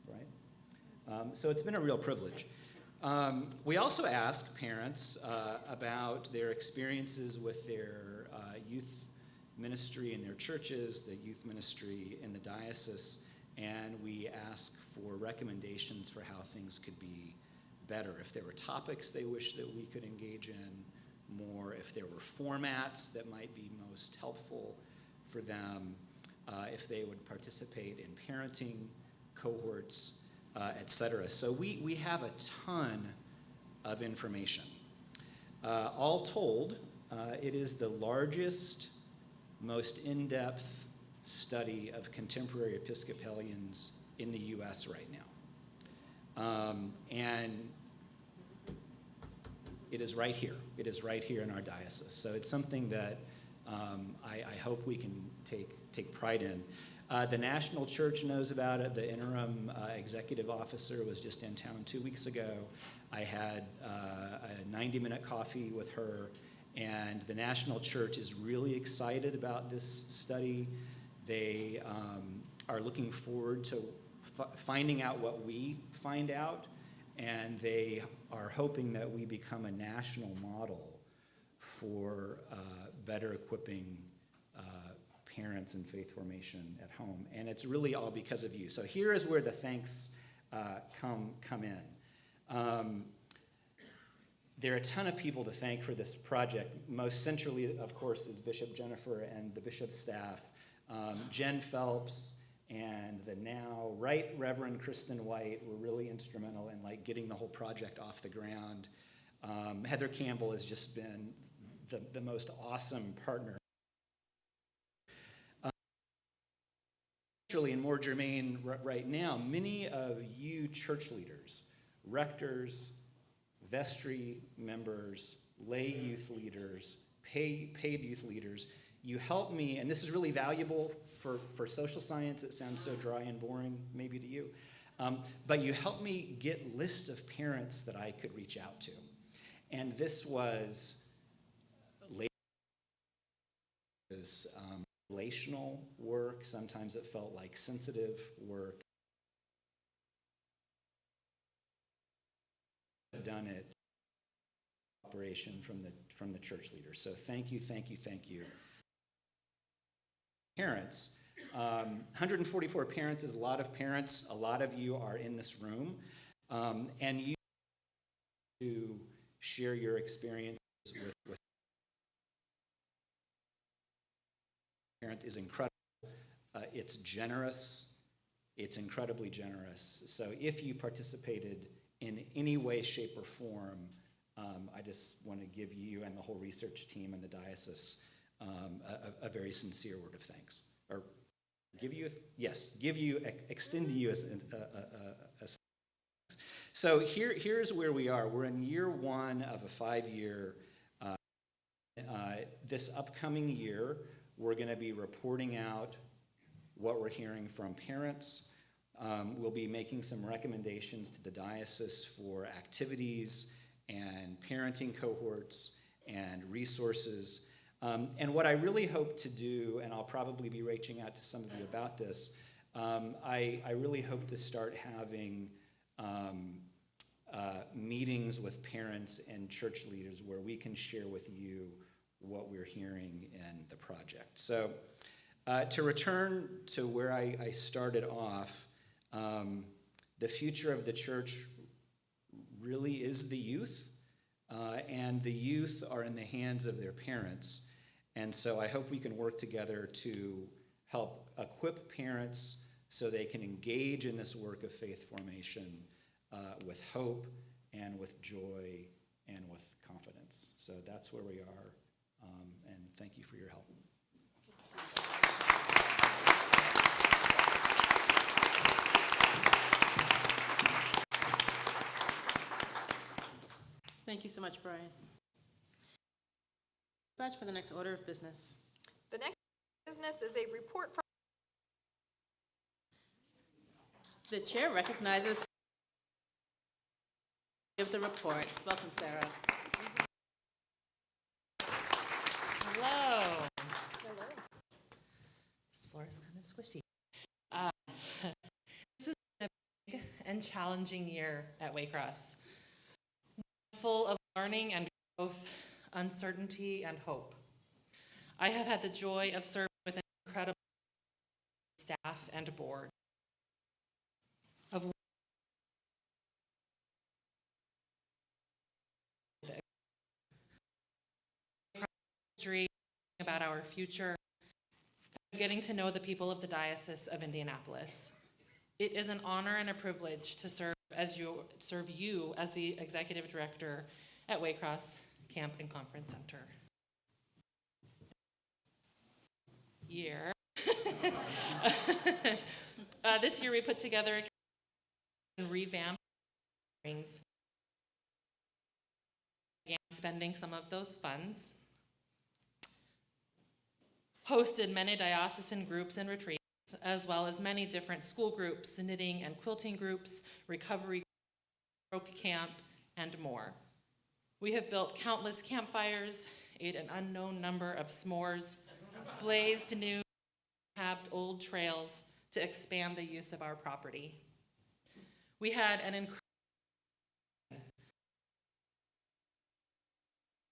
right? So it's been a real privilege. We also ask parents about their experiences with their youth ministry in their churches, the youth ministry in the diocese, and we ask for recommendations for how things could be better. If there were topics they wish that we could engage in more, if there were formats that might be most helpful for them, if they would participate in parenting cohorts, etc. So we have a ton of information. All told, it is the largest, most in-depth study of contemporary Episcopalians in the U.S. right now. And it is right here. It is right here in our diocese. So it's something that I hope we can take pride in. The National Church knows about it. The interim executive officer was just in town 2 weeks ago. I had a 90-minute coffee with her, and the National Church is really excited about this study. They are looking forward to finding out what we find out, and they are hoping that we become a national model for better equipping parents in faith formation at home. And it's really all because of you. So here is where the thanks come in. There are a ton of people to thank for this project. Most centrally, of course, is Bishop Jennifer and the bishop's staff. Jen Phelps and the now Right Reverend Kristen White were really instrumental in like getting the whole project off the ground. Heather Campbell has just been the most awesome partner. And more germane right now, many of you church leaders, rectors, vestry members, lay youth leaders, paid youth leaders, you help me, and this is really valuable for social science. It sounds so dry and boring maybe to you, but you helped me get lists of parents that I could reach out to. And this was relational work. Sometimes it felt like sensitive work. I've done it operation from the church leaders. So thank you. Parents, 144 parents is a lot of parents. A lot of you are in this room, and you to share your experience with parent is incredible. It's generous. It's incredibly generous. So if you participated in any way, shape, or form, I just want to give you and the whole research team and the diocese a very sincere word of thanks. Or extend to you as so here's where we are. We're in year one of a 5-year. This upcoming year, we're going to be reporting out what we're hearing from parents. We'll be making some recommendations to the diocese for activities and parenting cohorts and resources. And what I really hope to do, and I'll probably be reaching out to some of you about this, I really hope to start having meetings with parents and church leaders where we can share with you what we're hearing in the project. So to return to where I started off, the future of the church really is the youth, and the youth are in the hands of their parents. And so I hope we can work together to help equip parents so they can engage in this work of faith formation with hope and with joy and with confidence. So that's where we are, and thank you for your help. Thank you so much, Brian. Dispatch for the next order of business. The next business is a report from The chair recognizes give the report. Welcome, Sarah. Hello. Hello. This floor is kind of squishy. This has been a big and challenging year at Waycross, full of learning and growth, uncertainty and hope. I have had the joy of serving with an incredible staff and board, of history about our future, and getting to know the people of the Diocese of Indianapolis. It is an honor and a privilege to serve you as the executive director at Waycross Camp and Conference Center. This year we put together and revamped offerings, began spending some of those funds, hosted many diocesan groups and retreats, as well as many different school groups, knitting and quilting groups, recovery, stroke camp, and more. We have built countless campfires, ate an unknown number of s'mores, blazed new, tapped old trails to expand the use of our property. We had an incredible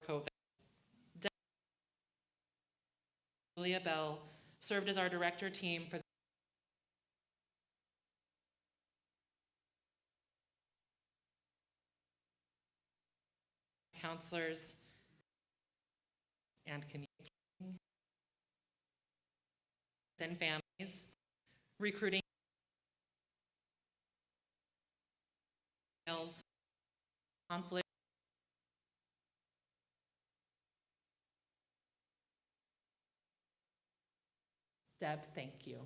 COVID. Julia Bell served as our director team for counselors and communicating and families, recruiting conflict, Deb, thank you.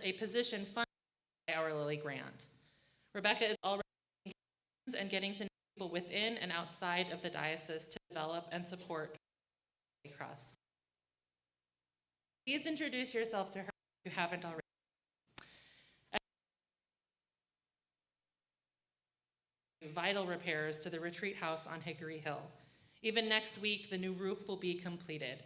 A position funded by our Lilly grant. Rebecca is already and getting to know people within and outside of the diocese to develop and support Cross. Please introduce yourself to her if you haven't already. Vital repairs to the retreat house on Hickory Hill. Even next week, the new roof will be completed.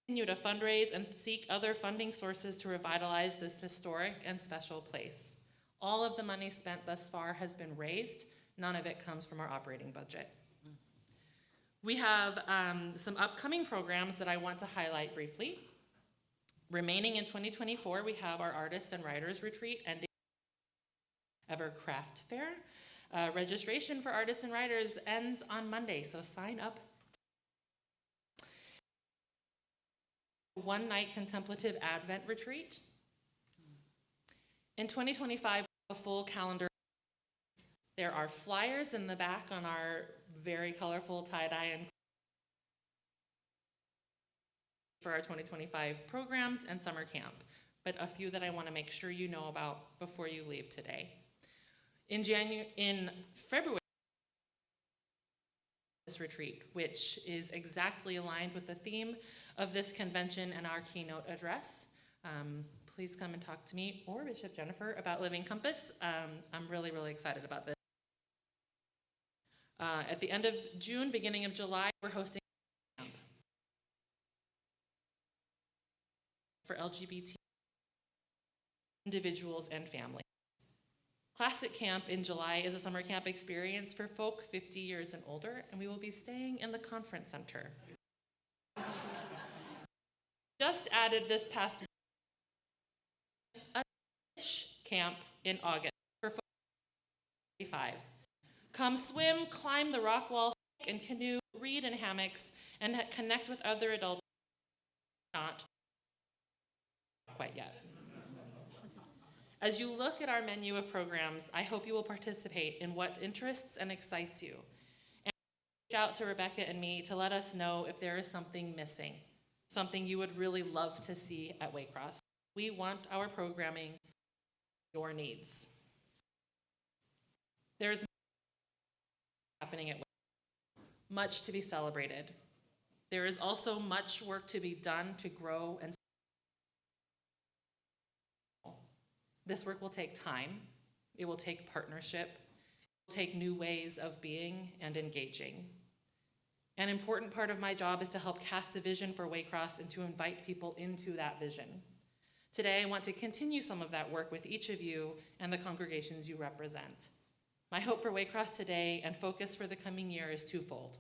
Continue to fundraise and seek other funding sources to revitalize this historic and special place. All of the money spent thus far has been raised. None of it comes from our operating budget. We have some upcoming programs that I want to highlight briefly. Remaining in 2024, we have our Artists and Writers Retreat and Ever Craft Fair. Registration for Artists and Writers ends on Monday, so sign up. One-night contemplative Advent retreat. In 2025, a full calendar. There are flyers in the back on our very colorful tie-dye and for our 2025 programs and summer camp, but a few that I want to make sure you know about before you leave today. In February, this retreat, which is exactly aligned with the theme of this convention and our keynote address. Please come and talk to me or Bishop Jennifer about Living Compass. I'm really, really excited about this. At the end of June, beginning of July, we're hosting a camp for LGBT individuals and families. Classic Camp in July is a summer camp experience for folk 50 years and older, and we will be staying in the conference center. Just added this past week a camp in August for folk 45. Come swim, climb the rock wall, hike and canoe, read in hammocks, and connect with other adults. Not quite yet. As you look at our menu of programs, I hope you will participate in what interests and excites you. And reach out to Rebecca and me to let us know if there is something missing, something you would really love to see at Waycross. We want our programming, your needs. There's happening at Waycross, much to be celebrated. There is also much work to be done to grow and this work will take time, it will take partnership, it will take new ways of being and engaging. An important part of my job is to help cast a vision for Waycross and to invite people into that vision. Today, I want to continue some of that work with each of you and the congregations you represent. My hope for Waycross today and focus for the coming year is twofold.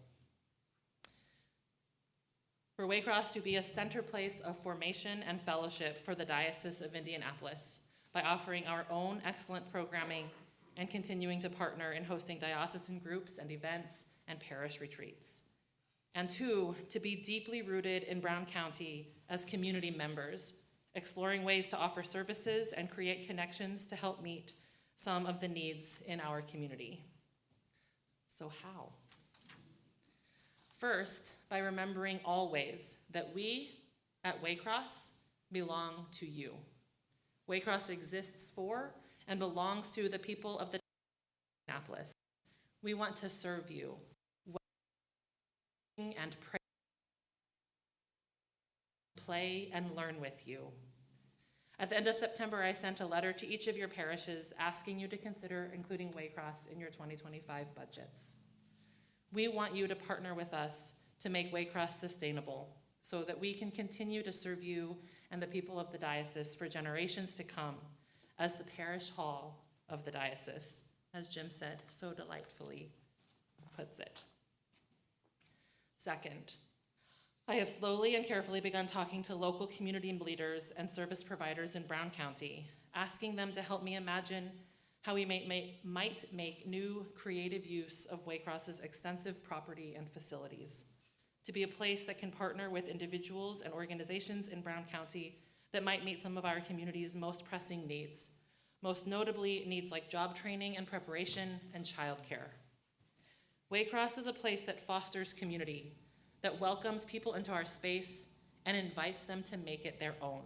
For Waycross to be a center place of formation and fellowship for the Diocese of Indianapolis, by offering our own excellent programming and continuing to partner in hosting diocesan groups and events and parish retreats. And two, to be deeply rooted in Brown County as community members, exploring ways to offer services and create connections to help meet some of the needs in our community. So how? First, by remembering always that we at Waycross belong to you. Waycross exists for and belongs to the people of the Indianapolis. We want to serve you and pray, play and learn with you. At the end of September, I sent a letter to each of your parishes asking you to consider including Waycross in your 2025 budgets. We want you to partner with us to make Waycross sustainable so that we can continue to serve you and the people of the diocese for generations to come as the parish hall of the diocese, as Jim said so delightfully puts it. Second, I have slowly and carefully begun talking to local community leaders and service providers in Brown County, asking them to help me imagine how we might make new creative use of Waycross's extensive property and facilities, to be a place that can partner with individuals and organizations in Brown County that might meet some of our community's most pressing needs, most notably needs like job training and preparation and childcare. Waycross is a place that fosters community, that welcomes people into our space and invites them to make it their own.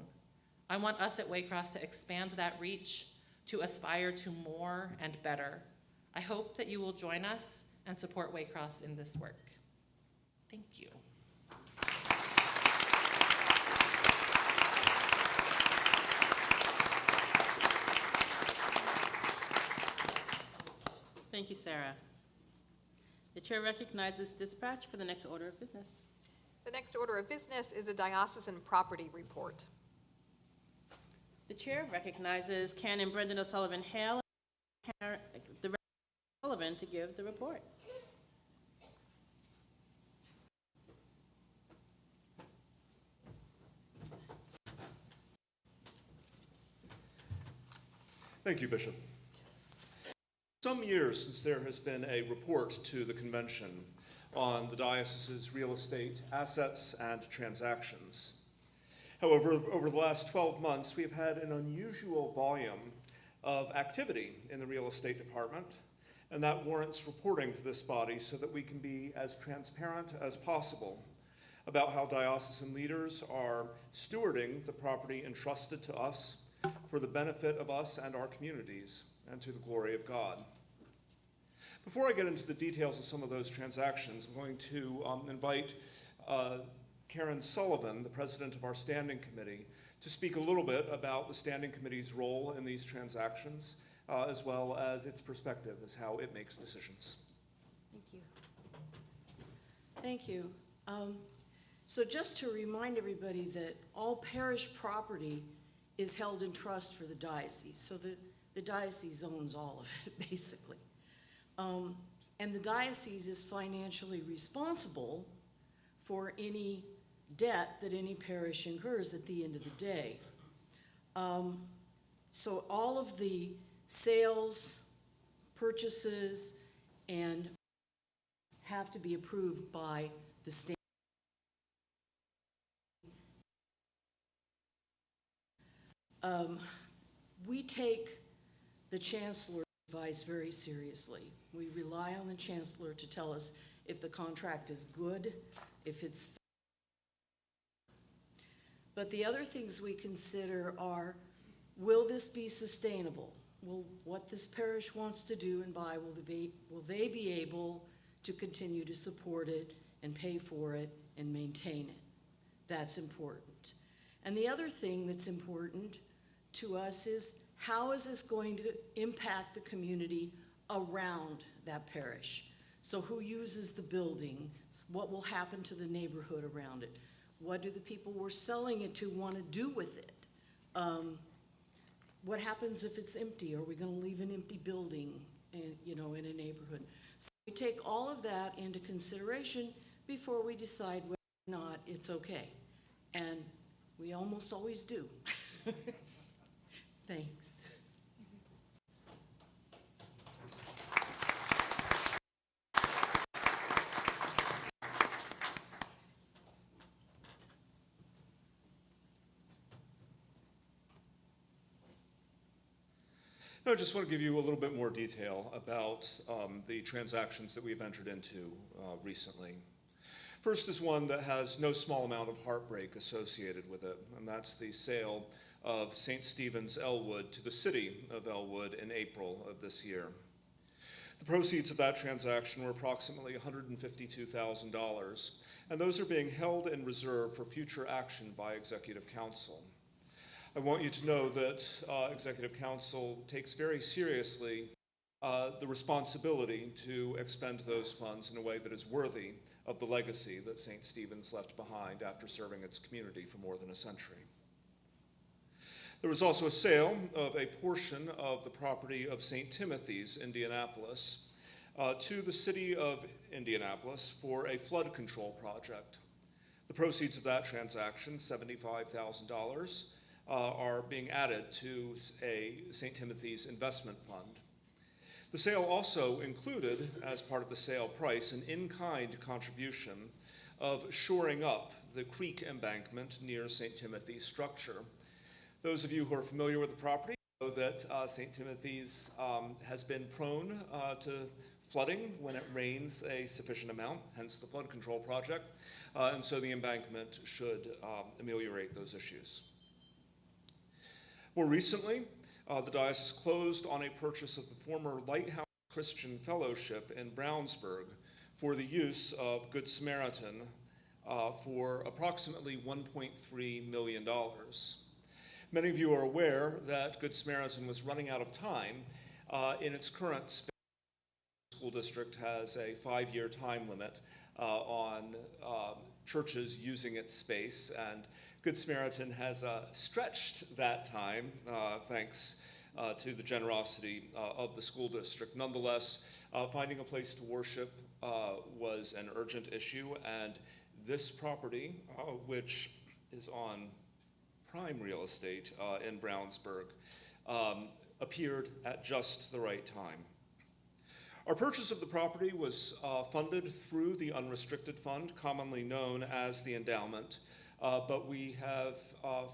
I want us at Waycross to expand that reach, to aspire to more and better. I hope that you will join us and support Waycross in this work. Thank you. Thank you, Sarah. The chair recognizes dispatch for the next order of business. The next order of business is a diocesan property report. The chair recognizes Canon Brendan O'Sullivan Hale, the Reverend Sullivan, to give the report. Thank you, Bishop. Some years since there has been a report to the convention on the diocese's real estate assets and transactions. However, over the last 12 months, we've had an unusual volume of activity in the real estate department, and that warrants reporting to this body so that we can be as transparent as possible about how diocesan leaders are stewarding the property entrusted to us for the benefit of us and our communities and to the glory of God. Before I get into the details of some of those transactions, I'm going to invite Karen Sullivan, the president of our standing committee, to speak a little bit about the standing committee's role in these transactions, as well as its perspective as how it makes decisions. Thank you. Thank you. So just to remind everybody that all parish property is held in trust for the diocese. So the diocese owns all of it, basically. And the diocese is financially responsible for any debt that any parish incurs at the end of the day. So all of the sales, purchases, and have to be approved by the state. We take the chancellor's advice very seriously. We rely on the chancellor to tell us if the contract is good, if it's. But the other things we consider are, will this be sustainable? Will what this parish wants to do and buy, will they be able to continue to support it and pay for it and maintain it? That's important. And the other thing that's important to us is, how is this going to impact the community around that parish? So who uses the building? What will happen to the neighborhood around it? What do the people we're selling it to want to do with it? What happens if it's empty? Are we going to leave an empty building in a neighborhood? So we take all of that into consideration before we decide whether or not it's okay. And we almost always do. Thanks. I just want to give you a little bit more detail about the transactions that we've entered into recently. First is one that has no small amount of heartbreak associated with it, and that's the sale of St. Stephen's Elwood to the city of Elwood in April of this year. The proceeds of that transaction were approximately $152,000, and those are being held in reserve for future action by Executive Council. I want you to know that Executive Council takes very seriously the responsibility to expend those funds in a way that is worthy of the legacy that St. Stephen's left behind after serving its community for more than a century. There was also a sale of a portion of the property of St. Timothy's, Indianapolis, to the city of Indianapolis for a flood control project. The proceeds of that transaction, $75,000, are being added to a St. Timothy's investment fund. The sale also included, as part of the sale price, an in-kind contribution of shoring up the creek embankment near St. Timothy's structure. Those of you who are familiar with the property know that St. Timothy's has been prone to flooding when it rains a sufficient amount, hence the flood control project, and so the embankment should ameliorate those issues. More recently, the diocese closed on a purchase of the former Lighthouse Christian Fellowship in Brownsburg for the use of Good Samaritan for approximately $1.3 million. Many of you are aware that Good Samaritan was running out of time in its current space. The school district has a 5-year time limit on churches using its space, and Good Samaritan has stretched that time thanks to the generosity of the school district. Nonetheless, finding a place to worship was an urgent issue, and this property, which is on prime real estate in Brownsburg, appeared at just the right time. Our purchase of the property was funded through the unrestricted fund, commonly known as the endowment, but we have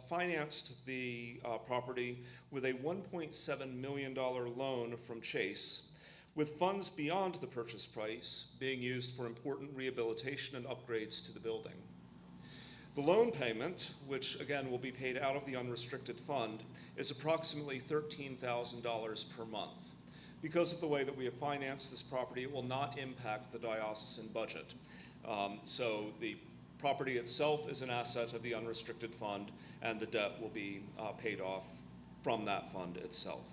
financed the property with a $1.7 million loan from Chase, with funds beyond the purchase price being used for important rehabilitation and upgrades to the building. The loan payment, which again will be paid out of the unrestricted fund, is approximately $13,000 per month. Because of the way that we have financed this property, it will not impact the diocesan budget. So the property itself is an asset of the unrestricted fund, and the debt will be paid off from that fund itself.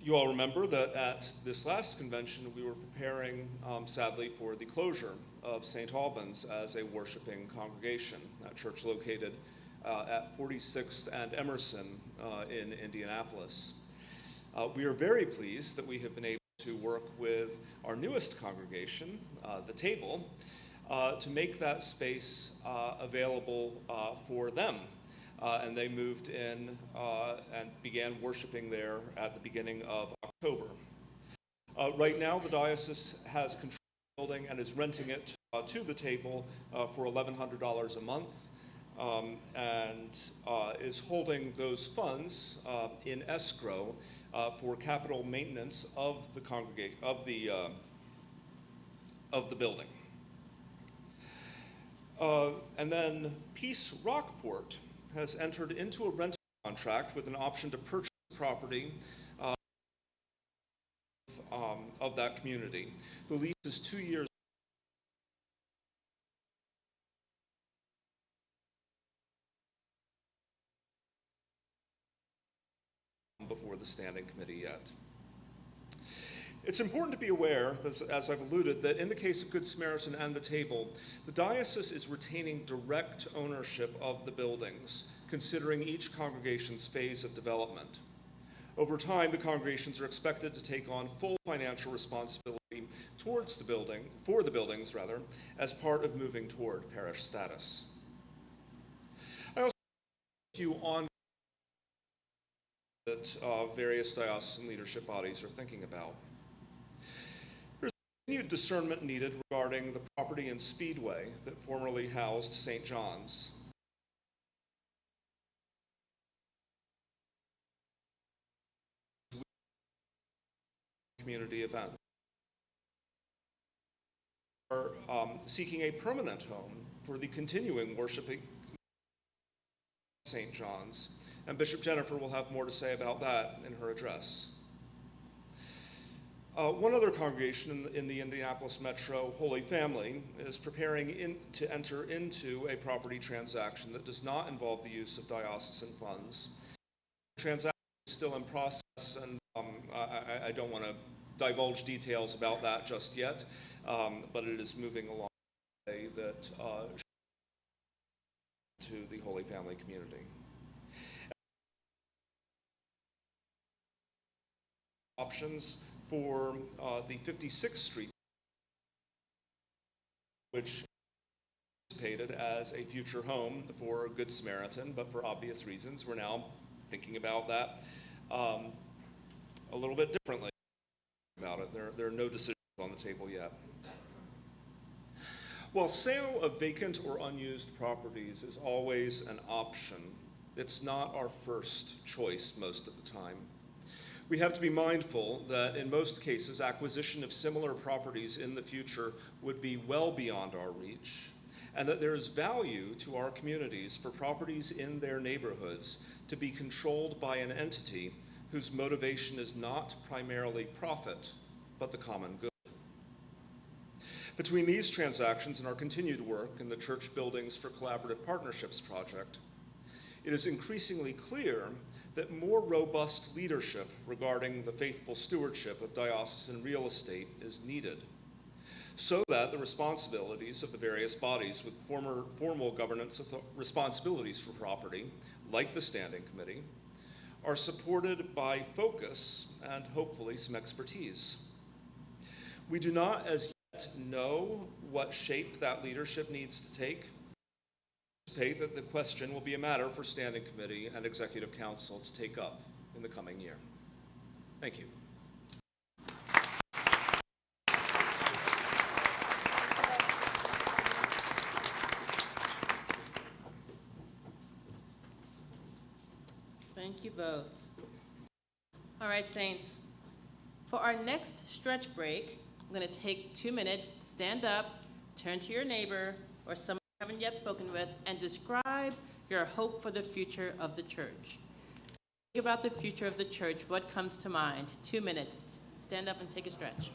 You all remember that at this last convention, we were preparing, sadly, for the closure of St. Albans as a worshiping congregation, a church located at 46th and Emerson in Indianapolis. We are very pleased that we have been able to work with our newest congregation, the Table, to make that space available for them. And they moved in and began worshiping there at the beginning of October. Right now, the diocese has control of the building and is renting it to the Table for $1,100 a month. And is holding those funds in escrow for capital maintenance of the building. And then Peace Rockport has entered into a rental contract with an option to purchase property of that community. The lease is 2 years. Before the standing committee yet. It's important to be aware, as I've alluded, that in the case of Good Samaritan and the Table, the diocese is retaining direct ownership of the buildings, considering each congregation's phase of development. Over time, the congregations are expected to take on full financial responsibility towards the building, for the buildings rather, as part of moving toward parish status. I also thank you on that various diocesan leadership bodies are thinking about. There's continued discernment needed regarding the property and speedway that formerly housed St. John's. Community event. Are seeking a permanent home for the continuing worshiping St. John's, and Bishop Jennifer will have more to say about that in her address. One other congregation in the Indianapolis Metro, Holy Family, is preparing to enter into a property transaction that does not involve the use of diocesan funds. The transaction is still in process, and I don't want to divulge details about that just yet, but it is moving along in a way that to the Holy Family community. Options for the 56th Street, which anticipated as a future home for Good Samaritan, but for obvious reasons, we're now thinking about that a little bit differently about it. There are no decisions on the table yet. While sale of vacant or unused properties is always an option, it's not our first choice most of the time. We have to be mindful that in most cases, acquisition of similar properties in the future would be well beyond our reach, and that there is value to our communities for properties in their neighborhoods to be controlled by an entity whose motivation is not primarily profit, but the common good. Between these transactions and our continued work in the Church Buildings for Collaborative Partnerships project, it is increasingly clear that more robust leadership regarding the faithful stewardship of diocesan real estate is needed, so that the responsibilities of the various bodies with formal governance responsibilities for property, like the Standing Committee, are supported by focus and hopefully some expertise. We do not as yet know what shape that leadership needs to take. That the question will be a matter for Standing Committee and Executive Council to take up in the coming year. Thank you. Thank you both. All right, Saints. For our next stretch break, I'm going to take 2 minutes to stand up, turn to your neighbor or someone you haven't yet spoken with, and describe your hope for the future of the church. Think about the future of the church. What comes to mind? 2 minutes. Stand up and take a stretch.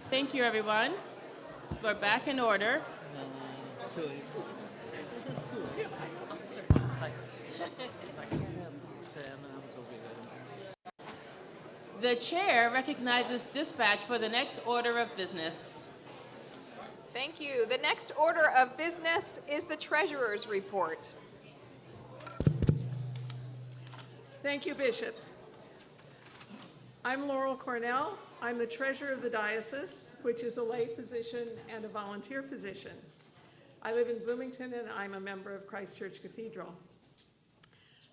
Thank you, everyone. We're back in order. The chair recognizes dispatch for the next order of business. Thank you. The next order of business is the treasurer's report. Thank you, Bishop. I'm Laurel Cornell. I'm the treasurer of the diocese, which is a lay position and a volunteer position. I live in Bloomington and I'm a member of Christ Church Cathedral.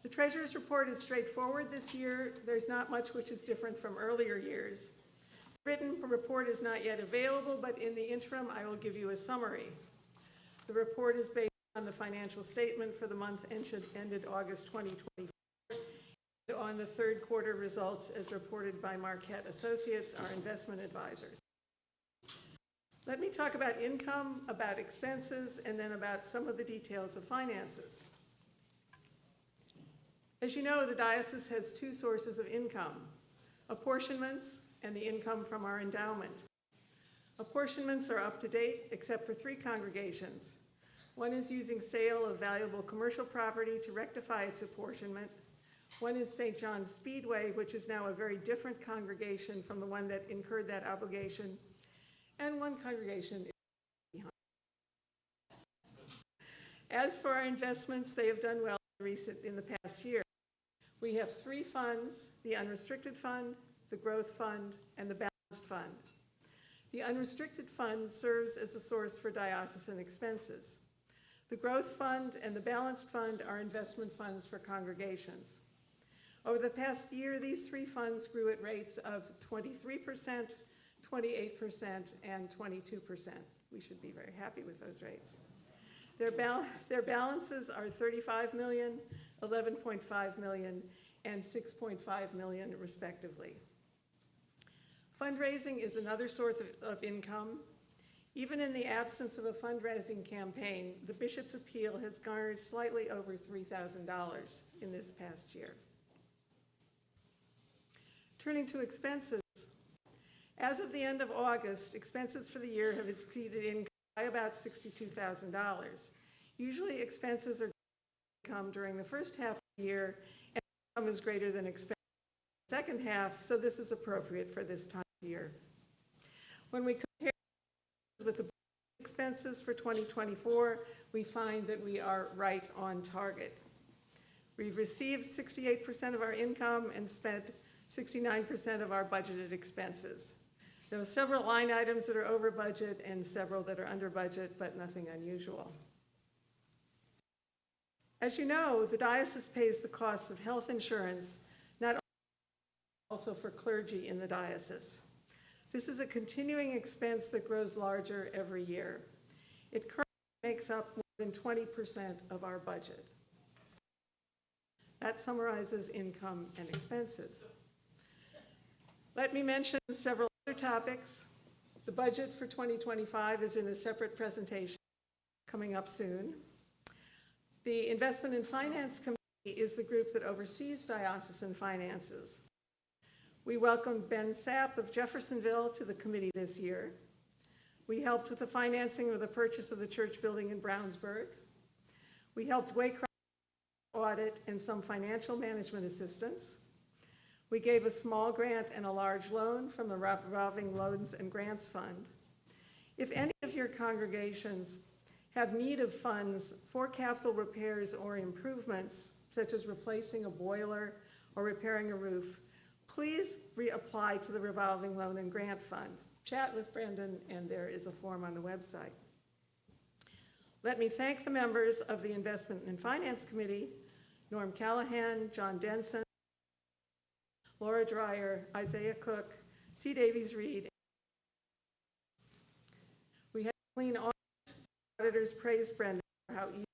The treasurer's report is straightforward this year. There's not much which is different from earlier years. The written report is not yet available, but in the interim, I will give you a summary. The report is based on the financial statement for the month ended August 2024, and on the third quarter results as reported by Marquette Associates, our investment advisors. Let me talk about income, about expenses, and then about some of the details of finances. As you know, the diocese has two sources of income, apportionments and the income from our endowment. Apportionments are up to date except for 3 congregations. One is using sale of valuable commercial property to rectify its apportionment. One is St. John's Speedway, which is now a very different congregation from the one that incurred that obligation. And one congregation is behind. As for our investments, they have done well in the past year. We have 3 funds, the unrestricted fund, the growth fund, and the balanced fund. The unrestricted fund serves as a source for diocesan expenses. The growth fund and the balanced fund are investment funds for congregations. Over the past year, these 3 funds grew at rates of 23%, 28%, and 22%. We should be very happy with those rates. Their balances are $35 million, $11.5 million, and $6.5 million, respectively. Fundraising is another source of income. Even in the absence of a fundraising campaign, the bishop's appeal has garnered slightly over $3,000 in this past year. Turning to expenses, as of the end of August, expenses for the year have exceeded income by about $62,000. Usually expenses are income during the first half of the year, and income is greater than expense in the second half, so this is appropriate for this time of year. When we compare with the expenses for 2024, we find that we are right on target. We've received 68% of our income and spent 69% of our budgeted expenses. There are several line items that are over budget and several that are under budget, but nothing unusual. As you know, the diocese pays the cost of health insurance, not also for clergy in the diocese. This is a continuing expense that grows larger every year. It currently makes up more than 20% of our budget. That summarizes income and expenses. Let me mention several other topics. The budget for 2025 is in a separate presentation coming up soon. The Investment and Finance Committee is the group that oversees diocesan finances. We welcomed Ben Sapp of Jeffersonville to the committee this year. We helped with the financing of the purchase of the church building in Brownsburg. We helped Waycross audit and some financial management assistance. We gave a small grant and a large loan from the Revolving Loans and Grants Fund. If any of your congregations have need of funds for capital repairs or improvements, such as replacing a boiler or repairing a roof, please reapply to the Revolving Loan and Grant Fund. Chat with Brendan, and there is a form on the website. Let me thank the members of the Investment and Finance Committee, Norm Callahan, John Denson, Laura Dreyer, Isaiah Cook, C. Davies Reed. We had clean audit. Auditors praised Brendan for how easy.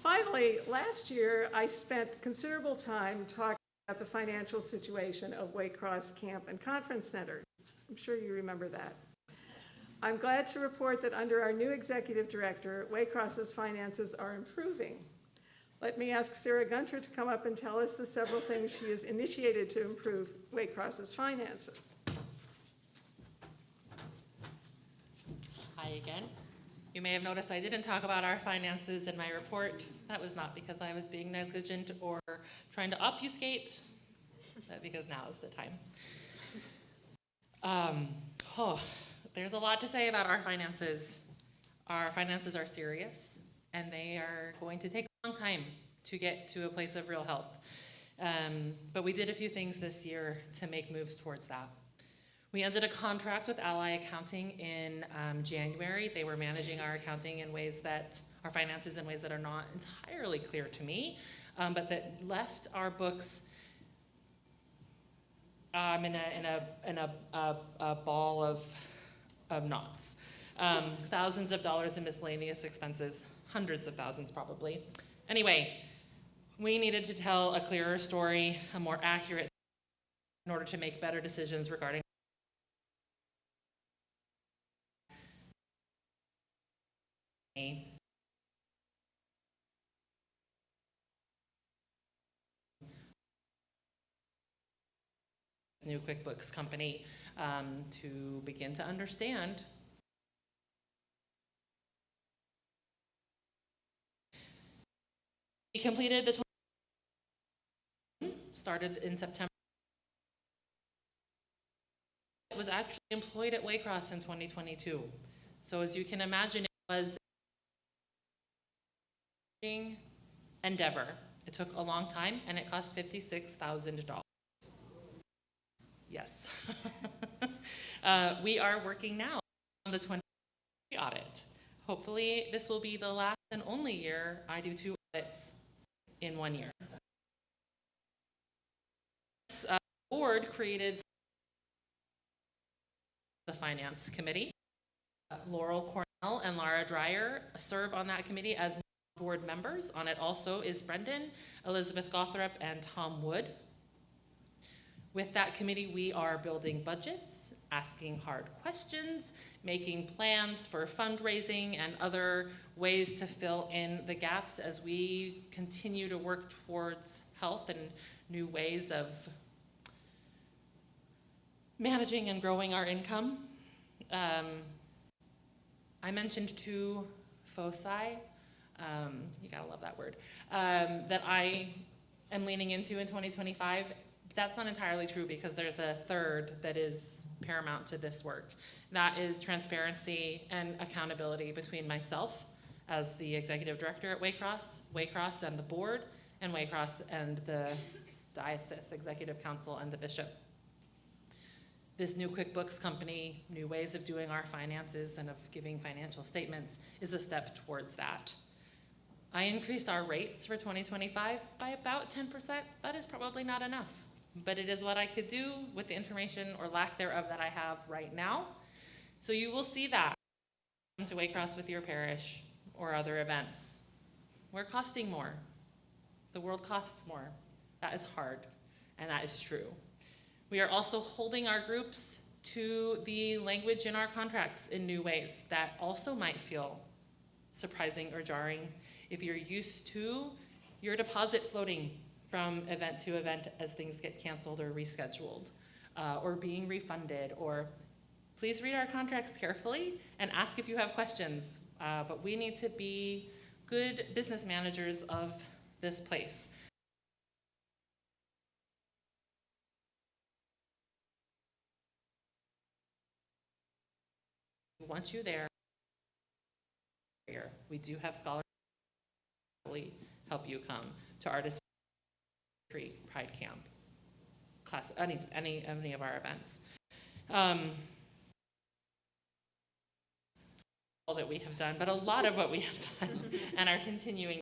Finally, last year I spent considerable time talking about the financial situation of Waycross Camp and Conference Center. I'm sure you remember that. I'm glad to report that under our new executive director, Waycross's finances are improving. Let me ask Sarah Gunter to come up and tell us the several things she has initiated to improve Waycross's finances. Hi again. You may have noticed I didn't talk about our finances in my report. That was not because I was being negligent or trying to obfuscate, but because now is the time. There's a lot to say about our finances. Our finances are serious, and they are going to take a long time to get to a place of real health. But we did a few things this year to make moves towards that. We ended a contract with Ally Accounting in January. They were managing our accounting in ways that, our finances in ways that are not entirely clear to me, but that left our books in a ball of knots. Thousands of dollars in miscellaneous expenses, hundreds of thousands probably. Anyway, we needed to tell a clearer story, a more accurate story, in order to make better decisions regarding new QuickBooks company to begin to understand we completed the started in September. It was actually employed at Waycross in 2022. So as you can imagine, it was an endeavor. It took a long time, and it cost $56,000. Yes. We are working now on the 2023 audit. Hopefully, this will be the last and only year I do 2 audits in 1 year. This board created the Finance Committee. Laurel Cornell and Lara Dreyer serve on that committee as board members. On it also is Brendan, Elizabeth Gothrop, and Tom Wood. With that committee, we are building budgets, asking hard questions, making plans for fundraising and other ways to fill in the gaps as we continue to work towards health and new ways of managing and growing our income. I mentioned 2 foci, you gotta love that word, that I am leaning into in 2025. That's not entirely true because there's a third that is paramount to this work. That is transparency and accountability between myself as the executive director at Waycross and the board, and Waycross and the diocese, executive council, and the bishop. This new QuickBooks company, new ways of doing our finances and of giving financial statements is a step towards that. I increased our rates for 2025 by about 10%. That is probably not enough, but it is what I could do with the information or lack thereof that I have right now. So you will see that. Come to Waycross with your parish or other events. We're costing more. The world costs more. That is hard, and that is true. We are also holding our groups to the language in our contracts in new ways that also might feel surprising or jarring. If you're used to your deposit floating from event to event as things get canceled or rescheduled, or being refunded, or please read our contracts carefully and ask if you have questions. But we need to be good business managers of this place. We want you there. We do have scholars who help you come to Artist Retreat, Pride Camp, class, any of our events. All that we have done, but a lot of what we have done and are continuing.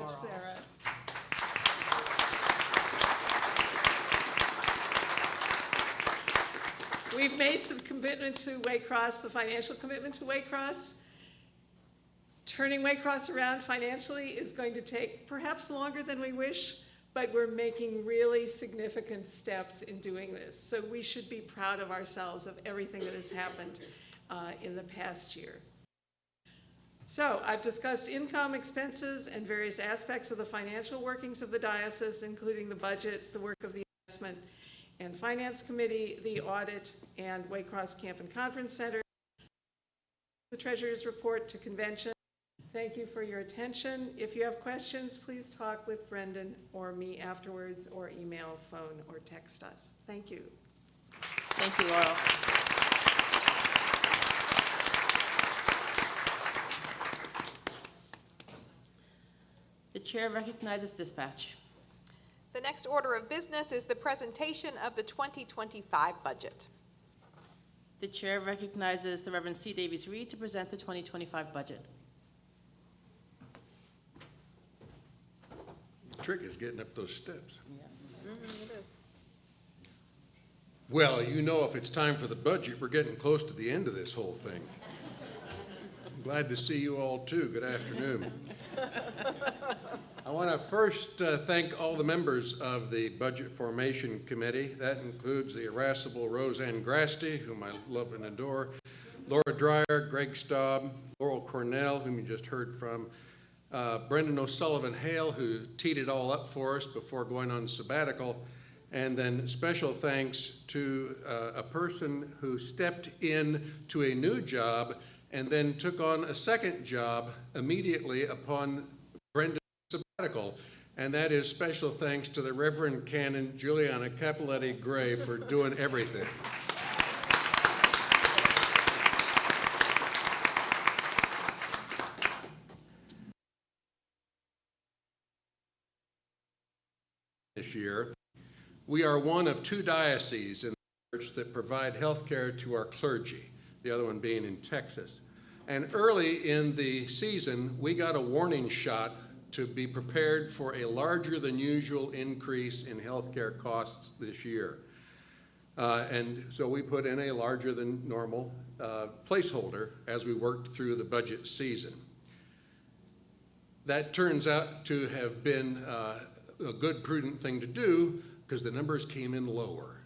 Sarah. We've made the commitment to Waycross, the financial commitment to Waycross. Turning Waycross around financially is going to take perhaps longer than we wish, but we're making really significant steps in doing this. So we should be proud of ourselves, of everything that has happened in the past year. So I've discussed income, expenses, and various aspects of the financial workings of the diocese, including the budget, the work of the investment and finance committee, the audit, and Waycross Camp and Conference Center. The treasurer's report to convention. Thank you for your attention. If you have questions, please talk with Brendan or me afterwards, or email, phone, or text us. Thank you. Thank you, Laurel. The chair recognizes dispatch. The next order of business is the presentation of the 2025 budget. The chair recognizes the Reverend C. Davies Reed to present the 2025 budget. The trick is getting up those steps. Yes. It is. Well, you know, if it's time for the budget, we're getting close to the end of this whole thing. I'm glad to see you all too. Good afternoon. I want to first thank all the members of the Budget Formation Committee. That includes the irascible Roseanne Grasty, whom I love and adore, Laura Dreyer, Greg Staub, Laurel Cornell, whom you just heard from, Brendan O'Sullivan-Hale, who teed it all up for us before going on sabbatical, and then special thanks to a person who stepped in to a new job and then took on a second job immediately upon Brendan's sabbatical, and that is special thanks to the Reverend Canon Juliana Capoletti Gray for doing everything. This year, we are one of two dioceses in the church that provide health care to our clergy, the other one being in Texas. And early in the season, we got a warning shot to be prepared for a larger than usual increase in healthcare costs this year. And so we put in a larger than normal placeholder as we worked through the budget season. That turns out to have been a good, prudent thing to do because the numbers came in lower.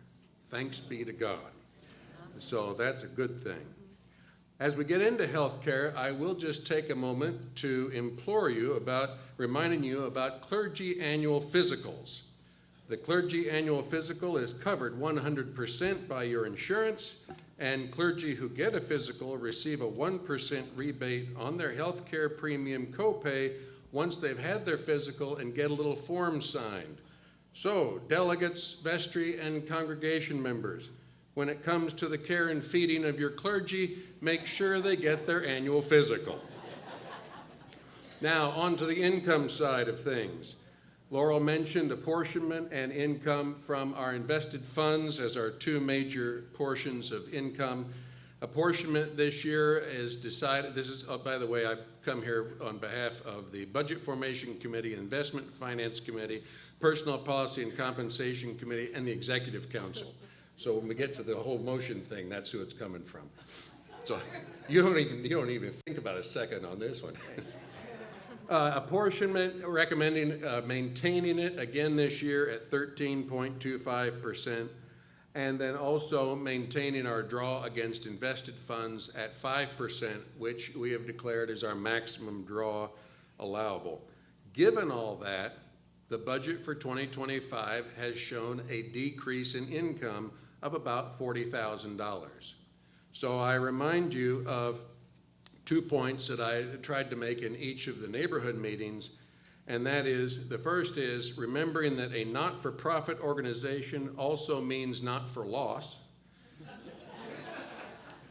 Thanks be to God. So that's a good thing. As we get into healthcare, I will just take a moment to implore you about reminding you about clergy annual physicals. The clergy annual physical is covered 100% by your insurance, and clergy who get a physical receive a 1% rebate on their healthcare premium copay once they've had their physical and get a little form signed. So, delegates, vestry, and congregation members, when it comes to the care and feeding of your clergy, make sure they get their annual physical. Now, on to the income side of things. Laurel mentioned apportionment and income from our invested funds as our two major portions of income. Apportionment this year is decided, this is, oh, by the way, I've come here on behalf of the Budget Formation Committee, Investment Finance Committee, Personnel Policy and Compensation Committee, and the Executive Council. So when we get to the whole motion thing, that's who it's coming from. So you don't even think about a second on this one. Apportionment, recommending maintaining it again this year at 13.25%, and then also maintaining our draw against invested funds at 5%, which we have declared is our maximum draw allowable. Given all that, the budget for 2025 has shown a decrease in income of about $40,000. So I remind you of 2 points that I tried to make in each of the neighborhood meetings, and that is, the first is remembering that a not-for-profit organization also means not for loss.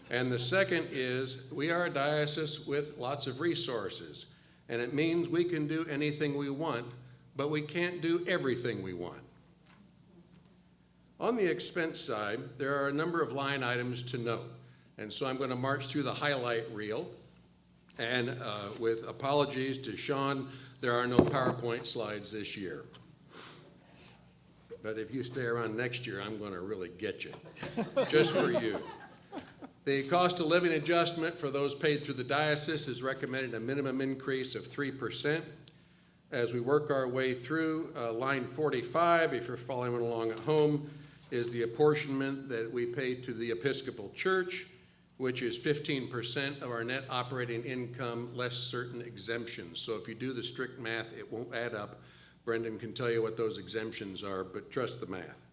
And the second is, we are a diocese with lots of resources, and it means we can do anything we want, but we can't do everything we want. On the expense side, there are a number of line items to note, and so I'm going to march through the highlight reel. And with apologies to Sean, there are no PowerPoint slides this year. But if you stay around next year, I'm going to really get you, just for you. The cost of living adjustment for those paid through the diocese is recommended a minimum increase of 3%. As we work our way through, line 45, if you're following along at home, is the apportionment that we pay to the Episcopal Church, which is 15% of our net operating income, less certain exemptions. So if you do the strict math, it won't add up. Brendan can tell you what those exemptions are, but trust the math.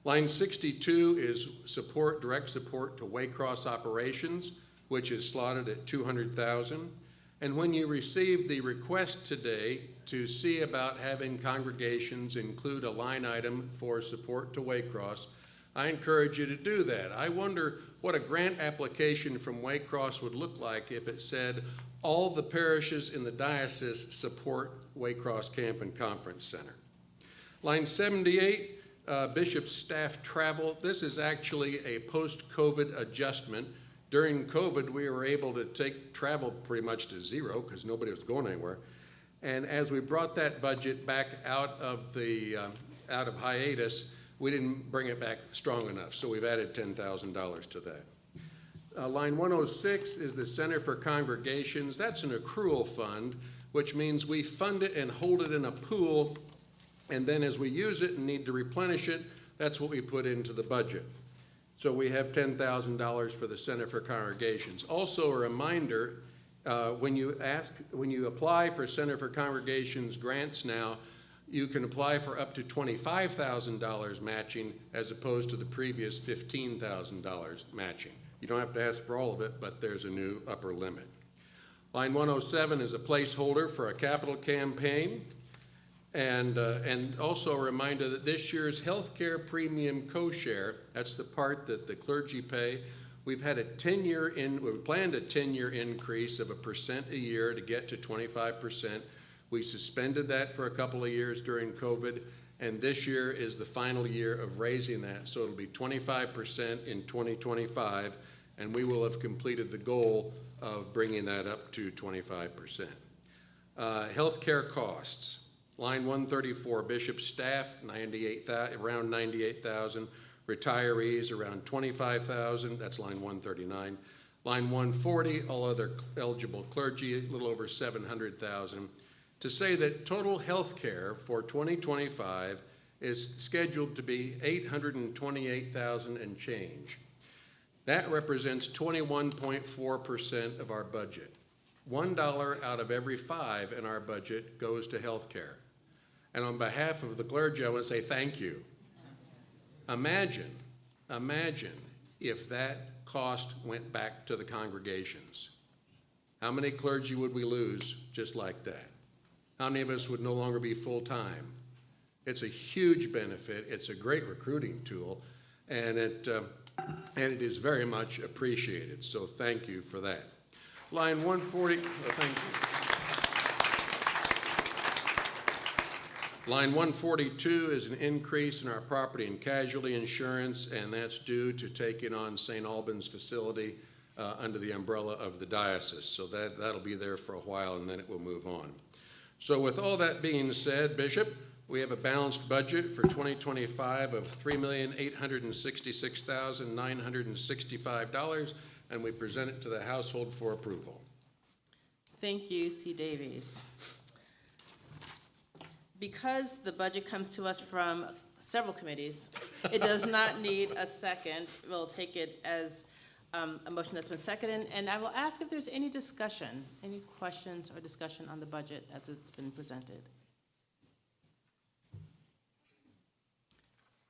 Line 62 is support, direct support to Waycross operations, which is slotted at $200,000. And when you receive the request today to see about having congregations include a line item for support to Waycross, I encourage you to do that. I wonder what a grant application from Waycross would look like if it said all the parishes in the diocese support Waycross Camp and Conference Center. Line 78, Bishop's staff travel. This is actually a post-COVID adjustment. During COVID, we were able to take travel pretty much to zero because nobody was going anywhere. And as we brought that budget back out of hiatus, we didn't bring it back strong enough, so we've added $10,000 to that. Line 106 is the Center for Congregations. That's an accrual fund, which means we fund it and hold it in a pool, and then as we use it and need to replenish it, that's what we put into the budget. So we have $10,000 for the Center for Congregations. Also a reminder, when you apply for Center for Congregations grants now, you can apply for up to $25,000 matching as opposed to the previous $15,000 matching. You don't have to ask for all of it, but there's a new upper limit. Line 107 is a placeholder for a capital campaign. And also a reminder that this year's healthcare premium co-share, that's the part that the clergy pay, we've had we've planned a 10-year increase of 1% a year to get to 25%. We suspended that for a couple of years during COVID, and this year is the final year of raising that. So it'll be 25% in 2025, and we will have completed the goal of bringing that up to 25%. Healthcare costs. Line 134, bishop staff, around 98,000. Retirees, around 25,000. That's line 139. Line 140, all other eligible clergy, a little over 700,000. To say that total health care for 2025 is scheduled to be $828,000 and change. That represents 21.4% of our budget. $1 out of every 5 in our budget goes to health care. And on behalf of the clergy, I want to say thank you. Imagine if that cost went back to the congregations. How many clergy would we lose just like that? how many of us would no longer be full-time? It's a huge benefit. It's a great recruiting tool, and it is very much appreciated. So thank you for that. Line 140, thank you. Line 142 is an increase in our property and casualty insurance, and that's due to taking on St. Albans facility under the umbrella of the diocese. So that'll be there for a while, and then it will move on. So with all that being said, Bishop, we have a balanced budget for 2025 of $3,866,965, and we present it to the household for approval. Thank you, C. Davies. Because the budget comes to us from several committees, it does not need a second. We'll take it as a motion that's been seconded, and I will ask if there's any discussion, any questions or discussion on the budget as it's been presented.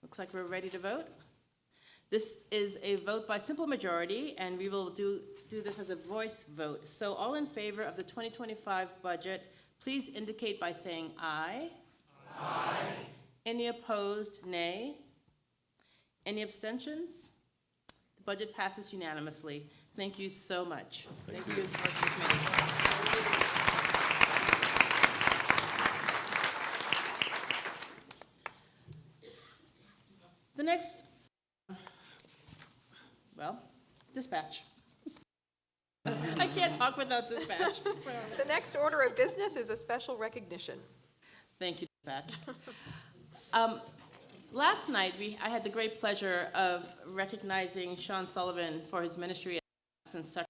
Looks like we're ready to vote. This is a vote by simple majority, and we will do this as a voice vote. So all in favor of the 2025 budget, please indicate by saying aye. Aye. Any opposed, nay. Any abstentions? The budget passes unanimously. Thank you so much. Thank you. The next, well, dispatch. I can't talk without dispatch. The next order of business is a special recognition. Thank you, dispatch. Last night, I had the great pleasure of recognizing Sean Sullivan for his ministry as Assistant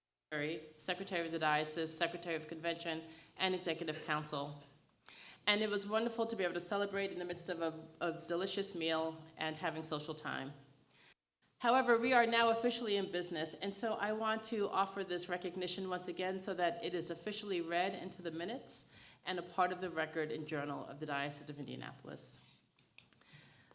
Secretary of the Diocese, Secretary of Convention, and Executive Council. And it was wonderful to be able to celebrate in the midst of a delicious meal and having social time. However, we are now officially in business, and so I want to offer this recognition once again so that it is officially read into the minutes and a part of the record and journal of the Diocese of Indianapolis.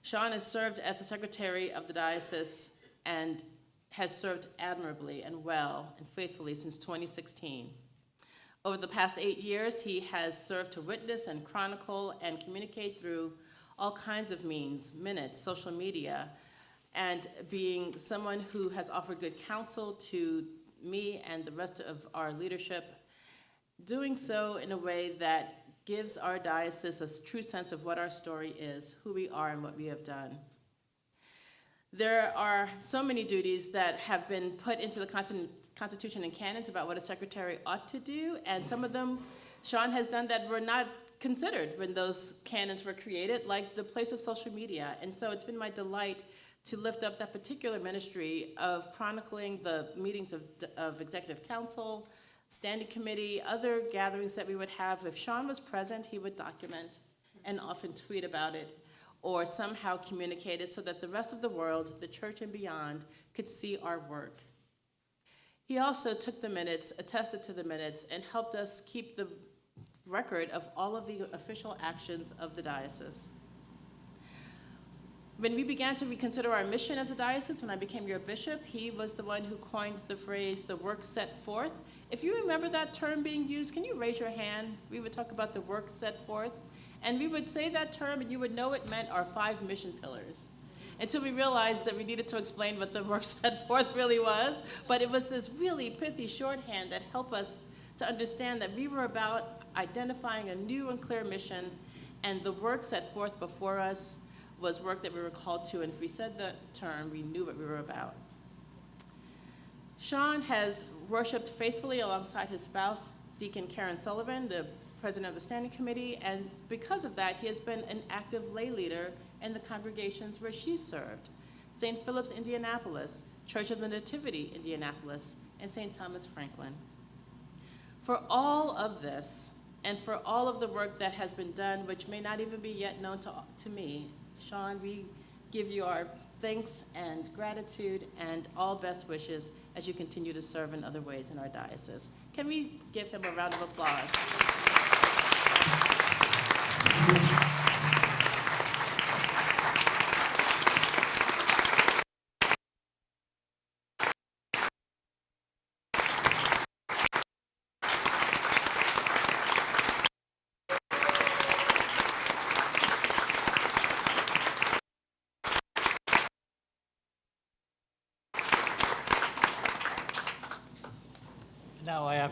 Sean has served as the Secretary of the Diocese and has served admirably and well and faithfully since 2016. Over the past 8 years, he has served to witness and chronicle and communicate through all kinds of means, minutes, social media, and being someone who has offered good counsel to me and the rest of our leadership, doing so in a way that gives our diocese a true sense of what our story is, who we are, and what we have done. There are so many duties that have been put into the Constitution and canons about what a secretary ought to do, and some of them Sean has done that were not considered when those canons were created, like the place of social media. And so it's been my delight to lift up that particular ministry of chronicling the meetings of Executive Council, Standing Committee, other gatherings that we would have. If Sean was present, he would document and often tweet about it or somehow communicate it so that the rest of the world, the church and beyond, could see our work. He also took the minutes, attested to the minutes, and helped us keep the record of all of the official actions of the diocese. When we began to reconsider our mission as a diocese, when I became your bishop, he was the one who coined the phrase, the work set forth. If you remember that term being used, can you raise your hand? We would talk about the work set forth, and we would say that term, and you would know it meant our 5 mission pillars, until we realized that we needed to explain what the work set forth really was. But it was this really pithy shorthand that helped us to understand that we were about identifying a new and clear mission, and the work set forth before us was work that we were called to, and if we said the term, we knew what we were about. Sean has worshiped faithfully alongside his spouse, Deacon Karen Sullivan, the president of the Standing Committee, and because of that, he has been an active lay leader in the congregations where she served: St. Philip's, Indianapolis, Church of the Nativity, Indianapolis, and St. Thomas Franklin. For all of this, and for all of the work that has been done, which may not even be yet known to me, Sean, we give you our thanks and gratitude and all best wishes as you continue to serve in other ways in our diocese. Can we give him a round of applause?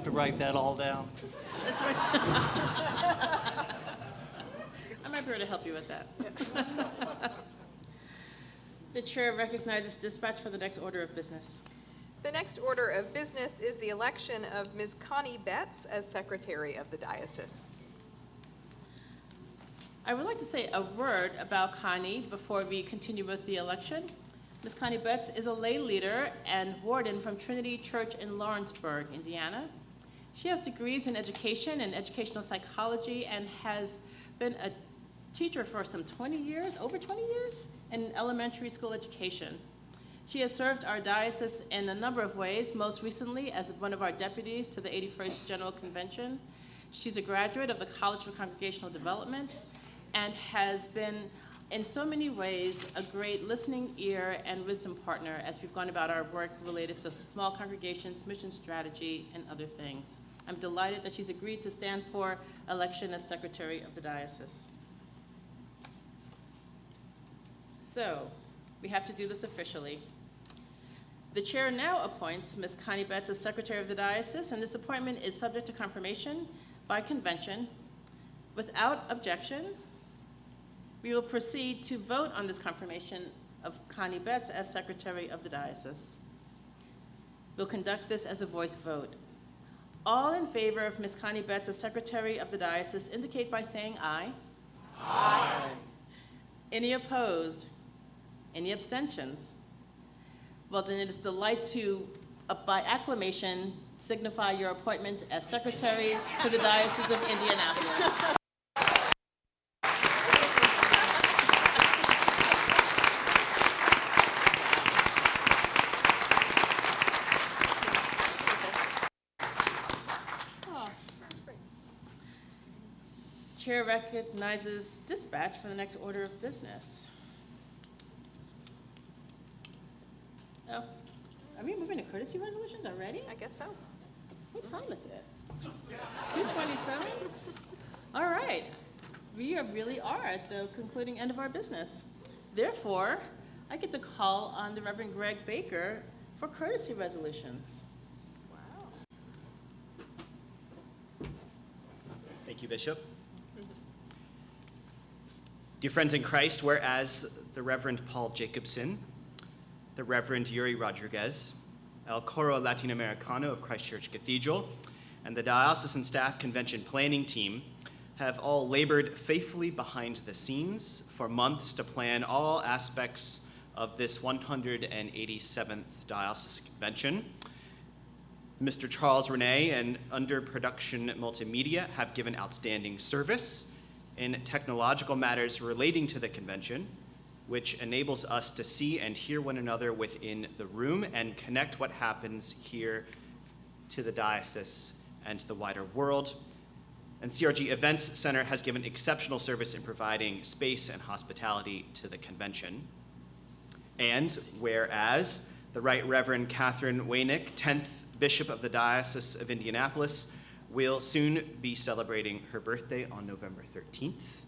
to write that all down. That's right. I might be able to help you with that. The chair recognizes dispatch for the next order of business. The next order of business is the election of Ms. Connie Betts as Secretary of the Diocese. I would like to say a word about Connie before we continue with the election. Ms. Connie Betts is a lay leader and warden from Trinity Church in Lawrenceburg, Indiana. She has degrees in education and educational psychology and has been a teacher for some 20 years, over 20 years, in elementary school education. She has served our diocese in a number of ways, most recently as one of our deputies to the 81st General Convention. She's a graduate of the College for Congregational Development and has been, in so many ways, a great listening ear and wisdom partner as we've gone about our work related to small congregations, mission strategy, and other things. I'm delighted that she's agreed to stand for election as Secretary of the Diocese. So, we have to do this officially. The chair now appoints Ms. Connie Betts as Secretary of the Diocese, and this appointment is subject to confirmation by convention. Without objection, we will proceed to vote on this confirmation of Connie Betts as Secretary of the Diocese. We'll conduct this as a voice vote. All in favor of Ms. Connie Betts as Secretary of the Diocese indicate by saying aye. Aye. Any opposed? Any abstentions? Well, then it is a delight to, by acclamation, signify your appointment as Secretary to the Diocese of Indianapolis. Chair recognizes dispatch for the next order of business. Oh, are we moving to courtesy resolutions already? I guess so. What time is it? 2:27? All right. We really are at the concluding end of our business. Therefore, I get to call on the Reverend Greg Baker for courtesy resolutions. Wow. Thank you, Bishop. Dear friends in Christ, whereas the Reverend Paul Jacobson, the Reverend Yuri Rodriguez, El Coro Latinoamericano of Christ Church Cathedral, and the Diocesan Staff Convention Planning Team have all labored faithfully behind the scenes for months to plan all aspects of this 187th Diocesan Convention. Mr. Charles Renee and Under Production Multimedia have given outstanding service in technological matters relating to the convention, which enables us to see and hear one another within the room and connect what happens here to the diocese and to the wider world. And CRG Events Center has given exceptional service in providing space and hospitality to the convention. And whereas the Right Reverend Catherine Waynick, 10th Bishop of the Diocese of Indianapolis, will soon be celebrating her birthday on November 13th.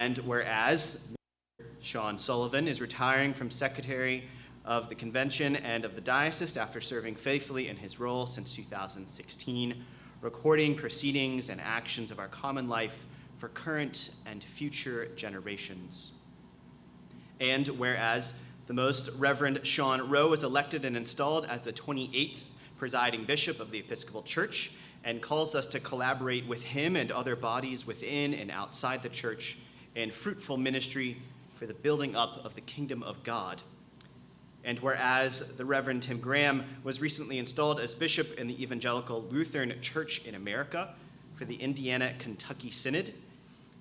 And whereas Sean Sullivan is retiring from Secretary of the Convention and of the Diocese after serving faithfully in his role since 2016, recording proceedings and actions of our common life for current and future generations. And whereas the Most Reverend Sean Rowe was elected and installed as the 28th presiding bishop of the Episcopal Church and calls us to collaborate with him and other bodies within and outside the church in fruitful ministry for the building up of the kingdom of God. And whereas the Reverend Tim Graham was recently installed as bishop in the Evangelical Lutheran Church in America for the Indiana-Kentucky Synod,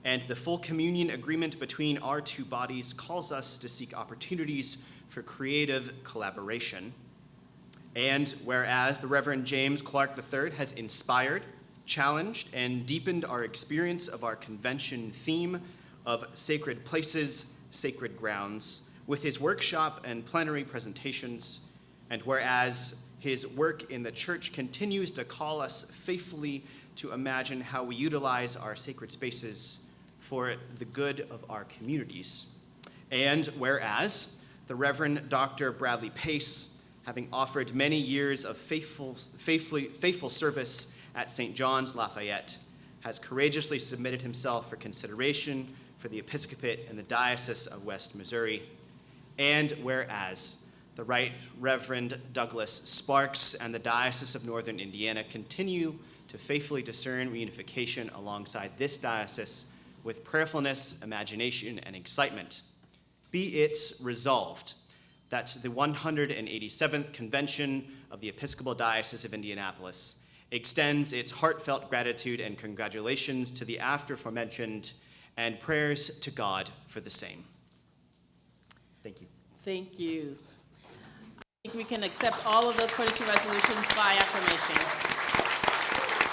and the full communion agreement between our two bodies calls us to seek opportunities for creative collaboration. And whereas the Reverend James Clark III has inspired, challenged, and deepened our experience of our convention theme of sacred places, sacred grounds, with his workshop and plenary presentations, and whereas his work in the church continues to call us faithfully to imagine how we utilize our sacred spaces for the good of our communities. And whereas the Reverend Dr. Bradley Pace having offered many years of faithful service at St. John's, Lafayette, has courageously submitted himself for consideration for the episcopate in the Diocese of West Missouri. And whereas the Right Reverend Douglas Sparks and the Diocese of Northern Indiana continue to faithfully discern reunification alongside this diocese with prayerfulness, imagination, and excitement, be it resolved that the 187th Convention of the Episcopal Diocese of Indianapolis extends its heartfelt gratitude and congratulations to the aforementioned and prayers to God for the same. Thank you. Thank you. I think we can accept all of those courtesy resolutions by acclamation.